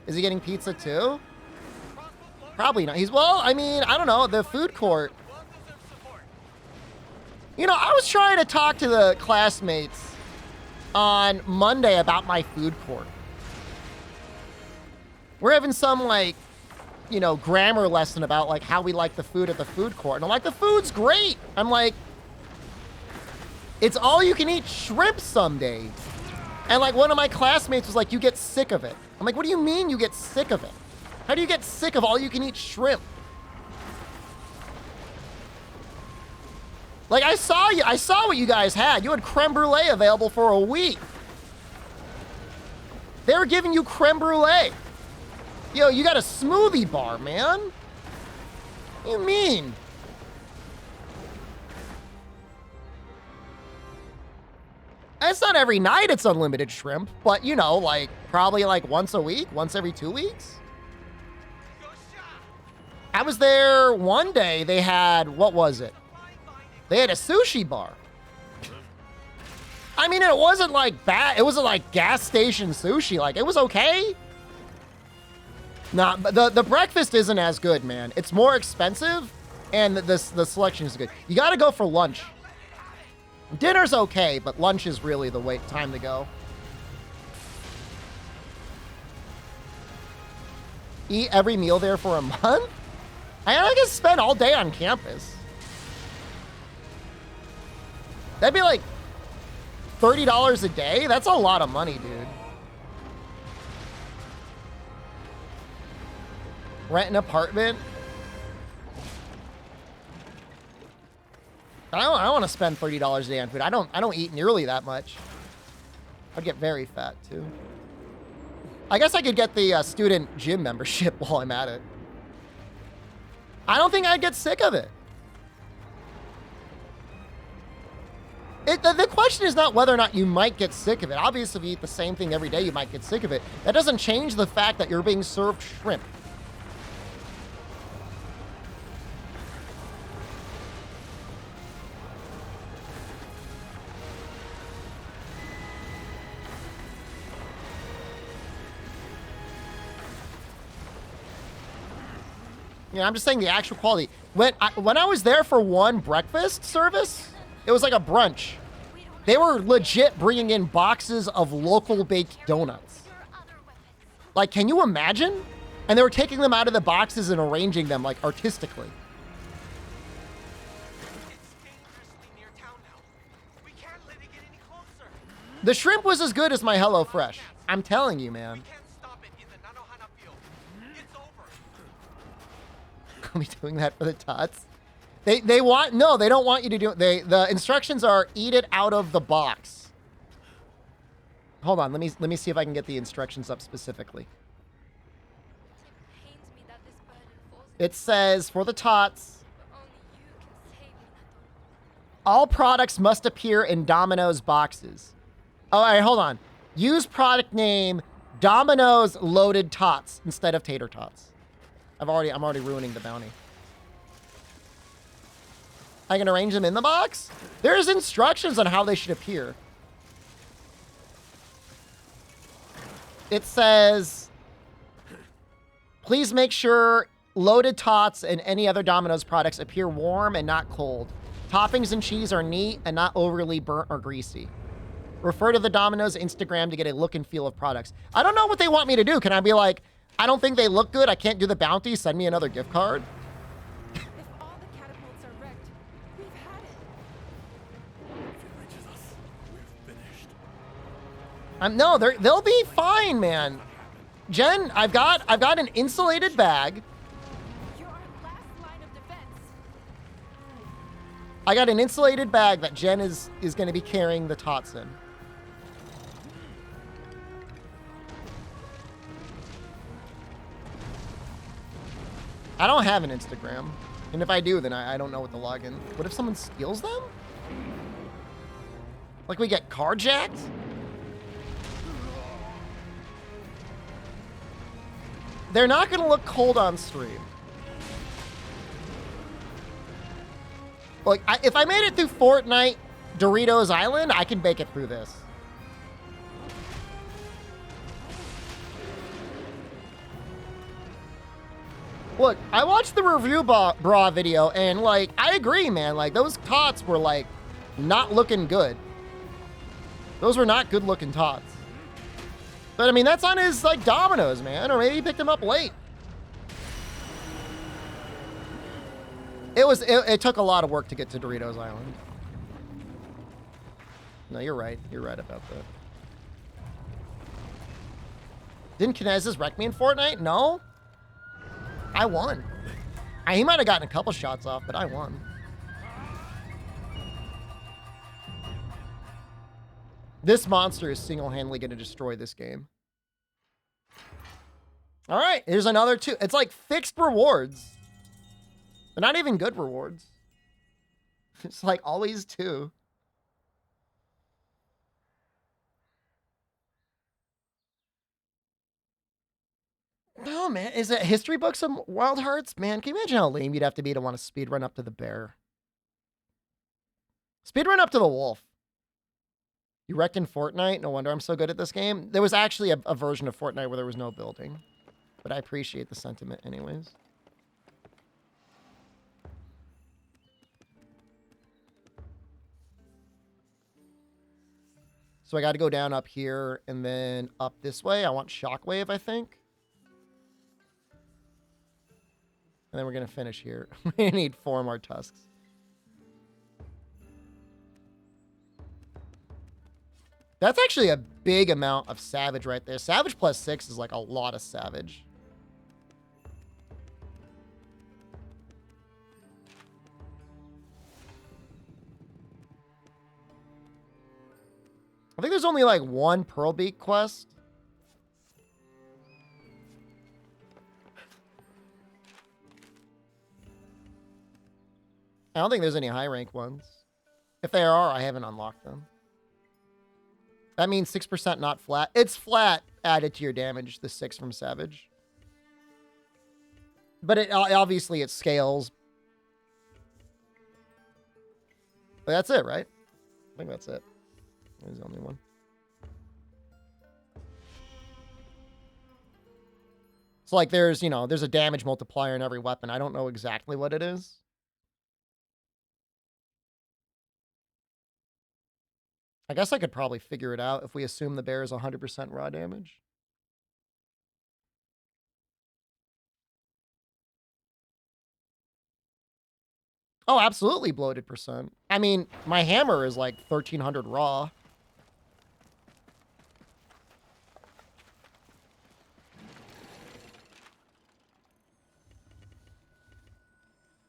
Is he getting pizza too? Probably not. Well, I mean, I don't know, the food court. You know, I was trying to talk to the classmates on Monday about my food court. We're having some, like, you know, grammar lesson about, like, how we like the food at the food court. And I'm like, the food's great. I'm like... It's all you can eat shrimp some days. And like one of my classmates was like, you get sick of it. I'm like, what do you mean you get sick of it? How do you get sick of all you can eat shrimp? Like I saw what you guys had. You had creme brulee available for a week. They were giving you creme brulee. Yo, you got a smoothie bar, man. What do you mean? It's not every night it's unlimited shrimp, but you know, like probably like once a week, once every 2 weeks. I was there one day, they had, what was it? They had a sushi bar. I mean, it wasn't like bad, it wasn't like gas station sushi, like it was okay. Nah, but the breakfast isn't as good, man. It's more expensive and the selection is good. You gotta go for lunch. Dinner's okay, but lunch is really the time to go. Eat every meal there for a month? I can spend all day on campus. That'd be like $30 a day? That's a lot of money, dude. Rent an apartment? I don't want to spend $30 a day on food. I don't eat nearly that much. I'd get very fat too. I guess I could get the student gym membership while I'm at it. I don't think I'd get sick of it. The question is not whether or not you might get sick of it. Obviously, if you eat the same thing every day, you might get sick of it. That doesn't change the fact that you're being served shrimp. Yeah, I'm just saying the actual quality. When I was there for one breakfast service, it was like a brunch. They were legit bringing in boxes of local baked donuts. Like, can you imagine? And they were taking them out of the boxes and arranging them like artistically. It's dangerously near town now. We can't let it get any closer. The shrimp was as good as my HelloFresh. I'm telling you, man. We can't stop it in the Nanohana field. It's over. Are we doing that for the tots? They want, no, they don't want you to do it. The instructions are eat it out of the box. Hold on, let me see if I can get the instructions up specifically. It pains me that this burden falls It says for the tots, but only you can save me, Nato. all products must appear in Domino's boxes. Oh, all right, hold on. Use product name Domino's loaded tots instead of tater tots. I'm already ruining the bounty. I can arrange them in the box? There's instructions on how they should appear. It says, please make sure loaded tots and any other Domino's products appear warm and not cold. Toppings and cheese are neat and not overly burnt or greasy. Refer to the Domino's Instagram to get a look and feel of products. I don't know what they want me to do. Can I be like, I don't think they look good. I can't do the bounty. Send me another gift card. If all the catapults are wrecked, we've had it. If it reaches us, we're finished. No, they'll be fine, man. Jen, I've got an insulated bag. You're our last line of defense. I got an insulated bag that Jen is going to be carrying the tots in. I don't have an Instagram. And if I do, then I don't know what the login. What if someone steals them? Like we get carjacked? They're not going to look cold on stream. Like, if I made it through Fortnite Doritos Island, I can make it through this. Look, I watched the review bra video, and, like, I agree, man. Like, those tots were, like, not looking good. Those were not good-looking tots. But, I mean, that's on his, like, Domino's, man. Or maybe he picked them up late. It took a lot of work to get to Doritos Island. No, you're right. You're right about that. Didn't Kinezis wreck me in Fortnite? No. I won. He might have gotten a couple shots off, but I won. This monster is single-handedly going to destroy this game. All right, here's another two. It's like fixed rewards. They're not even good rewards. It's like always two. No, man. Is it history books of Wild Hearts? Man, can you imagine how lame you'd have to be to want to speedrun up to the bear? Speedrun up to the wolf. You wrecked in Fortnite? No wonder I'm so good at this game. There was actually a version of Fortnite where there was no building. But I appreciate the sentiment anyways. So I got to go down up here and then up this way. I want Shockwave, I think. And then we're going to finish here. We need 4 more tusks. That's actually a big amount of Savage right there. Savage plus 6 is like a lot of Savage. I think there's only like 1 Pearl Beak quest. I don't think there's any high rank ones. If they are, I haven't unlocked them. That means 6% not flat. It's flat added to your damage, the 6 from Savage. But it obviously it scales. But that's it, right? I think that's it. There's the only one. It's like there's, you know, there's a damage multiplier in every weapon. I don't know exactly what it is. I guess I could probably figure it out if we assume the bear is 100% raw damage. Oh, absolutely bloated percent. I mean, my hammer is like 1300 raw.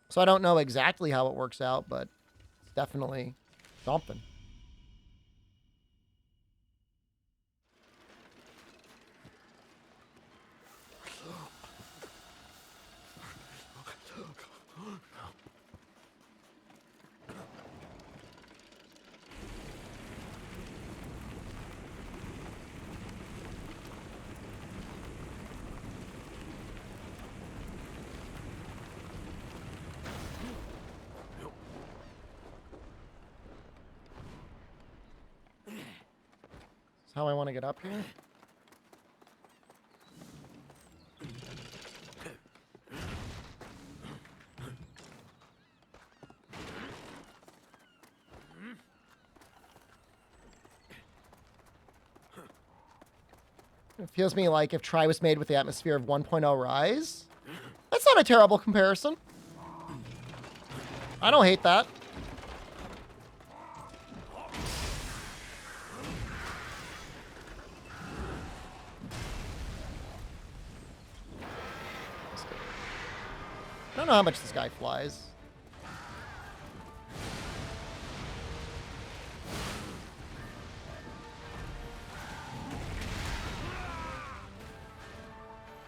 So I don't know exactly how it works out, but it's definitely something. How I want to get up here. It feels to me like if Tri was made with the atmosphere of 1.0 Rise. That's not a terrible comparison. I don't hate that. I don't know how much this guy flies.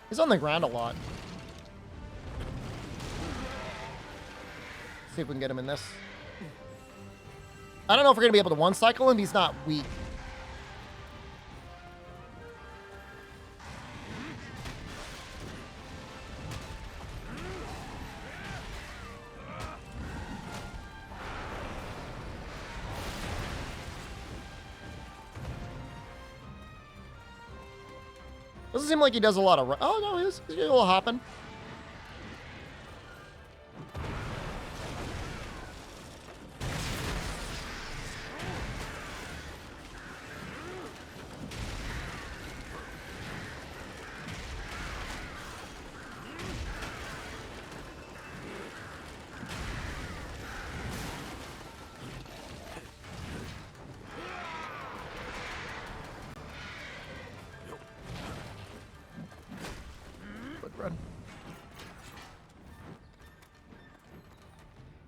He's on the ground a lot. See if we can get him in this. I don't know if we're going to be able to one-cycle him. He's not weak. Doesn't seem like he does a lot of... Oh, no, he's a little hopping.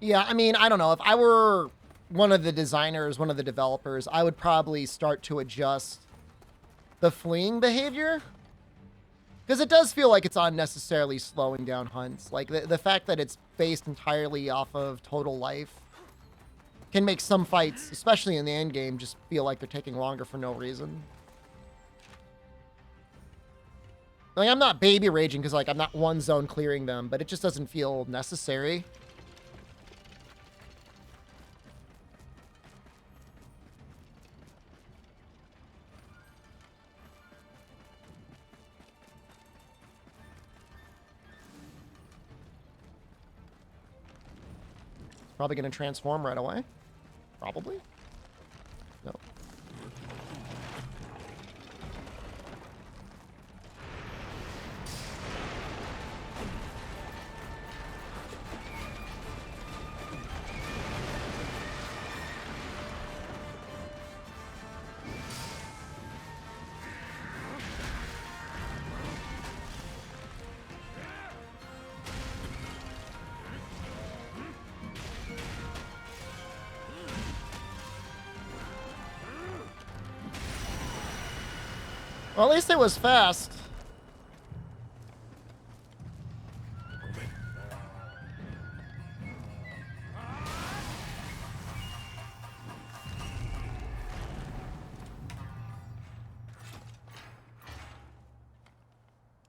Yeah, I mean, I don't know. If I were one of the designers, one of the developers, I would probably start to adjust the fleeing behavior. Because it does feel like it's unnecessarily slowing down hunts. Like, the fact that it's based entirely off of total life can make some fights, especially in the end game, just feel like they're taking longer for no reason. Like, I'm not baby raging because, like, I'm not one zone clearing them, but it just doesn't feel necessary. Probably going to transform right away. Probably. No. Well, at least it was fast.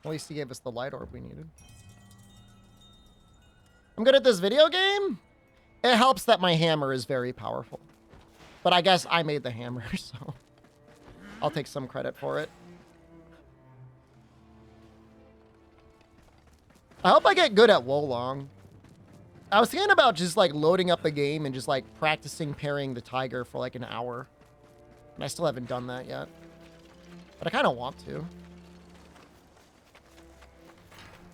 At least he gave us the light orb we needed. I'm good at this video game. It helps that my hammer is very powerful. But I guess I made the hammer, so I'll take some credit for it. I hope I get good at Wolong. I was thinking about just like loading up the game and just like practicing parrying the tiger for like an hour. And I still haven't done that yet. But I kind of want to.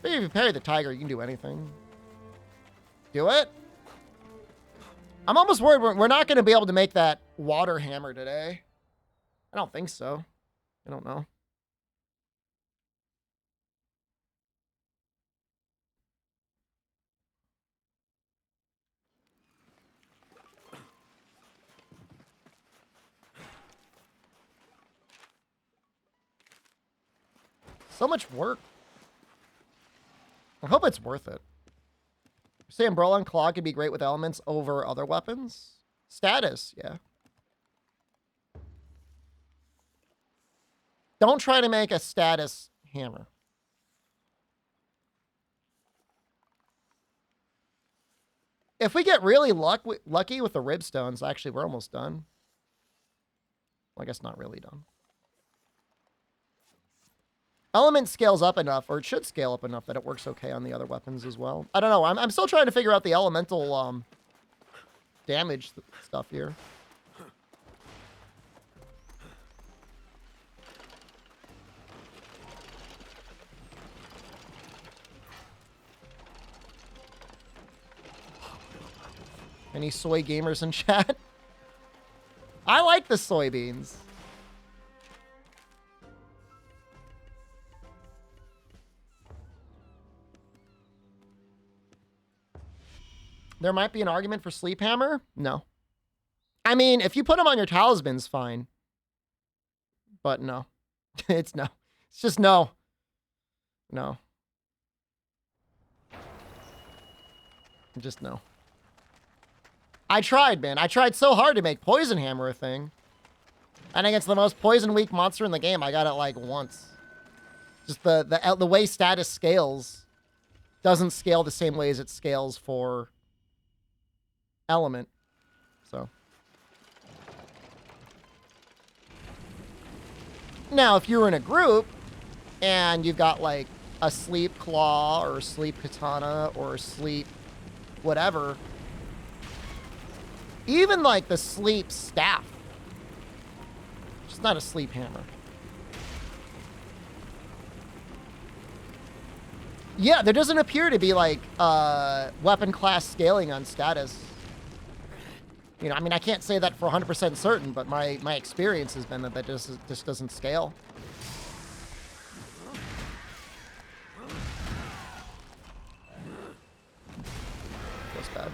But if you parry the tiger, you can do anything. Do it? I'm almost worried we're not going to be able to make that water hammer today. I don't think so. I don't know. So much work. I hope it's worth it. Say Umbrella and Claw could be great with elements over other weapons. Status, yeah. Don't try to make a status hammer. If we get really lucky with the ribstones, actually, we're almost done. Well, I guess not really done. Element scales up enough, or it should scale up enough that it works okay on the other weapons as well. I don't know. I'm still trying to figure out the elemental damage stuff here. Any soy gamers in chat? I like the soybeans. There might be an argument for Sleep Hammer. No. I mean, if you put them on your talismans, fine. But no. It's no. It's just no. No. Just no. I tried, man. I tried so hard to make Poison Hammer a thing. I think it's the most poison weak monster in the game. I got it like once. Just the way status scales doesn't scale the same way as it scales for element. So now if you're in a group and you've got like a sleep claw or a sleep katana or a sleep whatever, even like the sleep staff, it's not a sleep hammer. Yeah, there doesn't appear to be like weapon class scaling on status. You know, I mean, I can't say that for 100% certain, but my experience has been that that just doesn't scale. Feels bad.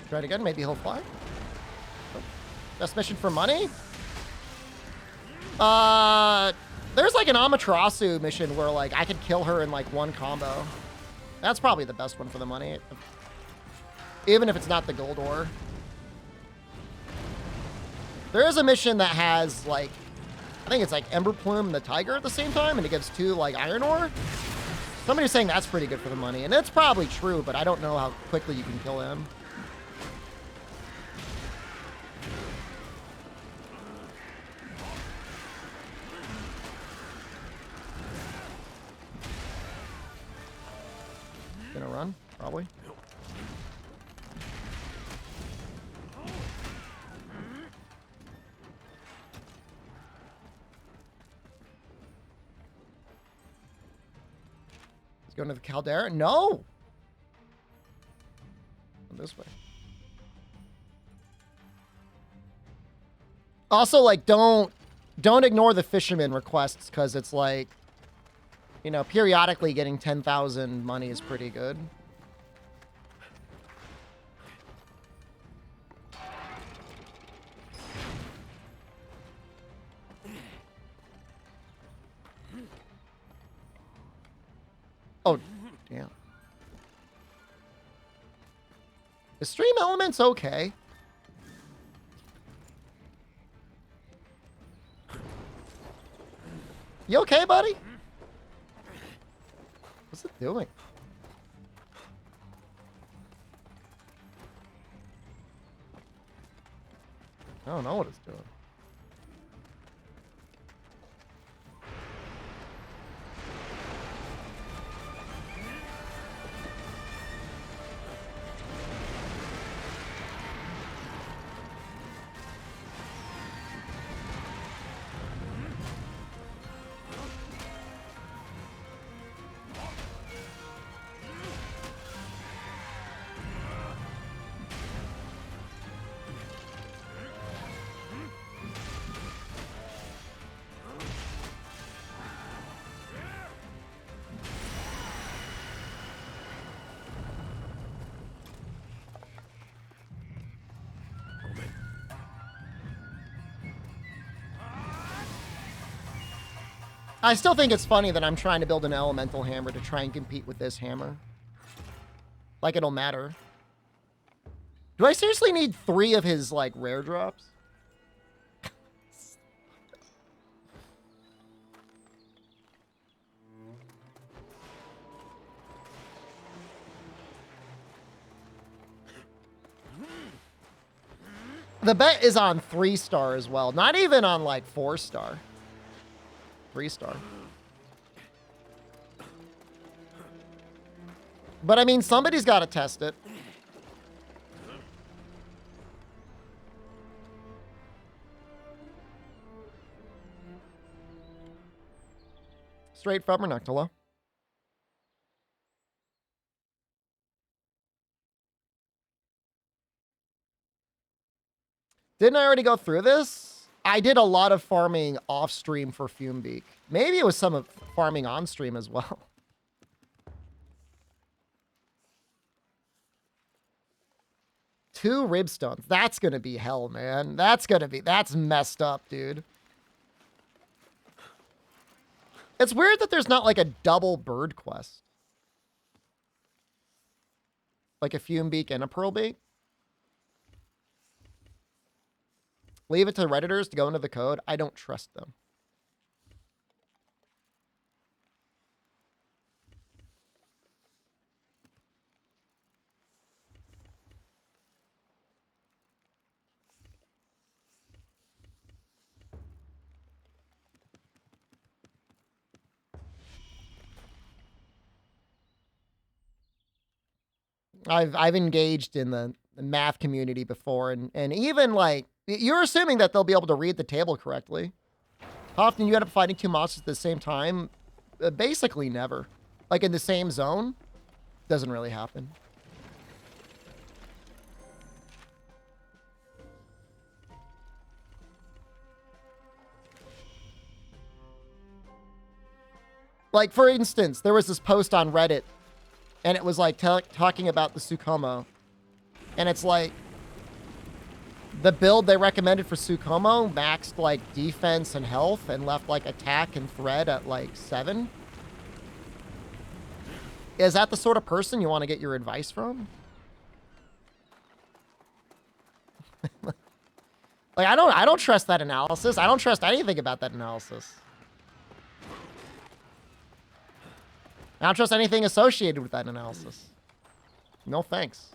Try it again, maybe he'll fly. Oh. Best mission for money? There's like an Amaterasu mission where like I could kill her in like one combo. That's probably the best one for the money. Even if it's not the gold ore. There is a mission that has like, I think it's like Ember Plume and the Tiger at the same time, and it gives 2 like iron ore. Somebody's saying that's pretty good for the money, and it's probably true, but I don't know how quickly you can kill him. Gonna run, probably. He's going to the Caldera? No! This way. Also, like, don't ignore the fisherman requests, because it's like, you know, periodically getting 10,000 money is pretty good. Oh, damn. The stream element's okay. You okay, buddy? What's it doing? I don't know what it's doing. I still think it's funny that I'm trying to build an elemental hammer to try and compete with this hammer. Like it'll matter. Do I seriously need 3 of his, like, rare drops? The bet is on 3-star as well. Not even on, like, 4-star. 3-star. But I mean, somebody's got to test it. Straight from Renactula. Didn't I already go through this? I did a lot of farming off stream for Fumebeak. Maybe it was some of farming on stream as well. Two ribstones. That's gonna be hell, man. That's messed up, dude. It's weird that there's not like a double bird quest. Like a Fumebeak and a Pearlbeak. Leave it to Redditors to go into the code. I don't trust them. I've engaged in the math community before, and even like, you're assuming that they'll be able to read the table correctly. How often you end up fighting 2 monsters at the same time? Basically never. Like in the same zone, doesn't really happen. Like, for instance, there was this post on Reddit, and it was like talking about the Tsukumo. And it's like, the build they recommended for Tsukumo maxed like defense and health and left like attack and thread at like 7. Is that the sort of person you want to get your advice from? Like, I don't trust that analysis. I don't trust anything about that analysis. I don't trust anything associated with that analysis. No thanks.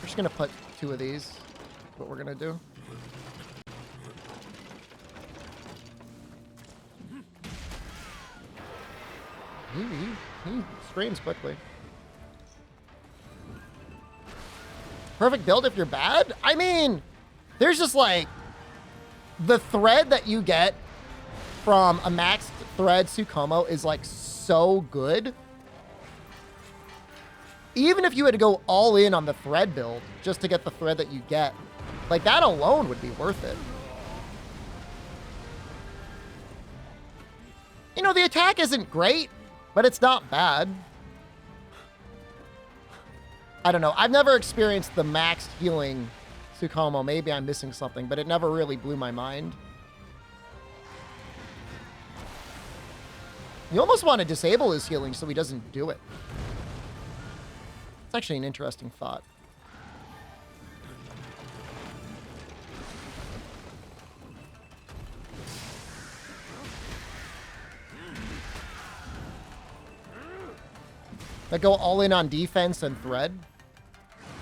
We're just gonna put 2 of these. What we're gonna do. He streams quickly. Perfect build if you're bad? I mean, there's just like, the thread that you get from a maxed thread Tsukumo is like so good. Even if you had to go all in on the thread build just to get the thread that you get, like that alone would be worth it. You know, the attack isn't great, but it's not bad. I don't know. I've never experienced the maxed healing Tsukumo. Maybe I'm missing something, but it never really blew my mind. You almost want to disable his healing so he doesn't do it. It's actually an interesting thought. Like go all in on defense and thread.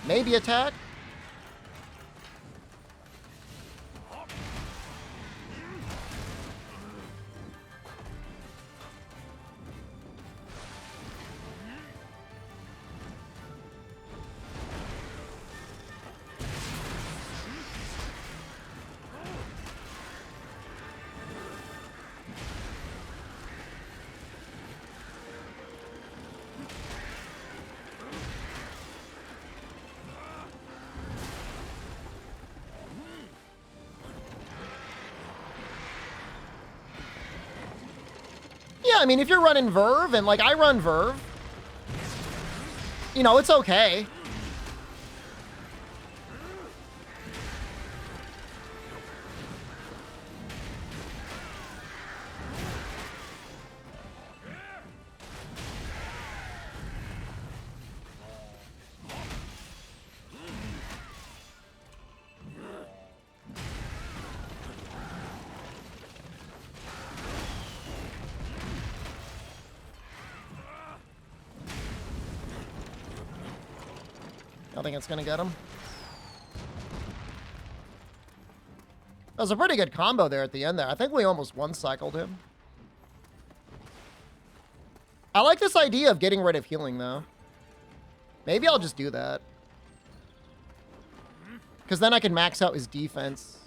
Maybe attack. Yeah, I mean, if you're running Verve, and like I run Verve, you know, it's okay. I think it's gonna get him. That was a pretty good combo there at the end there. I think we almost one-cycled him. I like this idea of getting rid of healing, though. Maybe I'll just do that. Because then I can max out his defense.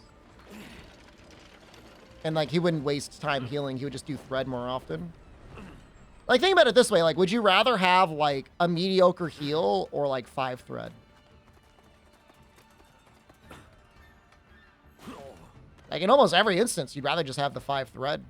And, like, he wouldn't waste time healing. He would just do thread more often. Like, think about it this way. Like, would you rather have, like, a mediocre heal or, like, 5 thread? Like, in almost every instance, you'd rather just have the 5 thread.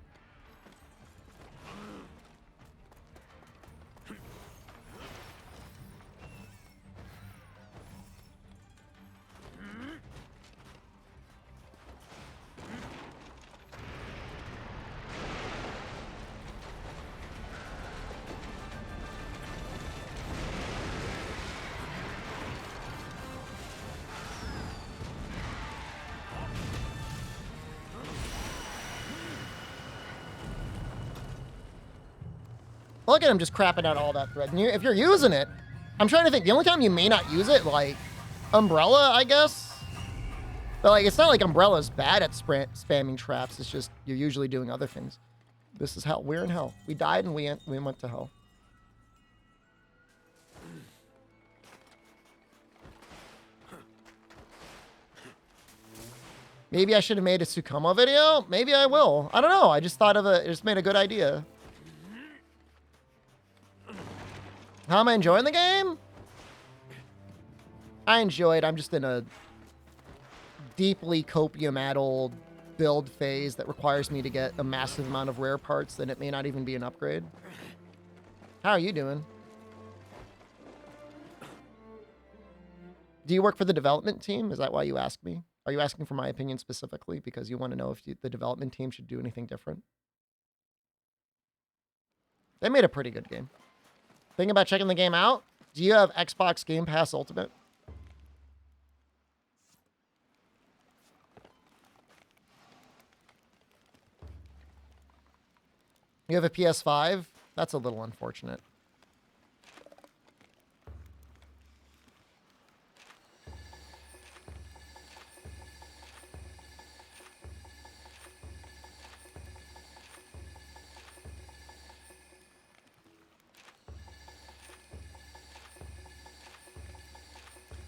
Look at him just crapping out all that thread. And if you're using it, I'm trying to think. The only time you may not use it, like, Umbrella, I guess. But, like, it's not like Umbrella's bad at spamming traps. It's just you're usually doing other things. This is hell. We're in hell. We died and we went to hell. Maybe I should have made a Tsukumo video. Maybe I will. I don't know. I just thought of it. It just made a good idea. How am I enjoying the game? I enjoy it. I'm just in a deeply copium-addled build phase that requires me to get a massive amount of rare parts that it may not even be an upgrade. How are you doing? Do you work for the development team? Is that why you asked me? Are you asking for my opinion specifically because you want to know if the development team should do anything different? They made a pretty good game. Thinking about checking the game out? Do you have Xbox Game Pass Ultimate? You have a PS5? That's a little unfortunate.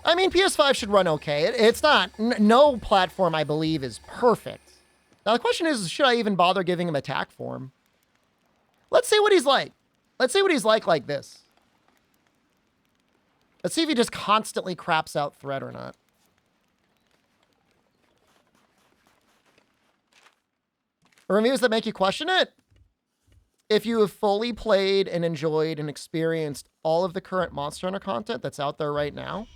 I mean, PS5 should run okay. It's not. No platform, I believe, is perfect. Now, the question is, should I even bother giving him attack form? Let's see what he's like. Let's see what he's like this. Let's see if he just constantly craps out thread or not. Reviews that make you question it? If you have fully played and enjoyed and experienced all of the current Monster Hunter content that's out there right now,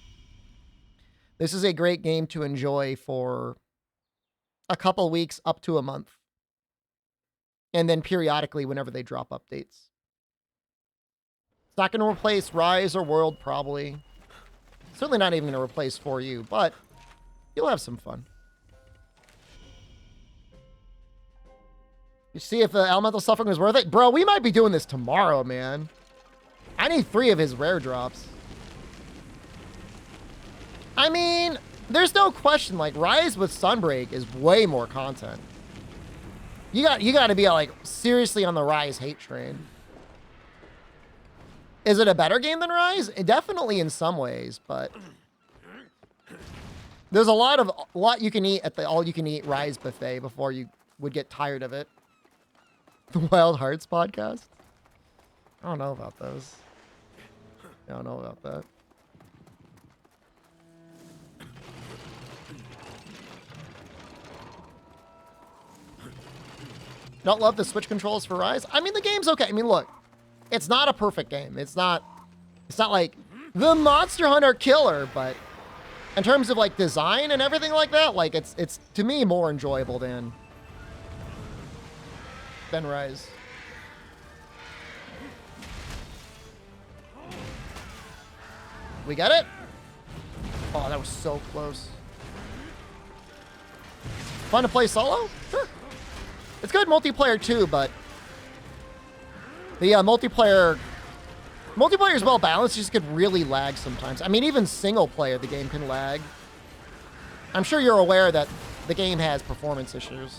this is a great game to enjoy for a couple weeks up to a month. And then periodically whenever they drop updates. It's not going to replace Rise or World, probably. Certainly not even going to replace 4U, but you'll have some fun. You see if the Elemental Suffering was worth it? Bro, we might be doing this tomorrow, man. I need 3 of his rare drops. I mean, there's no question, like, Rise with Sunbreak is way more content. You got to be, like, seriously on the Rise hate train. Is it a better game than Rise? Definitely in some ways, but there's a lot you can eat at the all-you-can-eat Rise buffet before you would get tired of it. The Wild Hearts podcast? I don't know about those. I don't know about that. Don't love the Switch controls for Rise? I mean, the game's okay. I mean, look. It's not a perfect game. It's not like the Monster Hunter killer, but in terms of like design and everything like that, like it's to me more enjoyable than Rise. We get it? Oh, that was so close. Fun to play solo? Sure. It's good multiplayer too, but the multiplayer is well balanced. You just get really lag sometimes. I mean, even single player, the game can lag. I'm sure you're aware that the game has performance issues.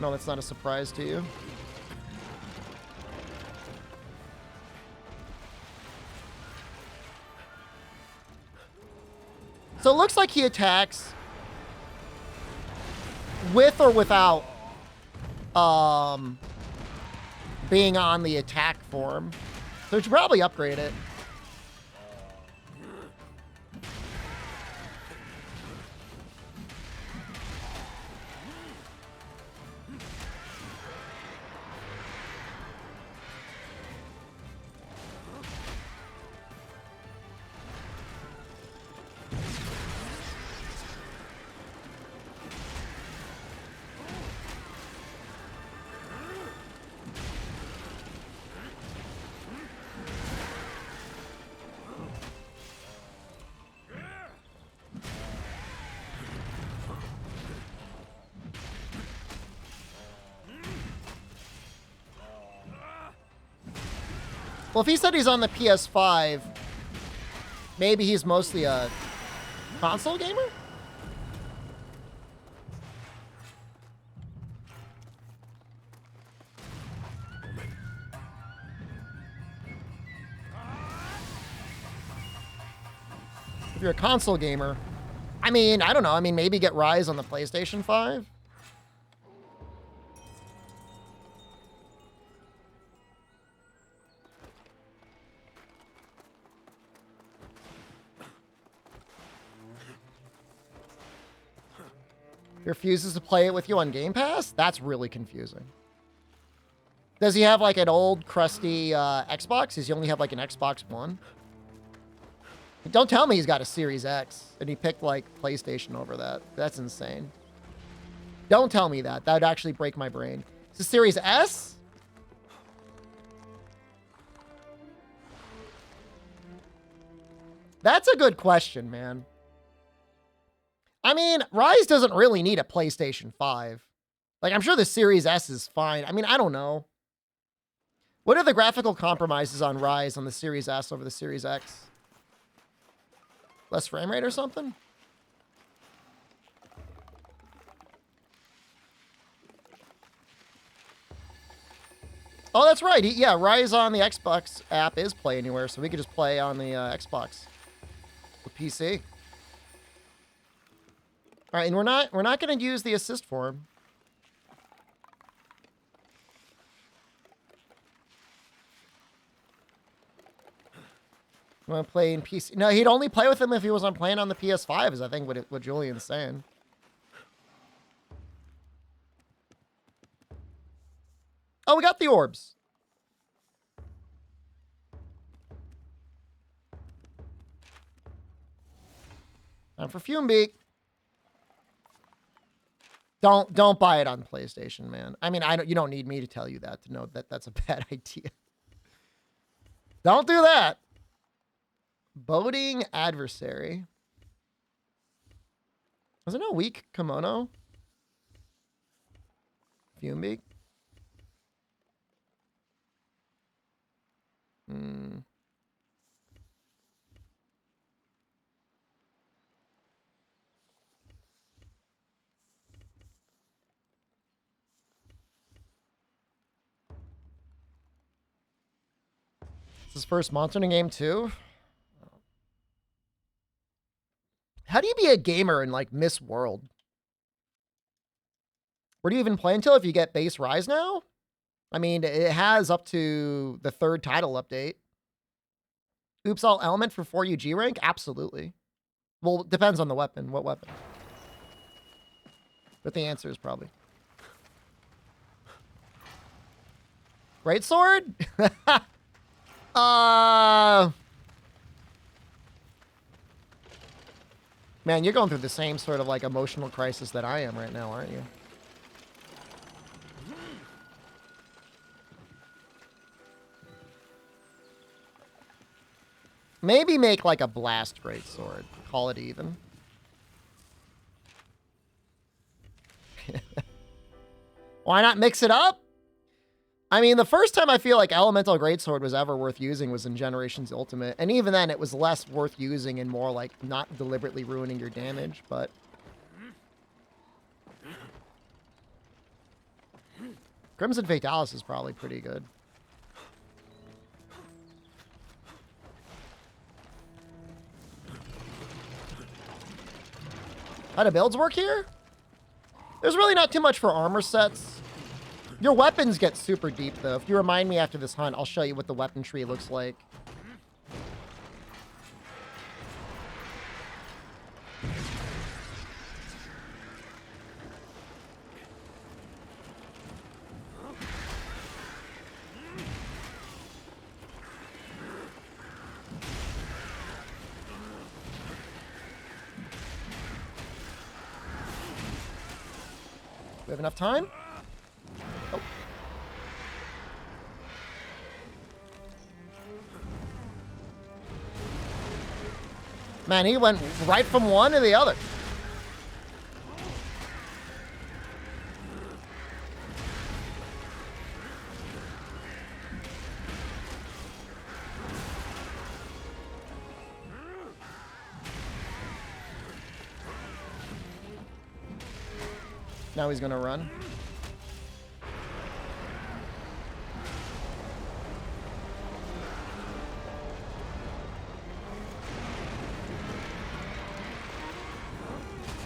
No, that's not a surprise to you. So it looks like he attacks with or without being on the attack form. So we should probably upgrade it. Well, if he said he's on the PS5, maybe he's mostly a console gamer? If you're a console gamer, I mean, I don't know. I mean, maybe get Rise on the PlayStation 5? He refuses to play it with you on Game Pass? That's really confusing. Does he have like an old crusty Xbox? Does he only have like an Xbox One? Don't tell me he's got a Series X and he picked like PlayStation over that. That's insane. Don't tell me that. That would actually break my brain. It's a Series S? That's a good question, man. I mean, Rise doesn't really need a PlayStation 5. Like, I'm sure the Series S is fine. I mean, I don't know. What are the graphical compromises on Rise on the Series S over the Series X? Less frame rate or something? Oh, that's right. Yeah, Rise on the Xbox app is Play Anywhere, so we could just play on the Xbox with PC. All right, and we're not going to use the assist for him. I'm going to play in PC. No, he'd only play with him if he was playing on the PS5, is I think what Julian's saying. Oh, we got the orbs. Time for Fume Beak. Don't buy it on PlayStation, man. I mean, you don't need me to tell you that to know that that's a bad idea. Don't do that. Boding adversary. Was it no weak kimono? Fumebeak? Hmm. Is this first monster in a game too? How do you be a gamer and like miss world? Where do you even play until if you get base rise now? I mean, it has up to the 3rd title update. Oops, all element for 4 UG rank? Absolutely. Well, it depends on the weapon. What weapon? But the answer is probably. Greatsword? Man, you're going through the same sort of like emotional crisis that I am right now, aren't you? Maybe make like a blast greatsword. Call it even. Why not mix it up? I mean, the first time I feel like Elemental Greatsword was ever worth using was in Generations Ultimate. And even then, it was less worth using and more like not deliberately ruining your damage, but... Crimson Fatalis is probably pretty good. How do builds work here? There's really not too much for armor sets. Your weapons get super deep, though. If you remind me after this hunt, I'll show you what the weapon tree looks like. We have enough time? Oh. Man, he went right from one to the other. Now he's gonna run.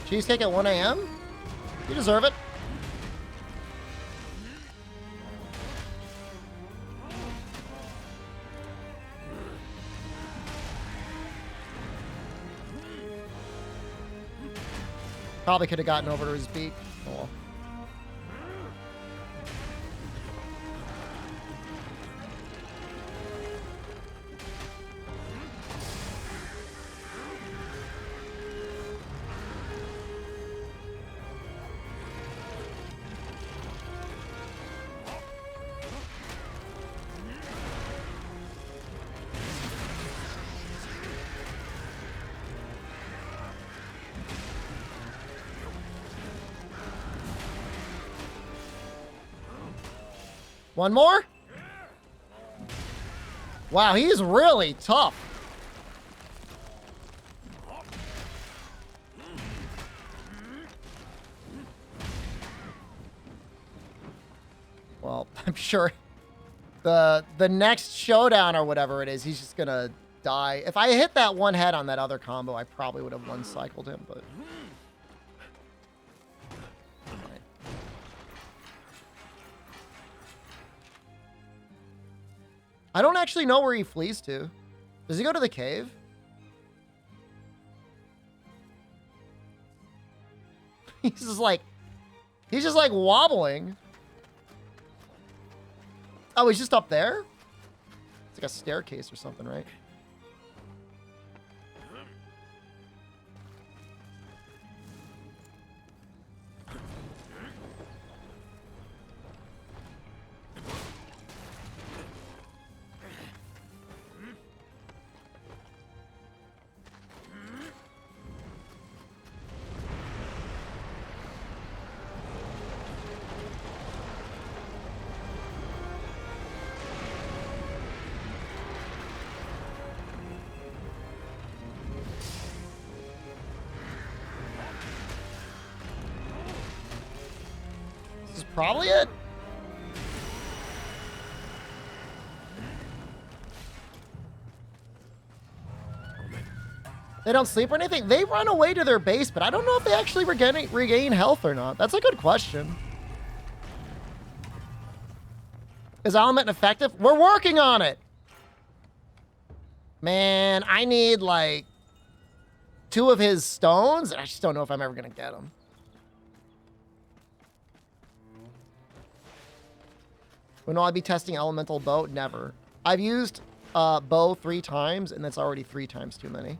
Cheesecake at 1 a.m.? You deserve it. Probably could have gotten over to his beak. Oh well. One more? Wow, he's really tough. Well, I'm sure the next showdown or whatever it is, he's just gonna die. If I hit that one head on that other combo, I probably would have one-cycled him, but... I don't actually know where he flees to. Does he go to the cave? He's just like wobbling. Oh, he's just up there? It's like a staircase or something, right? probably it. They don't sleep or anything? They run away to their base, but I don't know if they actually regain health or not. That's a good question. Is element effective? We're working on it. Man, I need like 2 of his stones. I just don't know if I'm ever going to get them. When will I be testing elemental bow? Never. I've used bow 3 times, and that's already 3 times too many.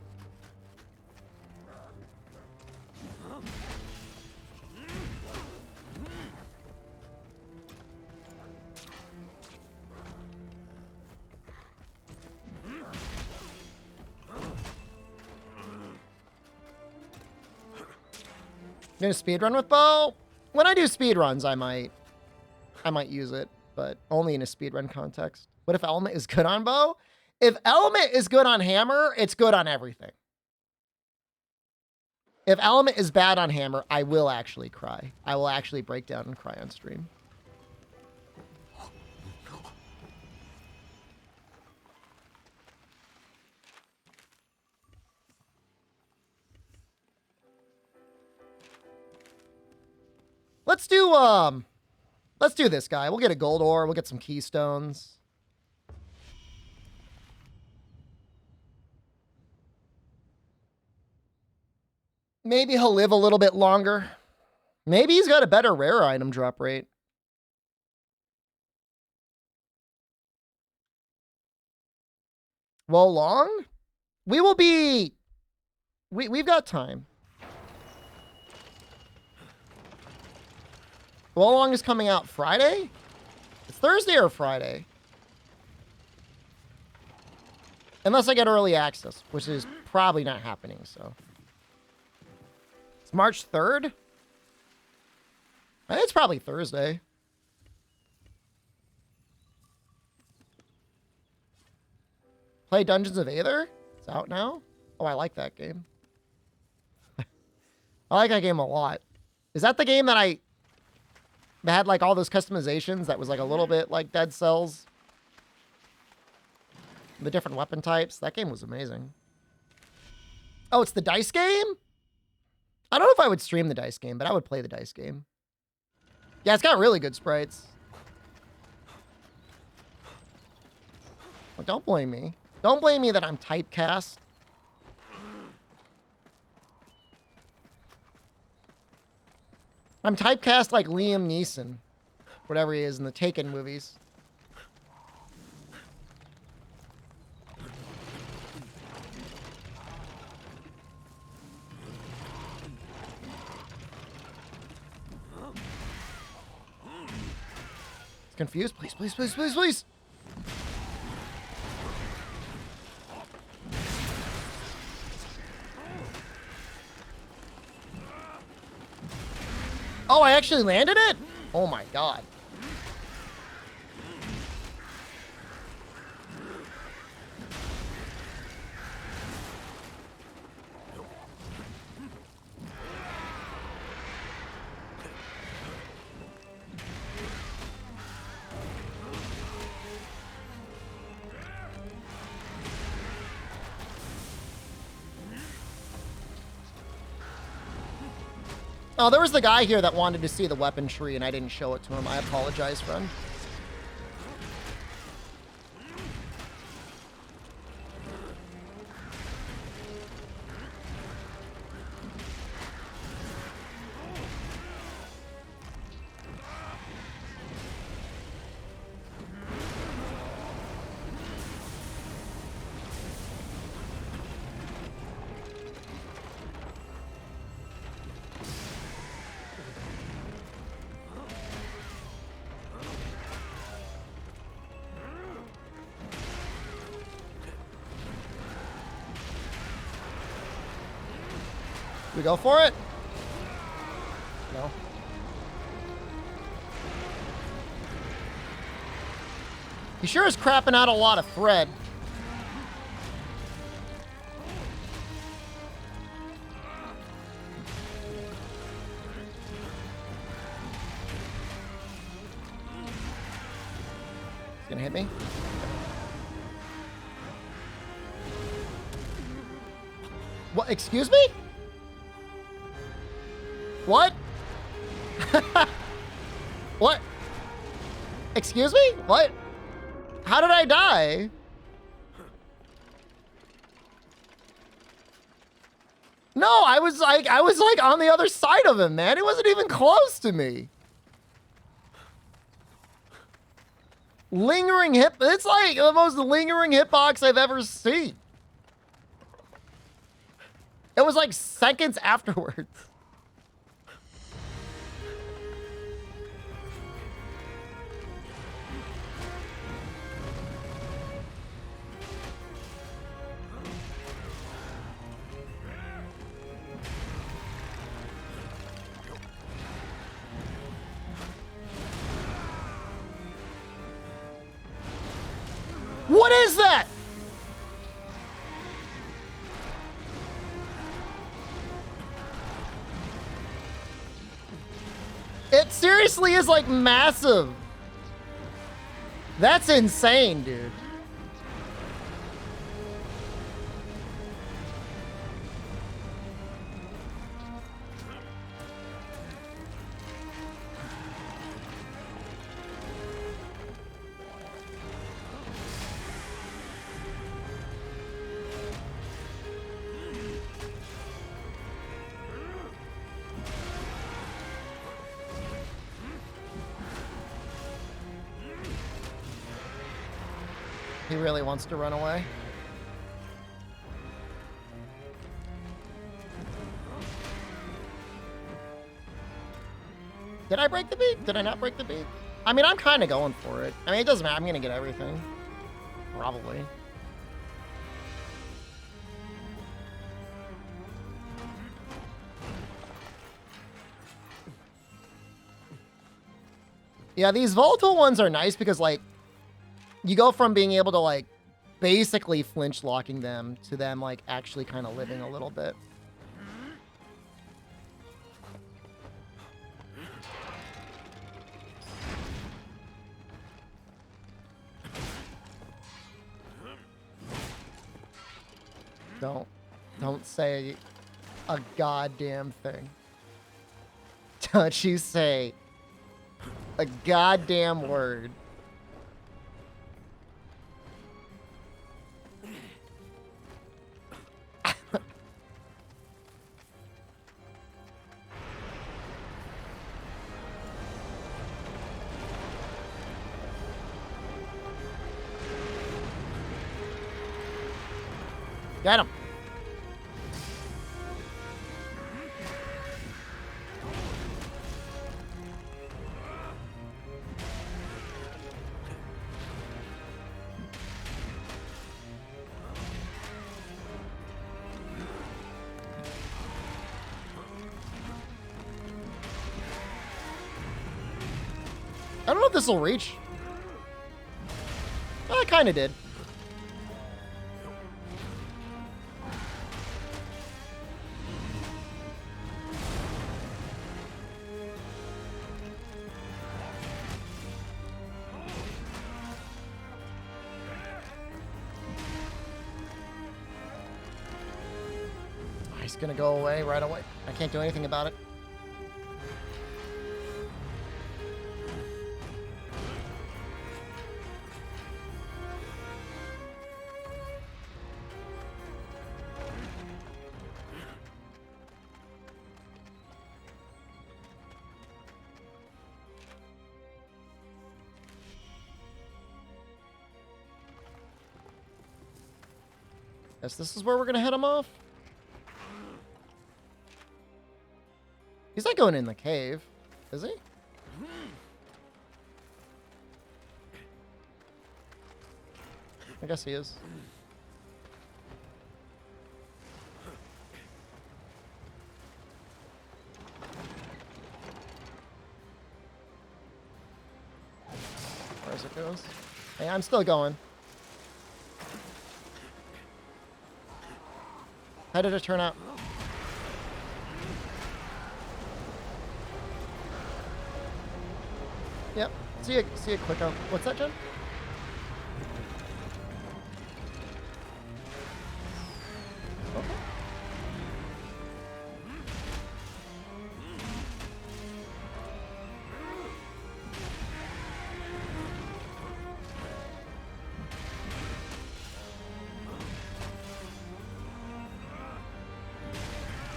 Gonna speedrun with bow? When I do speedruns, I might use it, but only in a speedrun context. What if element is good on bow? If element is good on hammer, it's good on everything. If element is bad on hammer, I will actually cry. I will actually break down and cry on stream. Let's do this guy. We'll get a gold ore. We'll get some keystones. Maybe he'll live a little bit longer. Maybe he's got a better rare item drop rate. Well, long? We will be... We've got time. Well, long is coming out Friday? It's Thursday or Friday? Unless I get early access, which is probably not happening, so. It's March 3rd? I think it's probably Thursday. Play Dungeons of Aether? It's out now? Oh, I like that game. I like that game a lot. Is that the game that had like all those customizations that was like a little bit like Dead Cells? The different weapon types. That game was amazing. Oh, it's the dice game? I don't know if I would stream the dice game, but I would play the dice game. Yeah, it's got really good sprites. Well, don't blame me. Don't blame me that I'm typecast. I'm typecast like Liam Neeson. Whatever he is in the Taken movies. Confused? Please, please, please, please, please. Oh, I actually landed it? Oh my god. Oh, there was the guy here that wanted to see the weapon tree, and I didn't show it to him. I apologize, friend. We go for it? No. He sure is crapping out a lot of thread. What? Excuse me? What? What? Excuse me? What? How did I die? No, I was like on the other side of him, man. He wasn't even close to me. Lingering hit. It's like the most lingering hitbox I've ever seen. It was like seconds afterwards. What is that? It seriously is like massive. That's insane, dude. He really wants to run away. Did I break the beat? Did I not break the beat? I mean, I'm kind of going for it. I mean, it doesn't matter. I'm going to get everything. Probably. Yeah, these volatile ones are nice because, like, you go from being able to, like, basically flinch locking them to them, like, actually kind of living a little bit. Don't say a goddamn thing. Don't you say a goddamn word. Get him. I don't know if this will reach. Well, I kind of did. He's gonna go away right away. I can't do anything about it. Guess this is where we're gonna head him off. He's not going in the cave, is he? I guess he is. Where's it goes? Hey, I'm still going. How did it turn out? Yep. See a quick out. What's that, Jen? Okay.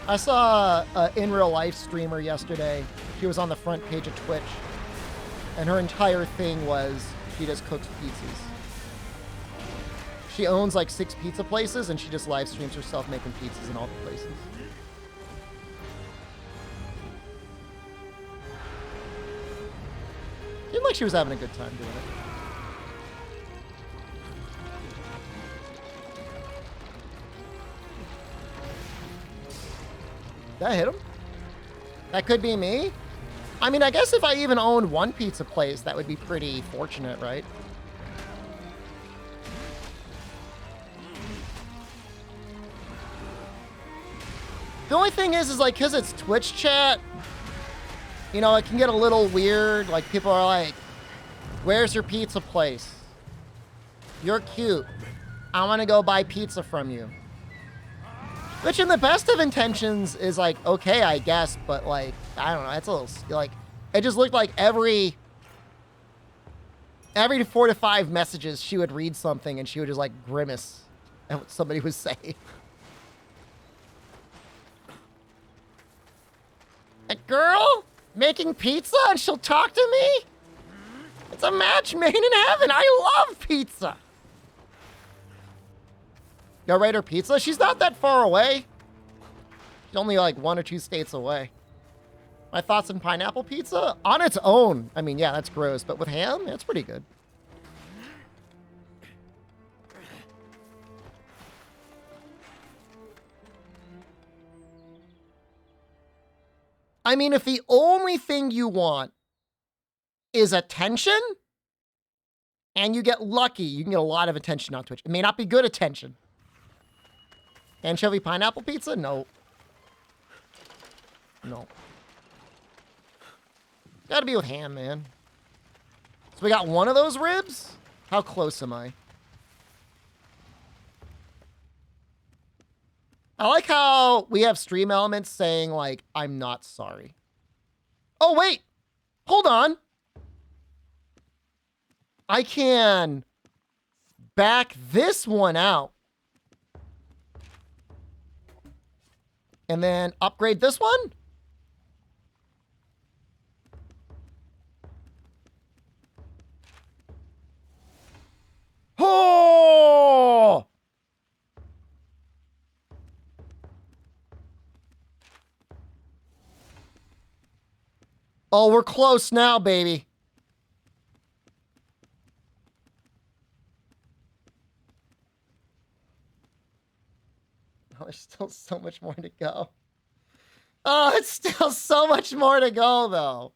I saw a in real life streamer yesterday. She was on the front page of Twitch, and her entire thing was she just cooks pizzas. She owns like 6 pizza places, and she just live streams herself making pizzas in all the places. Seemed like she was having a good time doing it. Did that hit him? That could be me? I mean, I guess if I even owned one pizza place, that would be pretty fortunate, right? The only thing is like, because it's Twitch chat, you know, it can get a little weird. Like, people are like, where's your pizza place? You're cute. I want to go buy pizza from you. Which in the best of intentions is like, okay, I guess, but like, I don't know, it's a little, like, it just looked like every 4 to 5 messages she would read something and she would just like grimace at what somebody was saying. A girl making pizza and she'll talk to me? It's a match made in heaven. I love pizza. Go rate her pizza? She's not that far away. She's only like 1 or 2 states away. My thoughts on pineapple pizza? On its own. I mean, yeah, that's gross. But with ham, yeah, it's pretty good. I mean, if the only thing you want is attention, and you get lucky, you can get a lot of attention on Twitch. It may not be good attention. Anchovy pineapple pizza? No. No. Gotta be with ham, man. So we got one of those ribs? How close am I? I like how we have stream elements saying, like, I'm not sorry. Oh, wait. Hold on. I can back this one out. And then upgrade this one? Oh! Oh, we're close now, baby. Oh, there's still so much more to go. Oh, it's still so much more to go, though.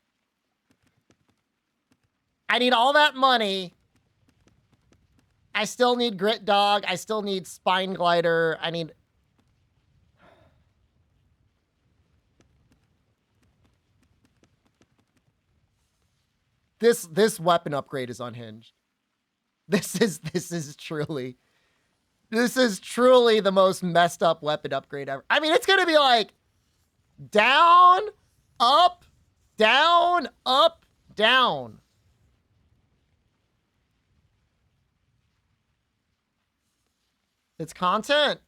I need all that money. I still need Grit Dog. I still need Spine Glider. I need... This weapon upgrade is unhinged. This is truly the most messed up weapon upgrade ever. I mean, it's gonna be like down, up, down, up, down. It's content.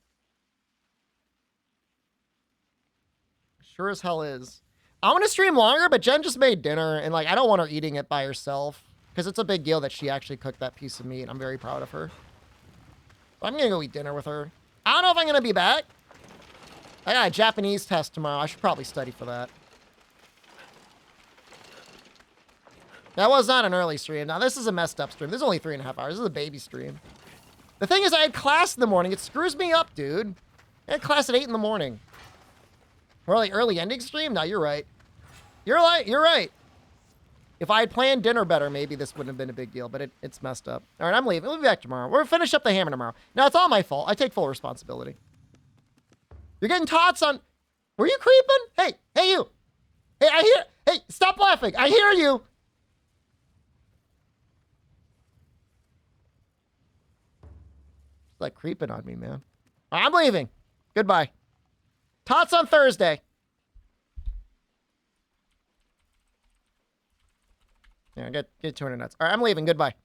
Sure as hell is. I'm gonna stream longer, but Jen just made dinner, and like I don't want her eating it by herself because it's a big deal that she actually cooked that piece of meat. I'm very proud of her. So I'm gonna go eat dinner with her. I don't know if I'm gonna be back. I got a Japanese test tomorrow. I should probably study for that. That was not an early stream. Now this is a messed up stream. This is only 3.5 hours. This is a baby stream. The thing is, I had class in the morning. It screws me up, dude. I had class at 8 in the morning. Early ending stream? No, you're right. You're right. If I had planned dinner better, maybe this wouldn't have been a big deal, but it's messed up. All right, I'm leaving. We'll be back tomorrow. We'll finish up the hammer tomorrow. Now, it's all my fault. I take full responsibility. You're getting tots on... Were you creeping? Hey, you. Hey, I hear... Hey, stop laughing. I hear you. It's like creeping on me, man. I'm leaving. Goodbye. Tots on Thursday. Yeah, get 200 nuts. All right, I'm leaving. Goodbye.